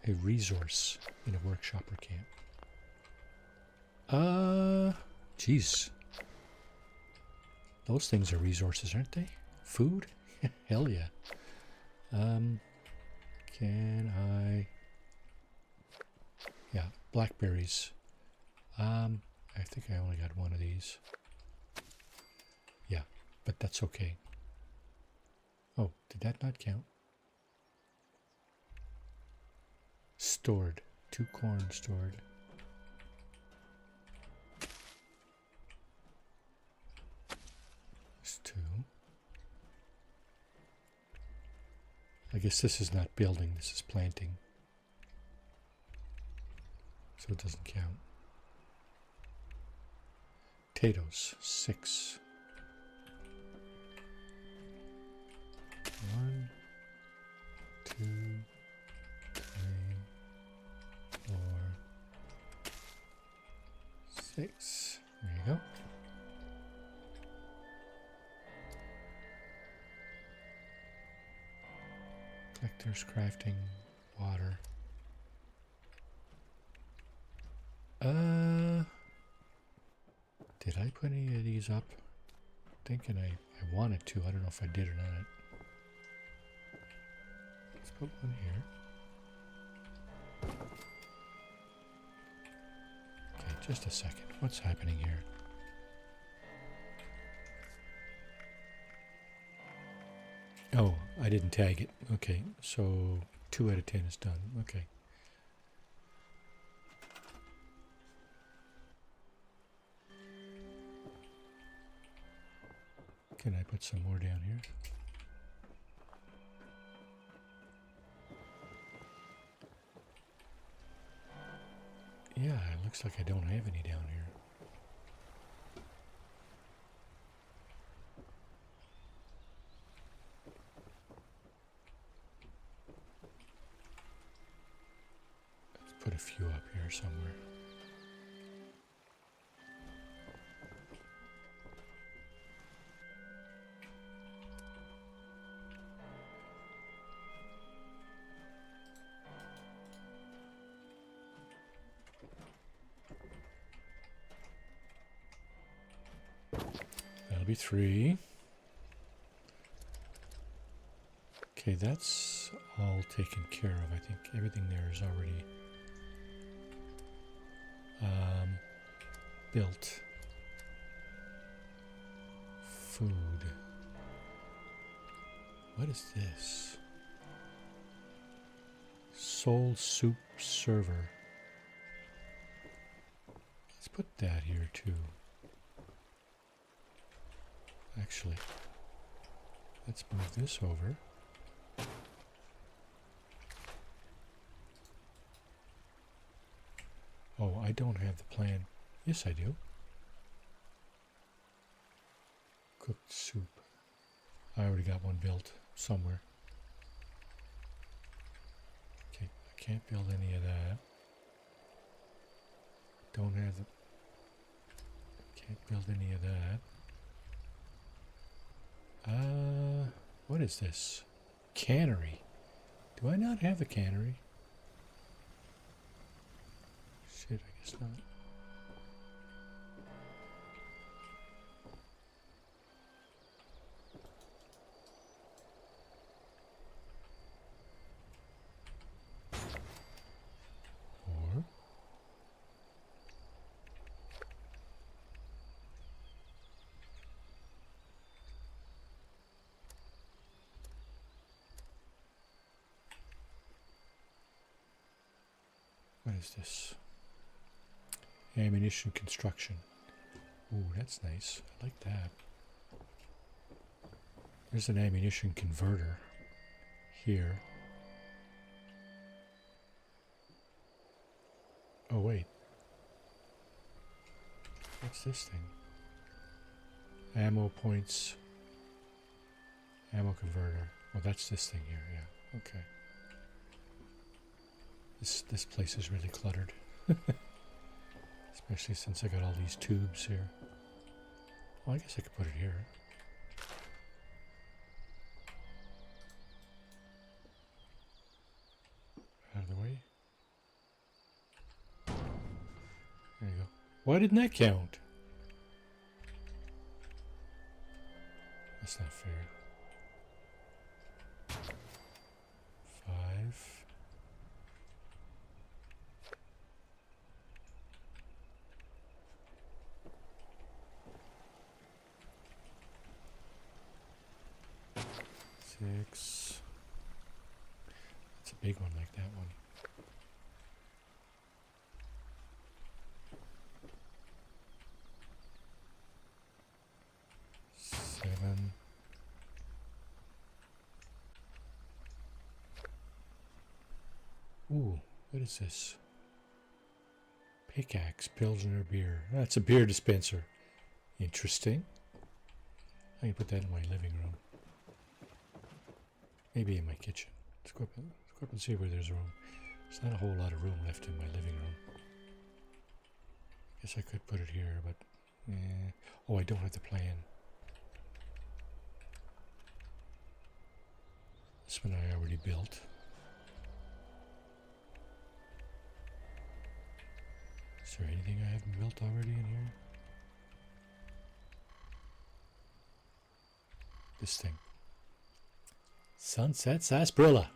A resource in a workshop or camp. Jeez. Those things are resources, aren't they? Food? Hell yeah. Can I... Yeah, blackberries. I think I only got one of these. Yeah, but that's okay. Oh, did that not count? Stored. 2 corn stored. There's 2. I guess this is not building, this is planting. So it doesn't count. Potatoes, 6. 1, 2, 3, 4, 6. There you go. Collectors, crafting, water. Did I put any of these up? Thinking I wanted to. I don't know if I did or not. Let's put one here. Okay, just a second. What's happening here? Oh, I didn't tag it. Okay, so 2 out of 10 is done. Okay. Can I put some more down here? Yeah, it looks like I don't have any down here. Let's put a few up here somewhere. That'll be 3. Okay, that's all taken care of. I think everything there is already built. Food. What is this? Soul soup server. Let's put that here too. Actually, let's move this over. Oh, I don't have the plan. Yes, I do. Cooked soup. I already got one built somewhere. Okay, I can't build any of that. Don't have the... Can't build any of that. What is this? Cannery. Do I not have a cannery? Shit, I guess not. Or what is this? Ammunition construction. Ooh, that's nice. I like that. There's an ammunition converter here. Oh, wait. What's this thing? Ammo points. Ammo converter. Oh, that's this thing here, yeah. Okay. This place is really cluttered. Especially since I got all these tubes here. Well, I guess I could put it here. Out of the way. There you go. Why didn't that count? That's not fair. 5. Six. It's a big one like that one. 7. Ooh, what is this? Pickaxe, Pilsner beer. That's a beer dispenser. Interesting. I can put that in my living room. Maybe in my kitchen. Let's go up and see where there's room. There's not a whole lot of room left in my living room. Guess I could put it here, but... Oh, I don't have the plan. This one I already built. Is there anything I haven't built already in here? This thing. Sunset sarsaparilla.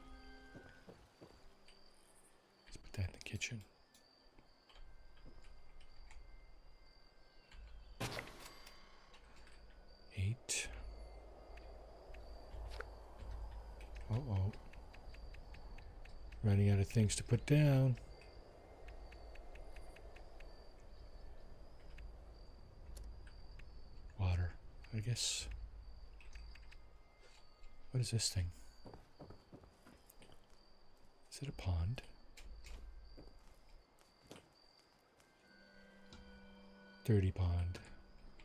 Let's put that in the kitchen. Eight. Uh-oh. Running out of things to put down. Water, I guess. What is this thing? Is it a pond? Dirty pond.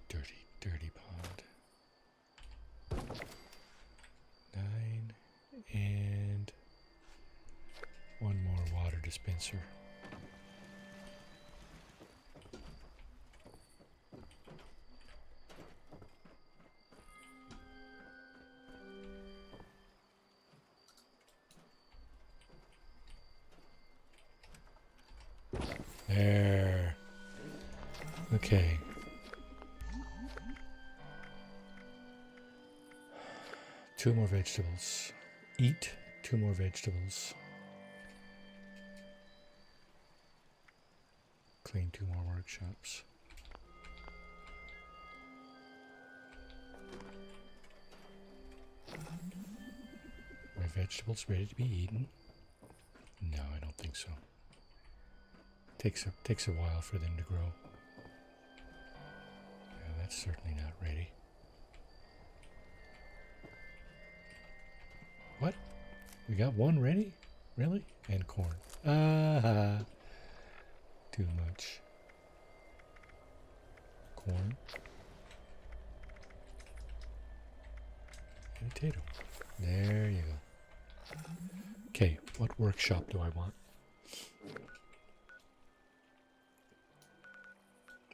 Dirty, dirty pond. 9. And one more water dispenser. There. Okay. Two more vegetables. Eat 2 more vegetables. Clean 2 more workshops. My vegetables ready to be eaten? No, I don't think so. Takes a while for them to grow. Yeah, that's certainly not ready. What? We got one ready? Really? And corn. Ah, too much. Corn. And potato. There you go. Okay, what workshop do I want?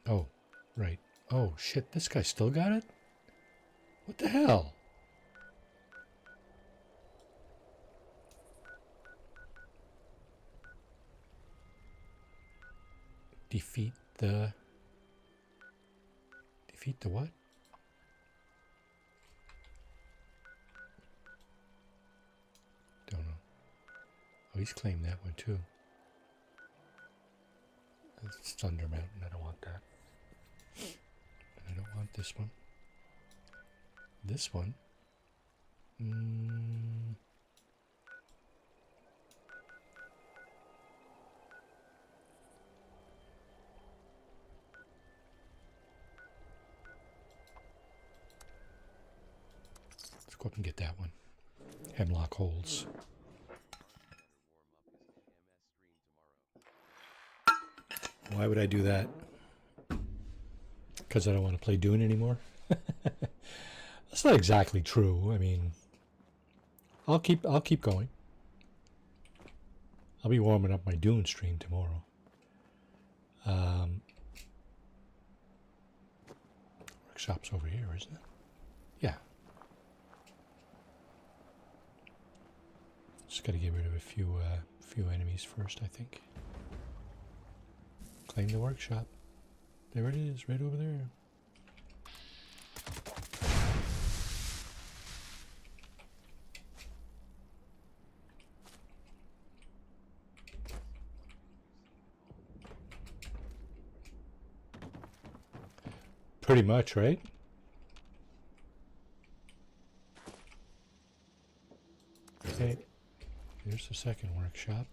Oh, right. Oh, shit, this guy still got it? What the hell? Defeat the what? Don't know. Oh, he's claimed that one too. It's Thunder Mountain. I don't want that. And I don't want this one. This one. Let's go up and get that one. Hemlock Holes. Why would I do that? Because I don't want to play Dune anymore? That's not exactly true. I mean, I'll keep going. I'll be warming up my Dune stream tomorrow. Workshop's over here, isn't it? Yeah. Just got to get rid of a few enemies first, I think. Claim the workshop. There it is, right over there. Pretty much, right? Okay, here's the second workshop.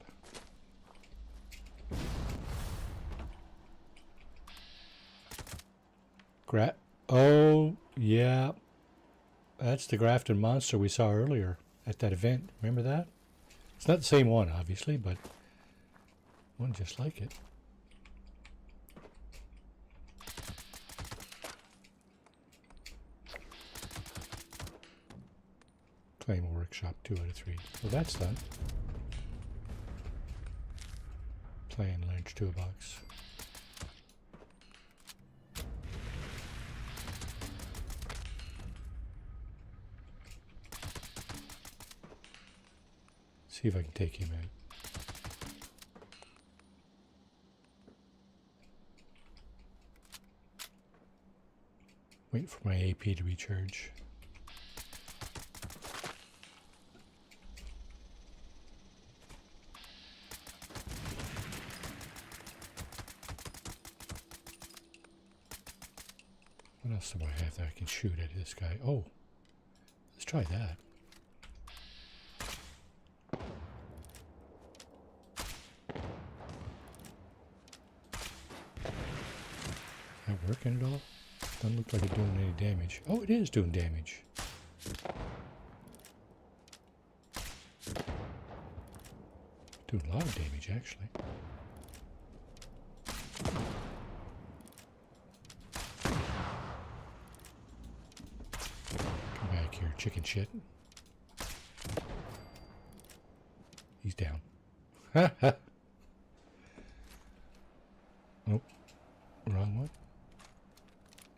Oh, yeah. That's the Grafton monster we saw earlier at that event. Remember that? It's not the same one, obviously, but one just like it. Claim a workshop 2 out of 3. Well, that's done. Play and Lynch toolbox. See if I can take him out. Wait for my AP to recharge. What else do I have that I can shoot at this guy? Oh, let's try that. Working at all? Doesn't look like it's doing any damage. Oh, it is doing damage. Doing a lot of damage, actually. Come back here, chicken shit. He's down. Ha ha. Nope. Wrong one.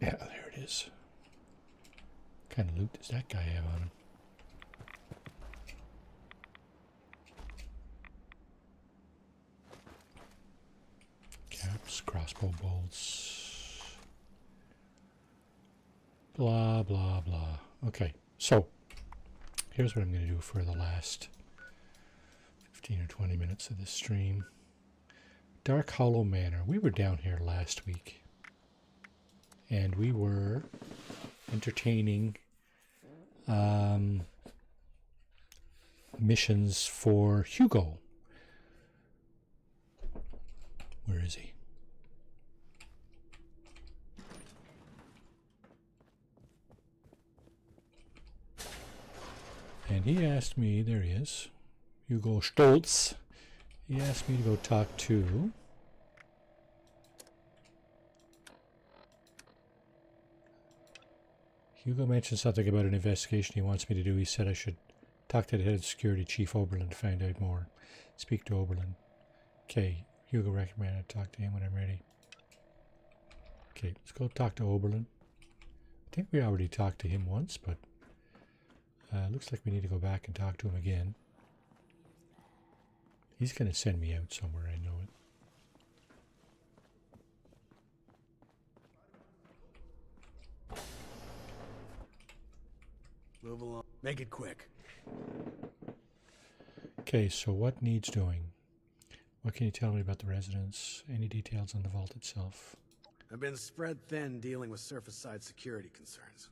Yeah, there it is. What kind of loot does that guy have on him? Caps, crossbow bolts. Blah, blah, blah. Okay, so here's what I'm going to do for the last 15 or 20 minutes of this stream. Dark Hollow Manor. We were down here last week. And we were entertaining missions for Hugo. Where is he? And he asked me, there he is, Hugo Stoltz. He asked me to go talk to Hugo mentioned something about an investigation he wants me to do. He said I should talk to the head of security, Chief Oberlin, to find out more. Speak to Oberlin. Okay, Hugo recommended I talk to him when I'm ready. Okay, let's go talk to Oberlin. I think we already talked to him once, but looks like we need to go back and talk to him again. He's going to send me out somewhere, I know it. Move along. Make it quick. Okay, so what needs doing? What can you tell me about the residence? Any details on the vault itself? I've been spread thin dealing with surface-side security concerns.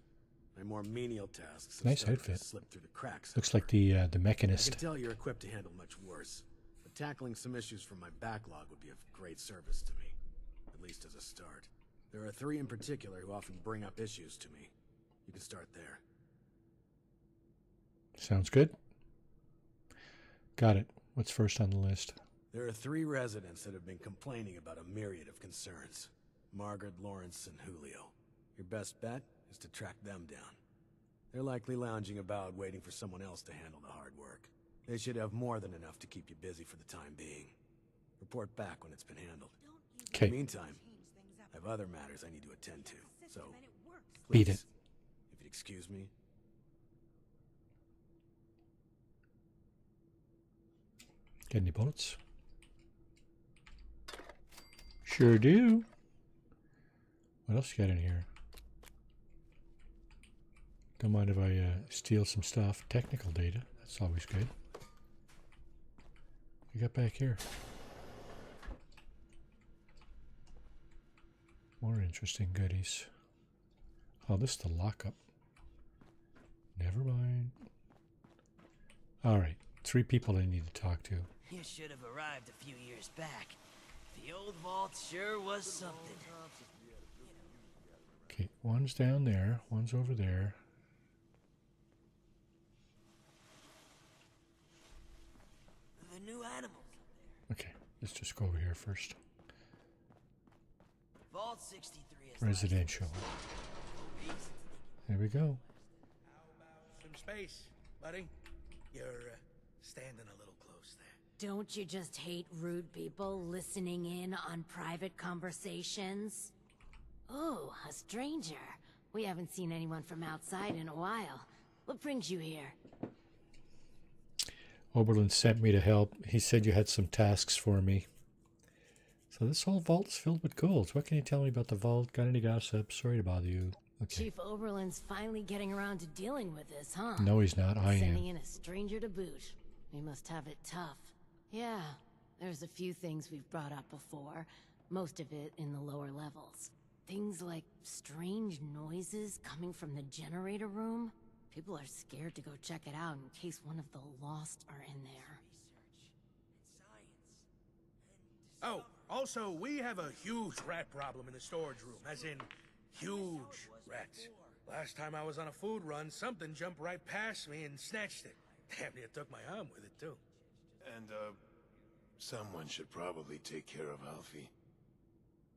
My more menial tasks have Nice started outfit. to slip through the cracks. Looks like the I mechanist. can tell you're equipped to handle much worse, but tackling some issues from my backlog would be of great service to me, at least as a start. There are 3 in particular who often bring up issues to me. You can start there. Sounds good. Got it. What's first on the list? There are 3 residents that have been complaining about a myriad of concerns. Margaret, Lawrence, and Julio. Your best bet is to track them down. They're likely lounging about waiting for someone else to handle the hard work. They should have more than enough to keep you busy for the time being. Report back when it's been handled. Okay. In the meantime, I have other matters I need to attend to, so Beat please, it. if you'd excuse me. Got any bullets? Sure do. What else you got in here? Don't mind if I steal some stuff. Technical data. That's always good. What you got back here? More interesting goodies. Oh, this is the lockup. Never mind. Alright. 3 people I need to talk to. You should have arrived a few years back. The old vault sure was something. Okay, one's down there. One's over there. The new animals. Okay, let's just go over here first. Vault 63 is Residential. There we go. Some space, buddy. You're standing a little close there. Don't you just hate rude people listening in on private conversations? Oh, a stranger. We haven't seen anyone from outside in a while. What brings you here? Oberlin sent me to help. He said you had some tasks for me. So this whole vault's filled with gold. What can you tell me about the vault? Got any gossip? Sorry to bother you. Okay. Chief Oberlin's finally getting around to dealing with this, huh? No, he's not. I am. Sending in a stranger to boot. We must have it tough. Yeah, there's a few things we've brought up before. Most of it in the lower levels. Things like strange noises coming from the generator room. People are scared to go check it out in case one of the lost are in there. Oh, also, we have a huge rat problem in the storage room, as in huge rats. Last time I was on a food run, something jumped right past me and snatched it. Damn near took my arm with it, too. And, someone should probably take care of Alfie.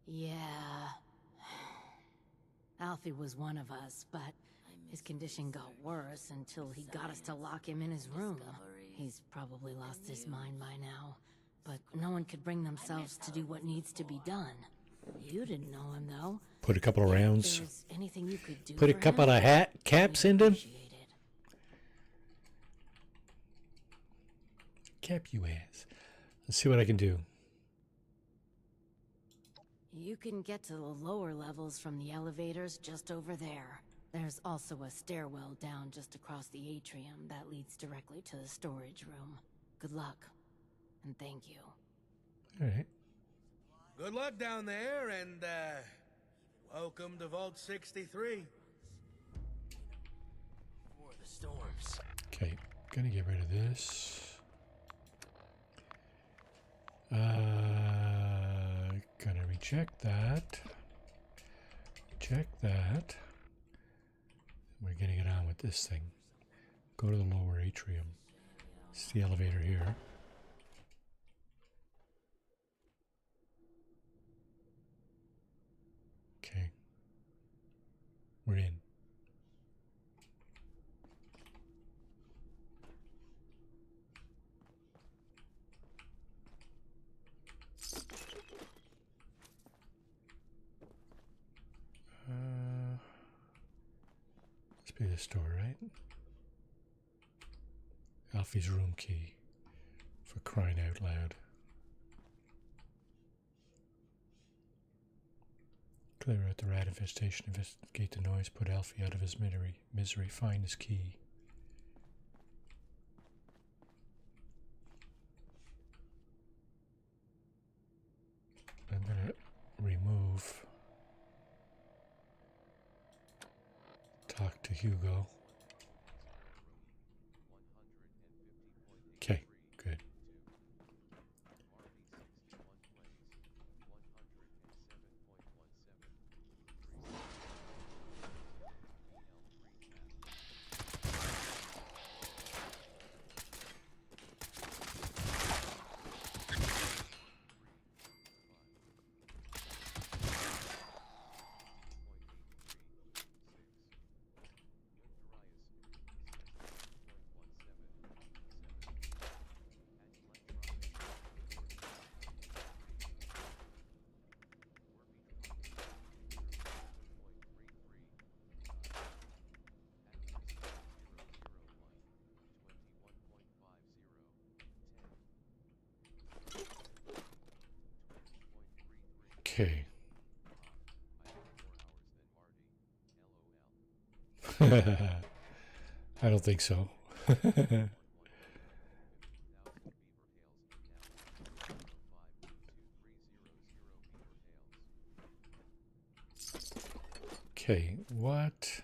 Yeah. Alfie was one of us, but his condition got worse until he got us to lock him in his room. He's probably lost his mind by now, but no one could bring themselves to do what needs to be done. You didn't know him, though. Put a couple of rounds. If there's anything you could do Put a for couple him, of caps into him. Cap you ass. Let's see what I can do. You can get to the lower levels from the elevators just over there. There's also a stairwell down just across the atrium that leads directly to the storage room. Good luck, and thank you. All right. Good luck down there, and, welcome to Vault 63. For the storms. Okay, gonna get rid of this. Gonna reject that. Check that. We're gonna get on with this thing. Go to the lower atrium. It's the elevator here. Okay. We're in. Must be this door, right? Alfie's room key. For crying out loud. Clear out the rat infestation, investigate the noise, put Alfie out of his misery, find his key. I'm gonna remove. Talk to Hugo. Okay, good. Okay. I don't think so. Okay, what?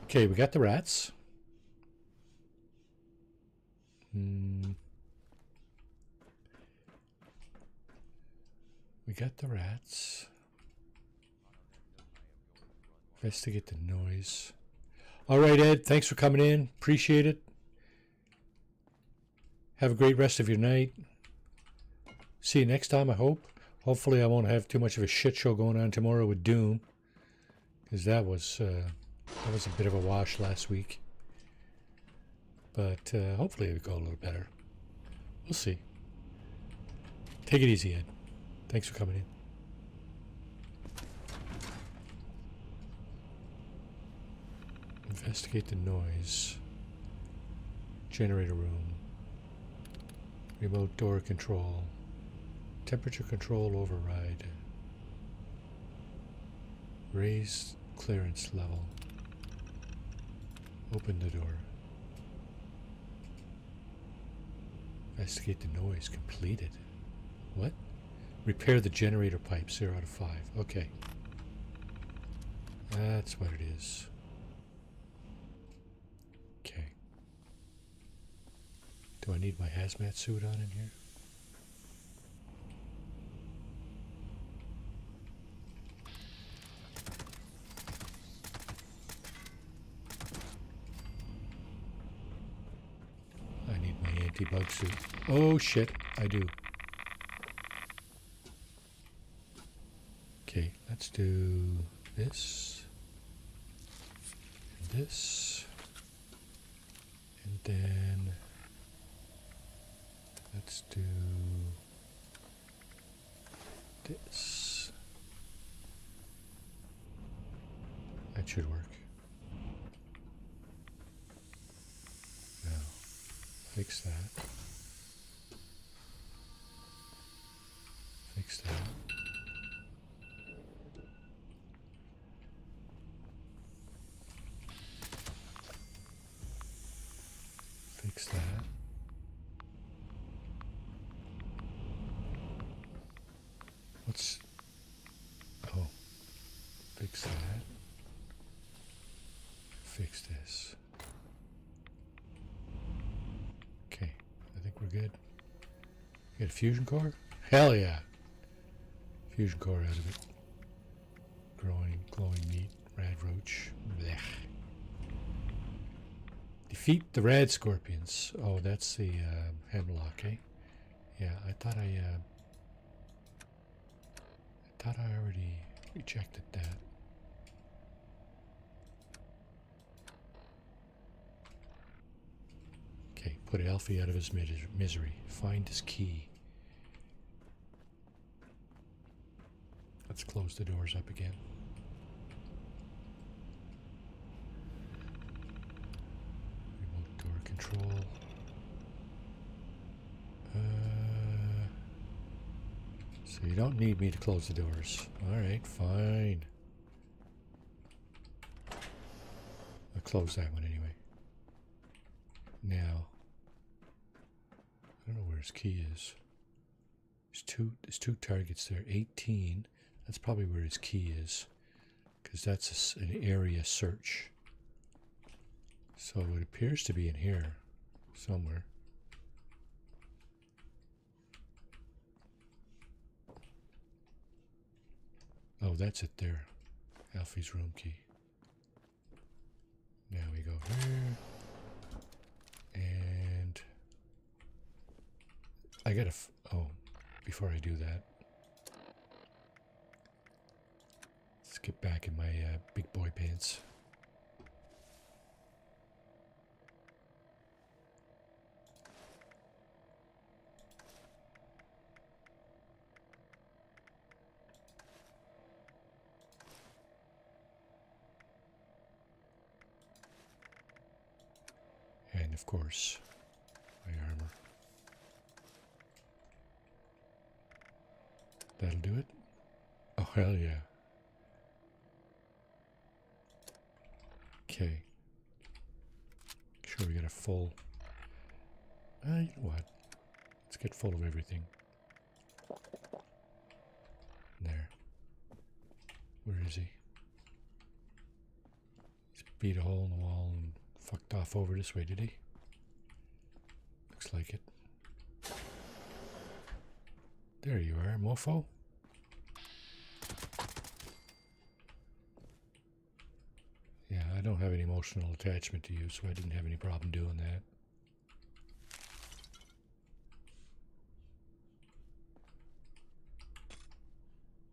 Okay, we got the rats. We got the rats. Investigate the noise. All right, Ed, thanks for coming in. Appreciate it. Have a great rest of your night. See you next time, I hope. Hopefully I won't have too much of a shit show going on tomorrow with Doom. Because that was a bit of a wash last week. But hopefully it'll go a little better. We'll see. Take it easy, Ed. Thanks for coming in. Investigate the noise. Generator room. Remote door control. Temperature control override. Raise clearance level. Open the door. Investigate the noise. Completed. What? Repair the generator pipe. 0 out of 5. Okay. That's what it is. Okay. Do I need my hazmat suit on in here? I need my anti-bug suit. Oh shit, I do. Okay, let's do this, and this, and then let's do this. That should work. Now, fix that. Fix that. Fix that. What's... Oh. Fix that. Fix this. Okay. I think we're good. Get a fusion core? Hell yeah. Fusion core out of it. Glowing meat. Rad roach. Blech. Defeat the rad scorpions. Oh, that's the hemlock, eh? Yeah, I thought I already rejected that. Okay, put Alfie out of his misery. Find his key. Let's close the doors up again. Remote door control. So you don't need me to close the doors. Alright, fine. I'll close that one anyway. Now, I don't know where his key is. There's two targets there. 18. That's probably where his key is, because that's an area search. So it appears to be in here somewhere. Oh, that's it there. Alfie's room key. Now we go here. And I gotta... oh, before I do that, let's get back in my big boy pants. And of course, my armor. That'll do it. Oh, hell yeah. Okay. Sure, we got a full... you know what? Let's get full of everything. There. Where is he? He's beat a hole in the wall and fucked off over this way, did he? Looks like it. There you are, mofo. Yeah, I don't have any emotional attachment to you, so I didn't have any problem doing that.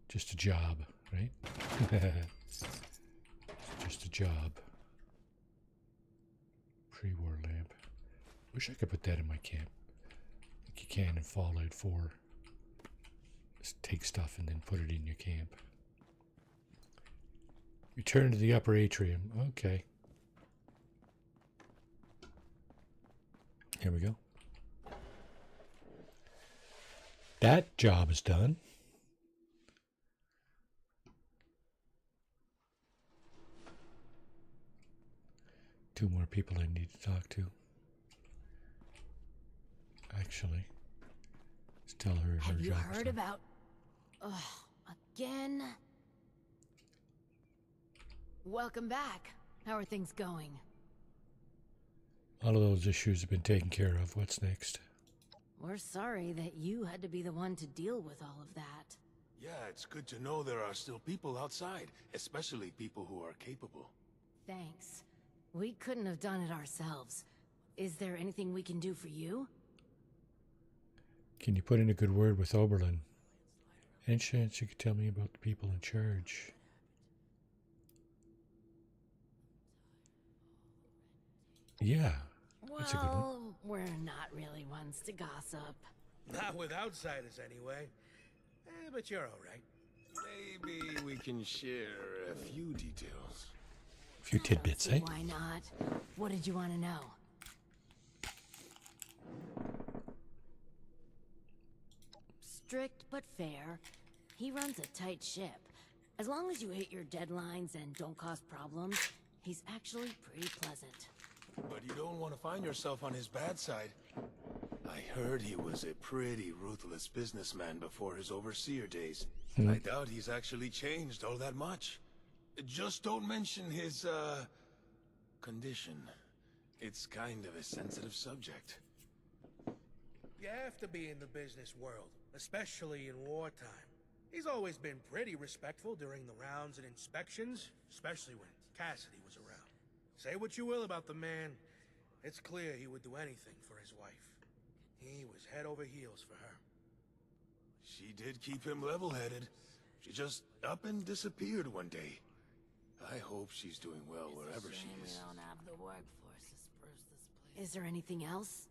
Just a job, right? Just a job. Pre-war lamp. Wish I could put that in my camp. Like you can in Fallout 4. Just take stuff and then put it in your camp. Return to the upper atrium. Okay. Here we go. That job is done. Two more people I need to talk to. Actually, let's tell her her Have you job heard about... again? Welcome back. How are things going? All of those issues have been taken care of. What's next? We're sorry that you had to be the one to deal with all of that. Yeah, it's good to know there are still people outside, especially people who are capable. Thanks. We couldn't have done it ourselves. Is there anything we can do for you? Can you put in a good word with Oberlin? Any chance you could tell me about the people in charge? Yeah, that's a good one. Well, we're not really ones to gossip. Not with outsiders, anyway. But you're all right. Maybe we can share a few details. A few tidbits, eh? Why not? What did you want to know? Strict but fair. He runs a tight ship. As long as you hit your deadlines and don't cause problems, he's actually pretty pleasant. But you don't want to find yourself on his bad side. I heard he was a pretty ruthless businessman before his overseer days. I doubt he's actually changed all that much. Just don't mention his, condition. It's kind of a sensitive subject. You have to be in the business world, especially in wartime. He's always been pretty respectful during the rounds and inspections, especially when Cassidy was around. Say what you will about the man, it's clear he would do anything for his wife. He was head over heels for her. She did keep him level-headed. She just up and disappeared one day. I hope she's doing well wherever she is. We don't have the workforce to spruce this place. Is there anything else?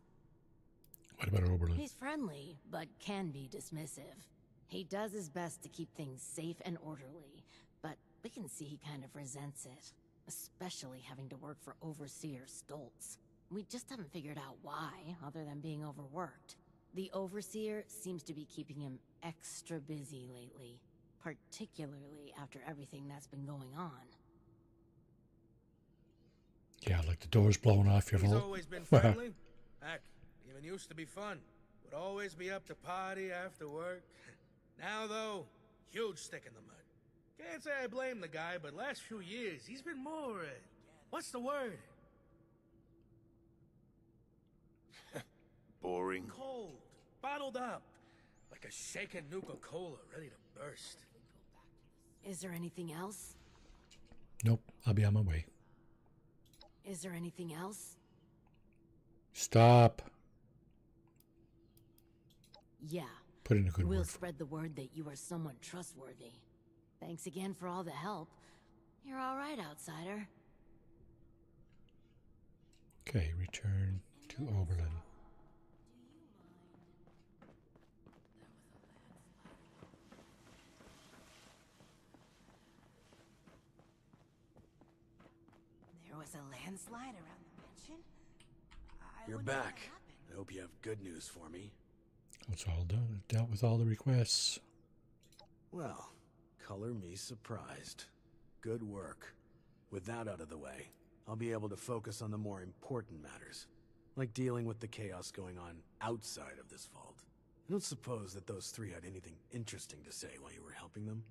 What about Oberlin? He's friendly, but can be dismissive. He does his best to keep things safe and orderly, but we can see he kind of resents it. Especially having to work for Overseer Stoltz. We just haven't figured out why, other than being overworked. The Overseer seems to be keeping him extra busy lately, particularly after everything that's been going on. Yeah, like the doors blowing off your He's vault. always been friendly. Heck, even used to be fun. Would always be up to party after work. Now, though, huge stick in the mud. Can't say I blame the guy, but last few years, he's been more, what's the word? Boring. Cold. Bottled up. Like a shaken Nuka-Cola ready to burst. Is there anything else? Nope, I'll be on my way. Is there anything else? Stop. Yeah. Put in a good We'll word. spread the word that you are someone trustworthy. Thanks again for all the help. You're all right, outsider. Okay, return to Oberlin. There was a landslide around the mansion? You're back. I hope you have good news for me. It's all done. I've dealt with all the requests. Well, color me surprised. Good work. With that out of the way, I'll be able to focus on the more important matters, like dealing with the chaos going on outside of this vault. I don't suppose that those three had anything interesting to say while you were helping them?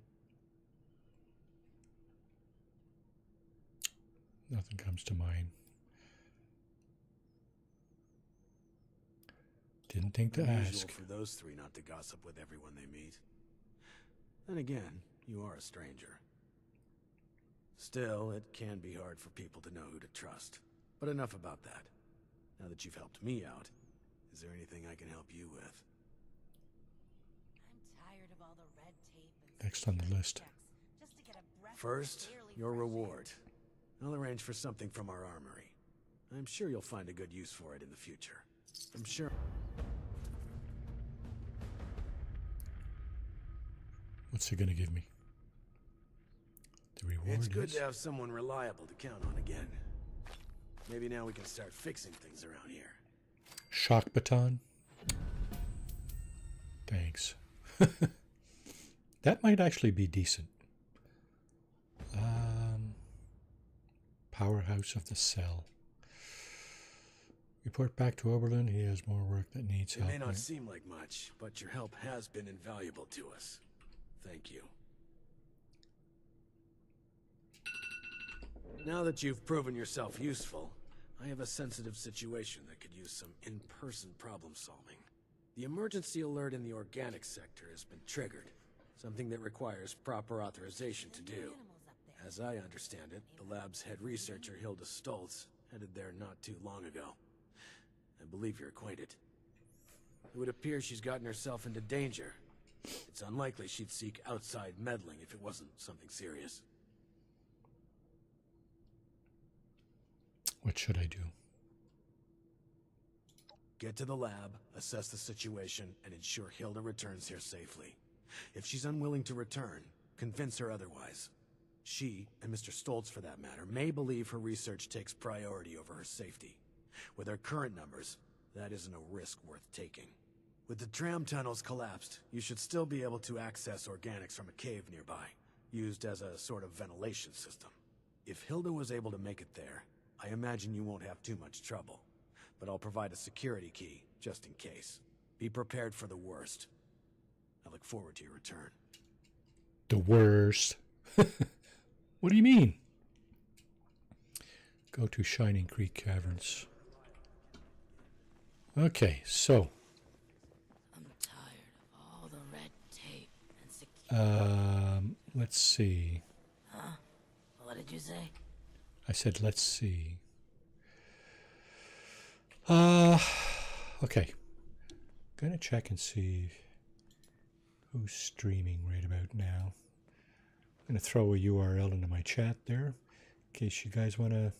Nothing comes to mind. Didn't think to Unusual ask. for those three not to gossip with everyone they meet. Then again, you are a stranger. Still, it can be hard for people to know who to trust. But enough about that. Now that you've helped me out, is there anything I can help you with? I'm tired of all the red tape and Next on the list. just to get a breath of First, barely your fresh reward. I'll arrange for something from our armory. I'm sure you'll find a good use for it in the future. I'm sure... What's he gonna give me? The reward It's good is... to have someone reliable to count on again. Maybe now we can start fixing things around here. Shock baton. Thanks. That might actually be decent. Powerhouse of the cell. Report back to Oberlin. He has more work that needs It help. may not seem like much, but your help has been invaluable to us. Thank you. Now that you've proven yourself useful, I have a sensitive situation that could use some in-person problem solving. The emergency alert in the organic sector has been triggered, something that requires proper authorization to do. As I understand it, the lab's head researcher Hilda Stoltz headed there not too long ago. I believe you're acquainted. It would appear she's gotten herself into danger. It's unlikely she'd seek outside meddling if it wasn't something serious. What should I do? Get to the lab, assess the situation, and ensure Hilda returns here safely. If she's unwilling to return, convince her otherwise. She, and Mr. Stoltz for that matter, may believe her research takes priority over her safety. With our current numbers, that isn't a risk worth taking. With the tram tunnels collapsed, you should still be able to access organics from a cave nearby, used as a sort of ventilation system. If Hilda was able to make it there, I imagine you won't have too much trouble. But I'll provide a security key, just in case. Be prepared for the worst. I look forward to your return. The worst. What do you mean? Go to Shining Creek Caverns. Okay, so. I'm tired of all the red tape and security. Let's see. Huh? What did you say? I said, let's see. Okay. Gonna check and see who's streaming right about now. I'm gonna throw a URL into my chat there in case you guys want to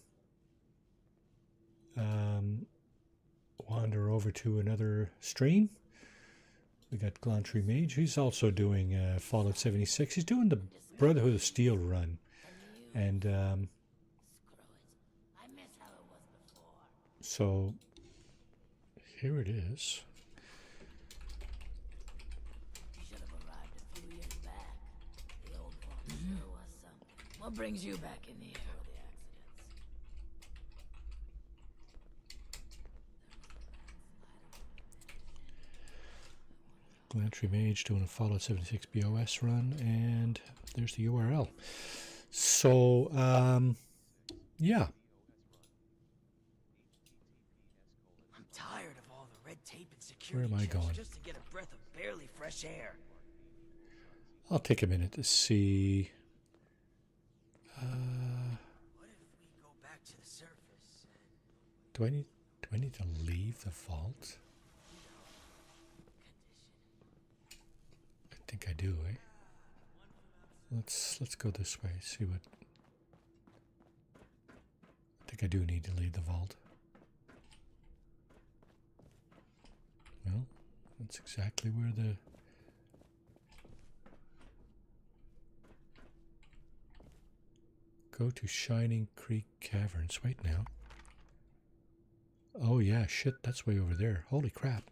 wander over to another stream. We got Glantry Mage. He's also doing Fallout 76. He's doing the Brotherhood of Steel run. And so here it is. You should have arrived a few years back. The old vault sure was something. What brings you back in here? The accidents. Galantry Mage doing a Fallout 76 BOS run, and there's the URL. So, yeah. I'm tired of all the red tape and security Where am I checks going? just to get a breath of barely fresh air. I'll take a minute to see. What if we go back to the surface? Do I need to leave the vault? I think I do, eh? Let's go this way. See what. I think I do need to leave the vault. Well, that's exactly where the. Go to Shining Creek Caverns. Wait now. Oh yeah, shit, that's way over there. Holy crap.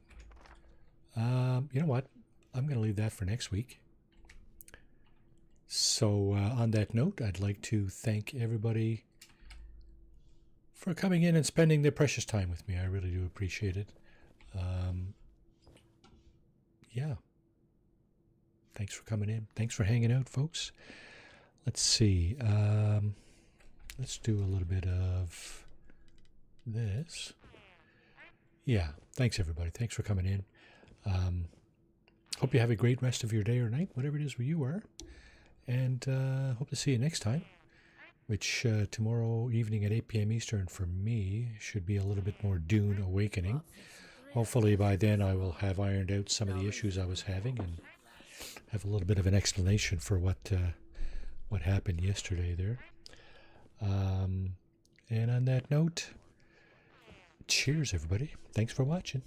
You know what? I'm going to leave that for next week. So on that note, I'd like to thank everybody for coming in and spending their precious time with me. I really do appreciate it. Yeah. Thanks for coming in. Thanks for hanging out, folks. Let's see. Let's do a little bit of this. Yeah. Thanks, everybody. Thanks for coming in. Hope you have a great rest of your day or night, whatever it is where you are. And hope to see you next time, which tomorrow evening at 8 p.m. Eastern for me should be a little bit more Dune Awakening. Hopefully by then I will have ironed out some of the issues I was having and have a little bit of an explanation for what happened yesterday there. And on that note, cheers, everybody. Thanks for watching.